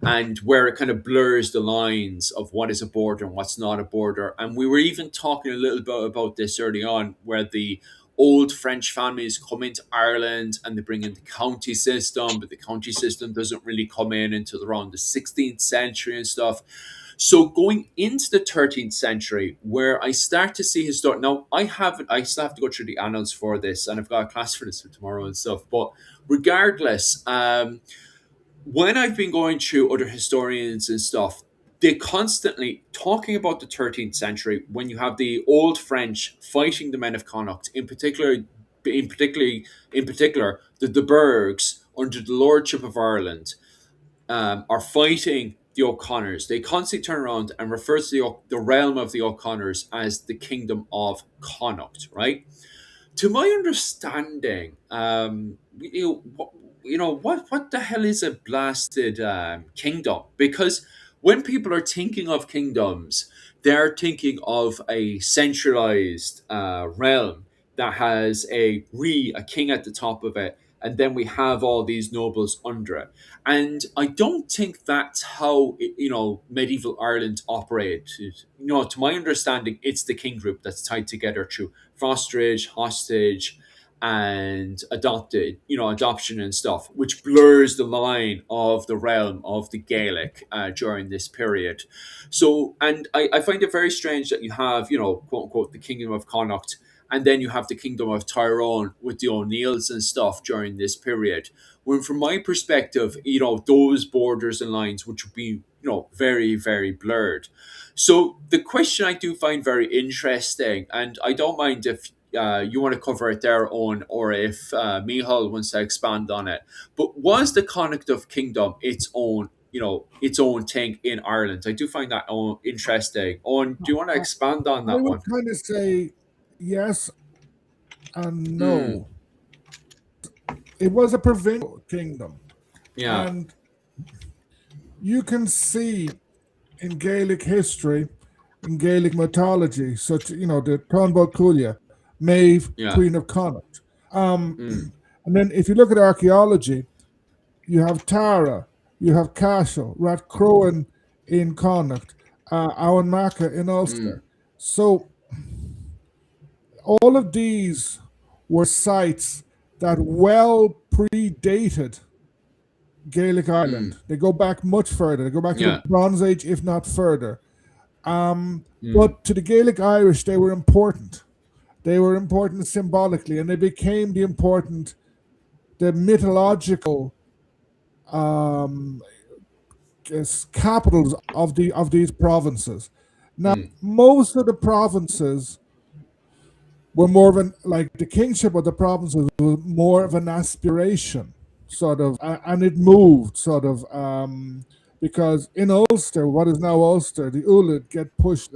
and where it kind of blurs the lines of what is a border and what's not a border. And we were even talking a little bit about this early on, where the old French families come into Ireland and they bring in the county system, but the county system doesn't really come in until around the 16th century and stuff. So going into the 13th century, where I start to see his story. Now, I still have to go through the annals for this, and I've got a class for this for tomorrow and stuff. But regardless, when I've been going through other historians and stuff, they constantly talking about the 13th century, when you have the old French fighting the men of Connacht, in particular, the De Burghs under the lordship of Ireland, are fighting the O'Connors. They constantly turn around and refer to the realm of the O'Connors as the kingdom of Connacht, right? To my understanding, what the hell is a blasted kingdom? Because when people are thinking of kingdoms, they're thinking of a centralized realm that has a king at the top of it, and then we have all these nobles under it. And I don't think that's how medieval Ireland operated. To my understanding, it's the king group that's tied together through fosterage, hostage, and adoption and stuff, which blurs the line of the realm of the Gaelic during this period. So, and I find it very strange that you have, quote unquote, the Kingdom of Connacht, and then you have the Kingdom of Tyrone with the O'Neills and stuff during this period. When, from my perspective, those borders and lines which would be, very, very blurred. So the question I do find very interesting, and I don't mind if you want to cover it there on, or if Mihal wants to expand on it. But was the Connacht of Kingdom its own thing in Ireland? I do find that interesting. On, do you want to I, expand on I that would one? kind of say yes and Mm, no. It was a provincial kingdom, yeah, and you can see in Gaelic history, in Gaelic mythology, such the Clonbog Culia, Maeve, yeah, Queen of Connacht. Um, mm, and then if you look at archaeology, you have Tara, you have Cashel, Rathcrowan in Connacht, Owen Maca in mm, Ulster. So all of these were sites that well predated Gaelic Ireland. mm, They go back much further. They go back to the yeah, Bronze Age, if not further. mm, But to the Gaelic Irish, they were important. They were important symbolically, and they became the mythological um, capitals of these provinces. Now, mm, most of the provinces were more of an like the kingship of the provinces was more of an aspiration, sort of, and it moved sort of because in Ulster, what is now Ulster, the Ullid get pushed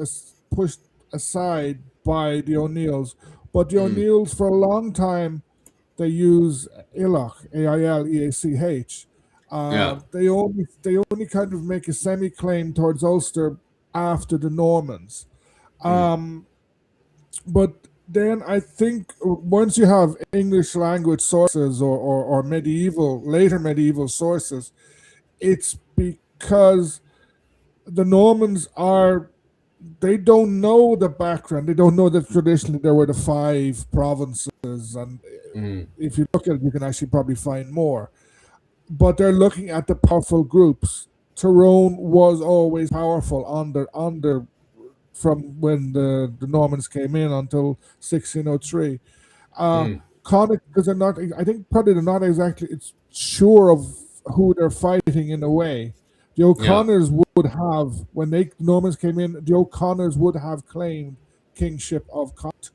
aside by the O'Neills, but the mm, O'Neills for a long time they use Ilach, Aileach. yeah, They only kind of make a semi claim towards Ulster after the Normans. mm, Um, but then I think once you have English language sources or later medieval sources, it's because the Normans are they don't know the background. They don't know that traditionally there were the five provinces, and Mm, if you look at it, you can actually probably find more. But they're looking at the powerful groups. Tyrone was always powerful under from when the Normans came in until 1603. Uh, mm, Connacht, because they're not, I think probably they're not exactly it's sure of who they're fighting in a way. The yeah. O'Connors would have, when they the Normans came in, the O'Connors would have claimed kingship of Connacht.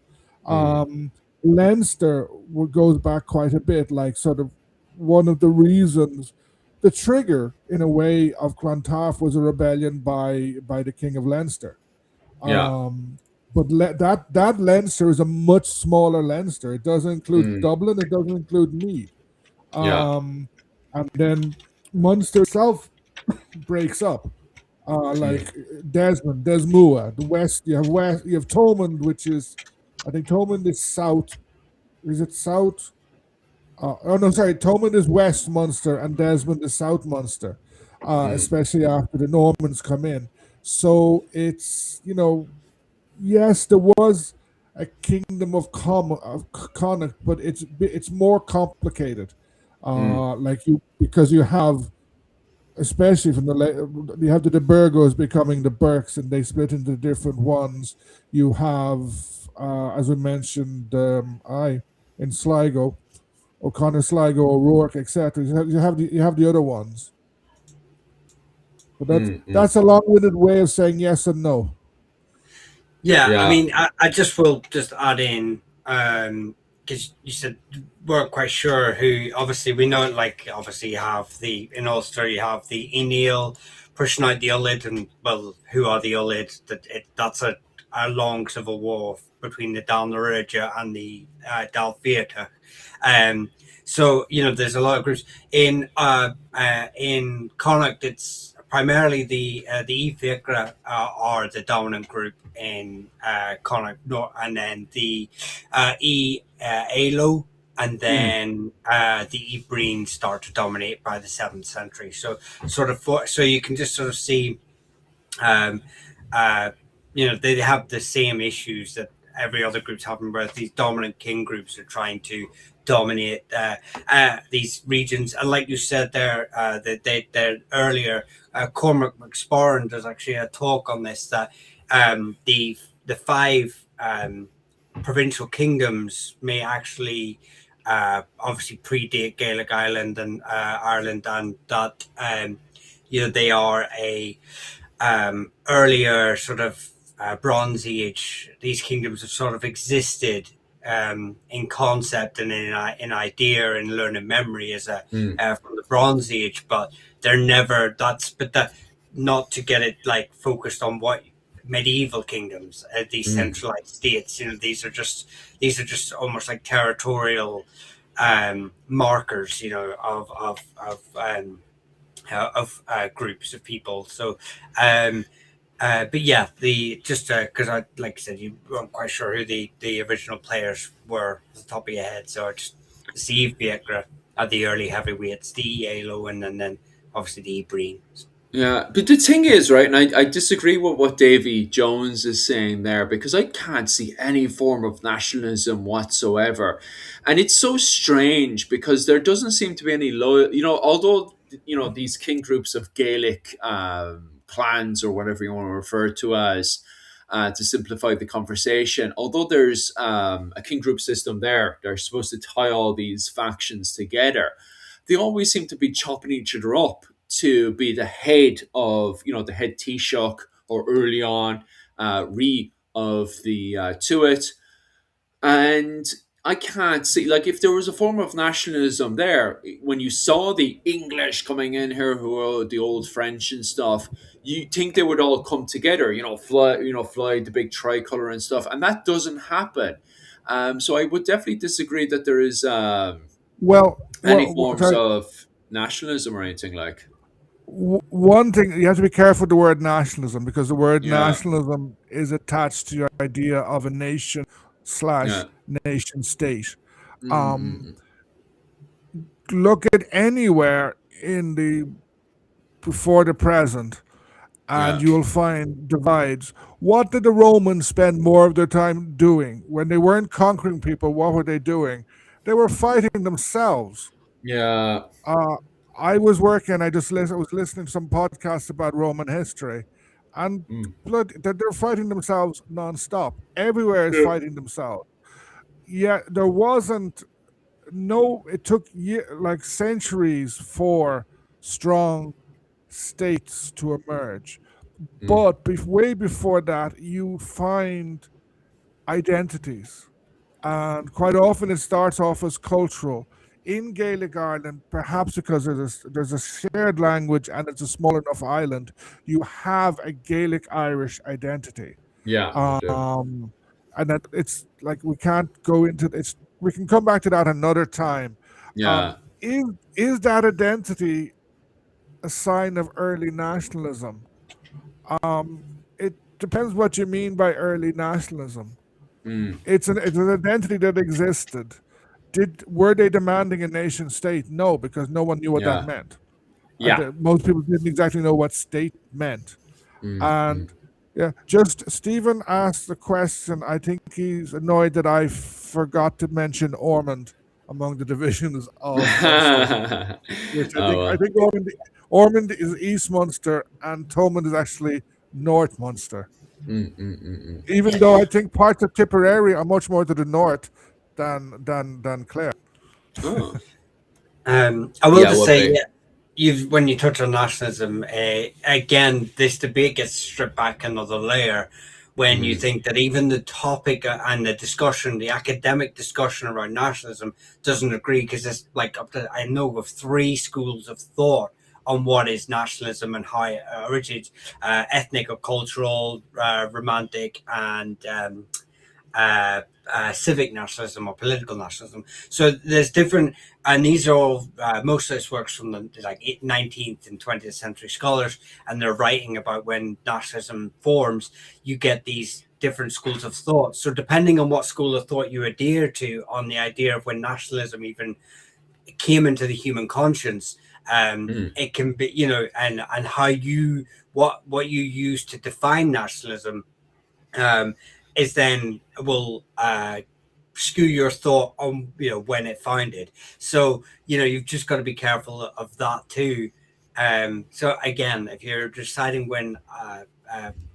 Mm, Leinster goes back quite a bit, like sort of one of the reasons, the trigger in a way of Clontarf was a rebellion by the King of Leinster. yeah. Um, but that Leinster is a much smaller Leinster. It doesn't include Mm, Dublin. It doesn't include Meath. yeah. And then Munster itself breaks up. Mm, Like Desmua, the west. West. You have Thomond, which is, I think Thomond is south. Is it south? Oh no, sorry. Thomond is West Munster and Desmond is South Munster. mm, Especially after the Normans come in. So it's, yes, there was a kingdom of Connacht, but it's more complicated. mm, Like you, because you have, especially from you have the Burgos becoming the Burkes, and they split into different ones. You have, as we mentioned, I in Sligo, O'Connor, Sligo, O'Rourke, etc. You have the other ones, but that's mm, mm. that's a long-winded way of saying yes and no. Yeah, I Yeah. mean, I just will just add in because you said weren't quite sure who. Obviously, we know like obviously you have the in Ulster you have the Enil pushing out the Ullid, and well, who are the Ullid? That's a long civil war between the Dalnaruja and the Dalfiata. Um, so there's a lot of groups in Connacht. It's primarily the Ifigra are the dominant group in Connacht, and then the Alo, and Mm, then the Ibreen start to dominate by the 7th century. So so you can just sort of see um, uh, they have the same issues that every other group's having, where these dominant king groups are trying to dominate these regions. And like you said there, that earlier, Cormac McSparran does actually a talk on this that the five provincial kingdoms may actually obviously predate Gaelic Ireland and Ireland, and that they are a earlier sort of Bronze Age. These kingdoms have sort of existed in concept and in idea and learning memory as a mm, from the Bronze Age, but they're never. That not to get it like focused on what medieval kingdoms, these mm, centralized states. These are just almost like territorial markers, of groups of people. So, um, but yeah, the just because I like I said, you weren't quite sure who the original players were at the top of your head, so I just Steve Vieira at the early heavyweights, the Alo, and then obviously the Breen. yeah. But the thing is, right, and I disagree with what Davy Jones is saying there because I can't see any form of nationalism whatsoever. And it's so strange because there doesn't seem to be any loyal, although, these king groups of Gaelic clans or whatever you want to refer to as, to simplify the conversation, although there's a king group system there, they're supposed to tie all these factions together. They always seem to be chopping each other up to be the head of, the head Taoiseach or early on, re of the Tuat. And I can't see, like, if there was a form of nationalism there, when you saw the English coming in here, who are the old French and stuff, you think they would all come together, fly the big tricolor and stuff, and that doesn't happen. So I would definitely disagree that there is any forms Sorry. of nationalism or anything like. One thing you have to be careful with the word nationalism, because the word Yeah, nationalism is attached to your idea of a nation yeah. slash nation state. Mm, mm, Um, mm. Look at anywhere in the before the present. and Yeah. you will find divides. What did the Romans spend more of their time doing? When they weren't conquering people, what were they doing? They were fighting themselves. Yeah. Uh, I was working, I was listening to some podcasts about Roman history, and Mm. blood, that they're fighting themselves nonstop. Everywhere is Yeah. fighting themselves. Yeah, there wasn't no, it took like centuries for strong states to emerge. Mm. But way before that, you find identities. And quite often it starts off as cultural. In Gaelic Ireland, perhaps because there's a shared language and it's a small enough island, you have a Gaelic Irish identity. Yeah, we do. Um, and that it's like we can't go into it's we can come back to that another time. Yeah. Is that identity a sign of early nationalism? It depends what you mean by early nationalism. Mm. It's an identity that existed. Were they demanding a nation state? No, because no one knew what that Yeah. meant. Yeah. Most people didn't exactly know what state meant. Mm. And Mm. yeah, just Stephen asked the question. I think he's annoyed that I forgot to mention Ormond among the divisions of Munster, which Oh I well. think Ormond is East Munster and Thomond is actually North Munster. Mm, mm, mm, mm. Even though I think parts of Tipperary are much more to the north than Clare. Oh. I will Yeah, it just would say, be. yeah, you've when you touch on nationalism, again, this debate gets stripped back another layer when you Mm. think that even the topic and the discussion, the academic discussion around nationalism, doesn't agree because it's like up to I know of three schools of thought on what is nationalism and how it originates: ethnic or cultural, romantic, and civic nationalism or political nationalism. So there's different, and these are all most of this works from the like 19th and 20th century scholars, and they're writing about when nationalism forms. You get these different schools of thought. So depending on what school of thought you adhere to on the idea of when nationalism even came into the human conscience, Mm. it can be and how you what you use to define nationalism um, is then will skew your thought on when it founded. So you've just got to be careful of that too. So again, if you're deciding when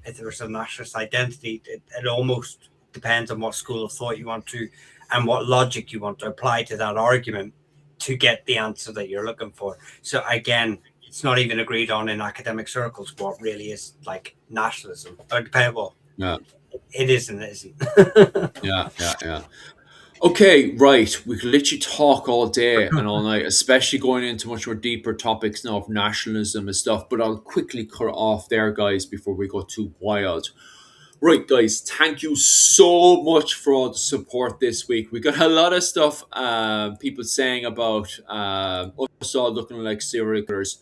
if there's a nationalist identity, it almost depends on what school of thought you want to and what logic you want to apply to that argument to get the answer that you're looking for. So again, it's not even agreed on in academic circles what really is like nationalism. Or depend well, Yeah. it isn't, it isn't. Yeah. Yeah. Yeah. Okay, right. We could literally talk all day and all night, especially going into much more deeper topics now of nationalism and stuff. But I'll quickly cut off there, guys, before we go too wild. Right, guys, thank you so much for all the support this week. We got a lot of stuff, people saying about us all looking like serial killers.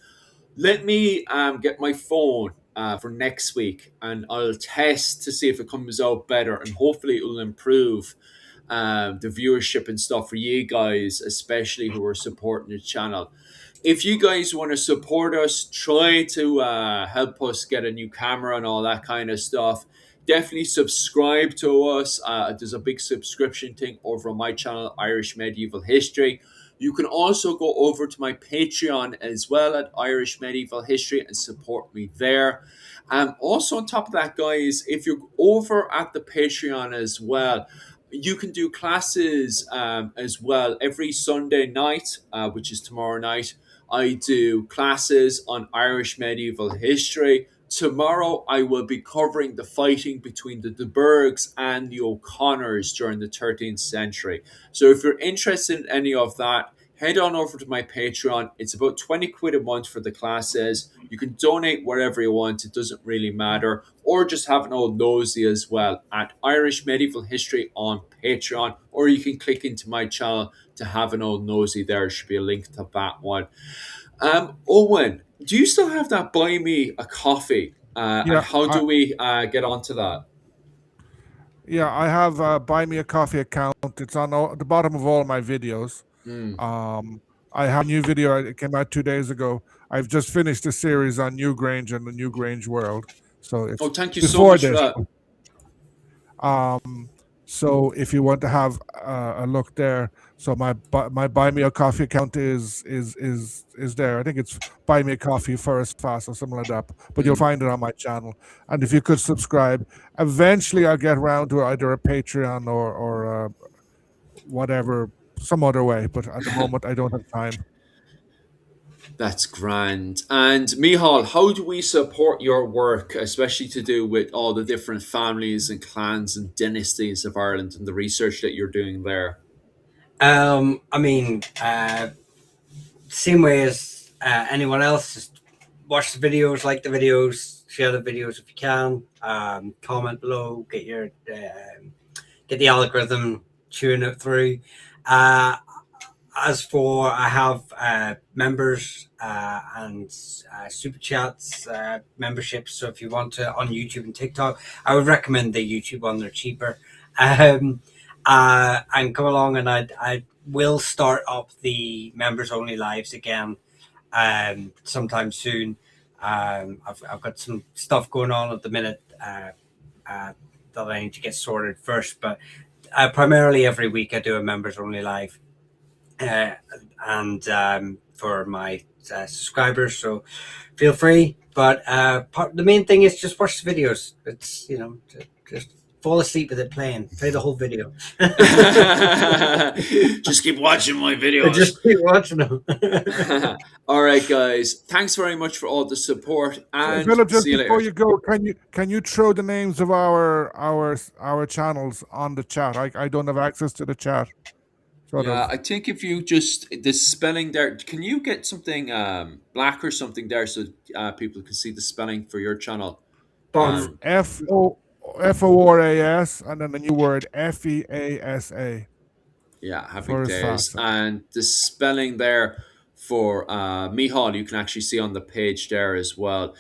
Let me get my phone for next week and I'll test to see if it comes out better and hopefully it will improve the viewership and stuff for you guys, especially who are supporting the channel. If you guys want to support us, try to help us get a new camera and all that kind of stuff. Definitely subscribe to us. There's a big subscription thing over on my channel, Irish Medieval History. You can also go over to my Patreon as well at Irish Medieval History and support me there. Also, on top of that, guys, if you're over at the Patreon as well, you can do classes as well every Sunday night, which is tomorrow night. I do classes on Irish medieval history. Tomorrow, I will be covering the fighting between the De Burghs and the O'Connors during the 13th century. So, if you're interested in any of that, head on over to my Patreon. It's about 20 quid a month for the classes. You can donate wherever you want, it doesn't really matter. Or just have an old nosy as well at Irish Medieval History on Patreon. Or you can click into my channel to have an old nosy. There should be a link to that one. Owen, do you still have that buy me a coffee? And Yeah, how do we get onto that? I have a Buy Me a Coffee account. It's on the bottom of all my videos. Mm, Um, I have a new video. It came out 2 days ago. I've just finished a series on Newgrange and the Newgrange world. So it's Oh, thank you so before much for this. that. So if you want to have a look there, so my buy me a coffee account is there. I think it's buy me a coffee first fast or something like that. But you'll Mm. find it on my channel. And if you could subscribe, eventually I'll get around to either a Patreon or whatever some other way. But at the moment I don't have time. That's grand. And Mihal, how do we support your work, especially to do with all the different families and clans and dynasties of Ireland and the research that you're doing there? I mean, same way as anyone else. Just watch the videos, like the videos, share the videos if you can. Comment below, get the algorithm, tune it through. Uh, as for I have members and super chats, memberships. So if you want to on YouTube and TikTok, I would recommend the YouTube one. They're cheaper. Um, and come along, and I will start up the members only lives again sometime soon. I've got some stuff going on at the minute that I need to get sorted first, but primarily every week I do a members only live, uh, and for my subscribers. So feel free. But the main thing is just watch the videos. It's just fall asleep with it playing. Play the whole video. Just keep watching my videos. Just keep watching them. All right, guys. Thanks very much for all the support, and Philip, just see you before later. you go, can you throw the names of our channels on the chat? I don't have access to the chat. Sort Yeah, of. I think if you just the spelling there, can you get something black or something there so people can see the spelling for your channel? Both. Foras and then the new word Feasa Yeah, happy for his days. fast. And the spelling there for Mihal, you can actually see on the page there as well.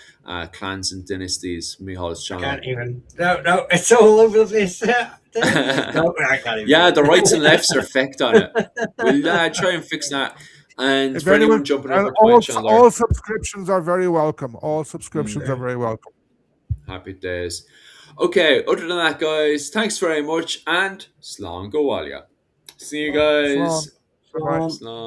Clans and Dynasties, Mihal's I can't channel. even. No, it's all over the place. No, I can't even Yeah, do the rights and lefts are it. effect on it. We'll try and fix that. And If for anyone anyone jumping and over to my channel there, all subscriptions are very welcome. All subscriptions are Okay. very welcome. happy days. Okay, other than that, guys, thanks very much and slán go See you Slán. guys. Bye bye. So Slán.